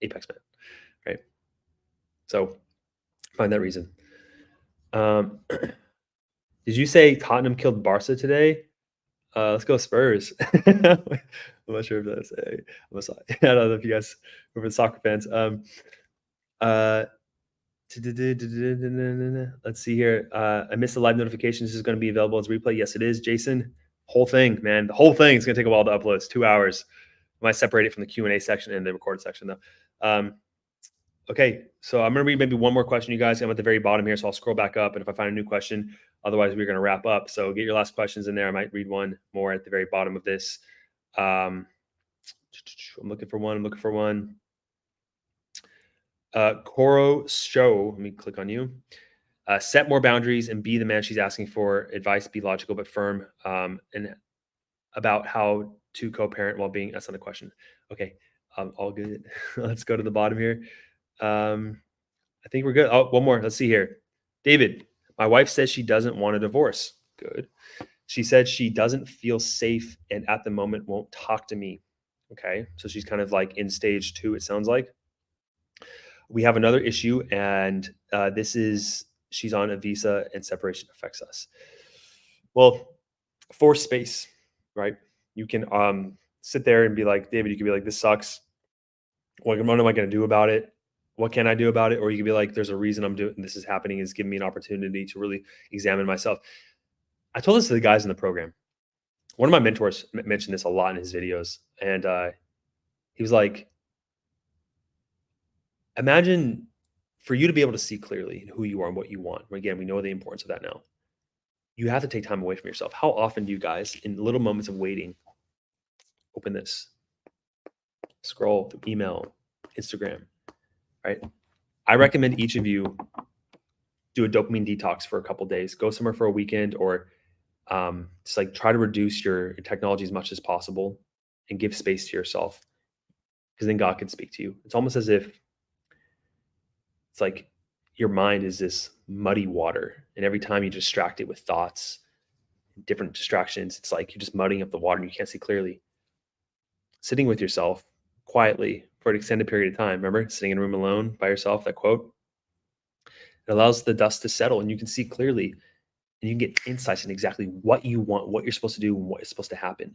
S1: apex man, right? So find that reason. Did you say Tottenham killed Barca today? Let's go Spurs. I'm not sure if that's I don't know if you guys were soccer fans. Let's see here. I missed the live notifications. This is going to be available as replay. Yes, it is, Jason. Whole thing, man. The whole thing is going to take a while to upload. It's 2 hours. I might separate it from the Q&A section and the recorded section, though. Okay, so I'm going to read maybe one more question, you guys. I'm at the very bottom here, so I'll scroll back up. And if I find a new question, otherwise we're going to wrap up. So get your last questions in there. I might read one more at the very bottom of this. I'm looking for one. Koro Show, let me click on you. Set more boundaries and be the man she's asking for. Advice, be logical but firm. And about how to co-parent while being, that's not a question. Okay, all good. Let's go to the bottom here. I think we're good. Oh, one more. Let's see here. David, my wife says she doesn't want a divorce. Good. She said she doesn't feel safe and at the moment won't talk to me. Okay, so she's kind of like in stage 2, it sounds like. We have another issue, and she's on a visa and separation affects us. Well, for space, right? You can sit there and be like, David, you could be like, this sucks. What am I going to do about it? What can I do about it? Or you could be like, there's a reason I'm doing this is happening, is giving me an opportunity to really examine myself. I told this to the guys in the program. One of my mentors mentioned this a lot in his videos, and he was like, imagine for you to be able to see clearly who you are and what you want. Again, we know the importance of that now. You have to take time away from yourself. How often do you guys, in little moments of waiting, open this, scroll through email, Instagram, right? I recommend each of you do a dopamine detox for a couple days. Go somewhere for a weekend, or just like try to reduce your technology as much as possible and give space to yourself, because then God can speak to you. It's almost as if it's like your mind is this muddy water, and every time you distract it with thoughts, different distractions, it's like you're just muddying up the water and you can't see clearly. Sitting with yourself quietly for an extended period of time, remember, sitting in a room alone by yourself, that quote, it allows the dust to settle and you can see clearly, and you can get insights in exactly what you want, what you're supposed to do, and what is supposed to happen.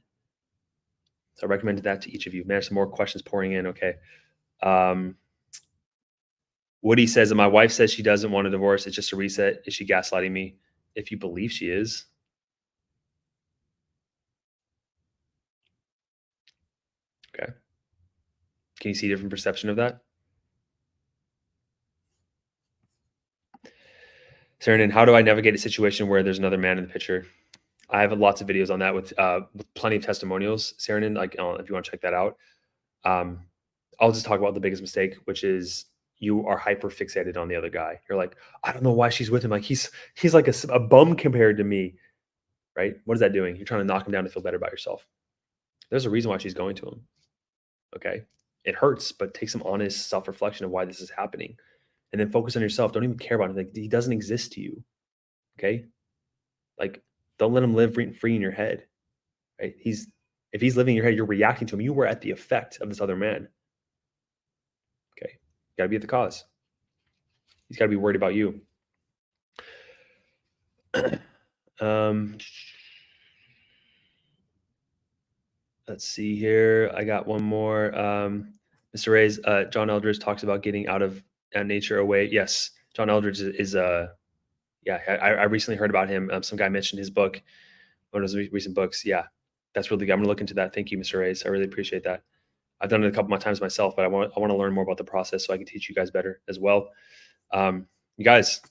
S1: So I recommended that to each of you. Man, there's some more questions pouring in. Okay. Woody says that my wife says she doesn't want a divorce. It's just a reset. Is she gaslighting me? If you believe she is. Okay. Can you see a different perception of that? Saranin, how do I navigate a situation where there's another man in the picture? I have lots of videos on that with plenty of testimonials, Saranin, like if you want to check that out. I'll just talk about the biggest mistake, which is you are hyper fixated on the other guy. You're like, I don't know why she's with him. Like he's like a bum compared to me, right? What is that doing? You're trying to knock him down to feel better about yourself. There's a reason why she's going to him. Okay. It hurts, but take some honest self-reflection of why this is happening. And then focus on yourself. Don't even care about him. Like he doesn't exist to you. Okay. Like, don't let him live free in your head. Right? If he's living in your head, you're reacting to him. You were at the effect of this other man. Okay. You gotta be at the cause. He's gotta be worried about you. Let's see here. I got one more. Mr. Ray's John Eldridge talks about getting out of nature away. Yes, John Eldridge is yeah. I recently heard about him. Some guy mentioned his book, one of his recent books. Yeah, that's really good. I'm gonna look into that. Thank you, Mr. Ray's. I really appreciate that. I've done it a couple of times myself, but I want to learn more about the process so I can teach you guys better as well. You guys,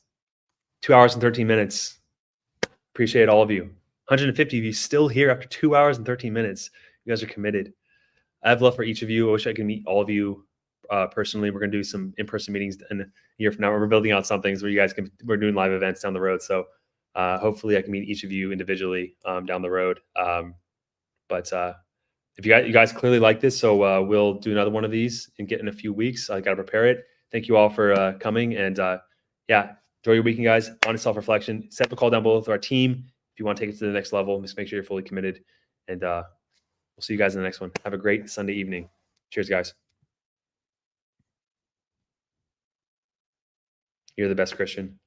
S1: 2 hours and 13 minutes. Appreciate all of you. 150 of you still here after 2 hours and 13 minutes. You guys are committed. I have love for each of you. I wish I could meet all of you personally. We're going to do some in-person meetings in a year from now. We're building out some things where you guys can, we're doing live events down the road. So hopefully I can meet each of you individually down the road. But if you guys clearly like this, so we'll do another one of these and get in a few weeks. I got to prepare it. Thank you all for coming. And yeah, enjoy your weekend, guys. Honest self-reflection. Set the call down below with our team. If you want to take it to the next level, just make sure you're fully committed. And we'll see you guys in the next one. Have a great Sunday evening. Cheers, guys. You're the best, Christian.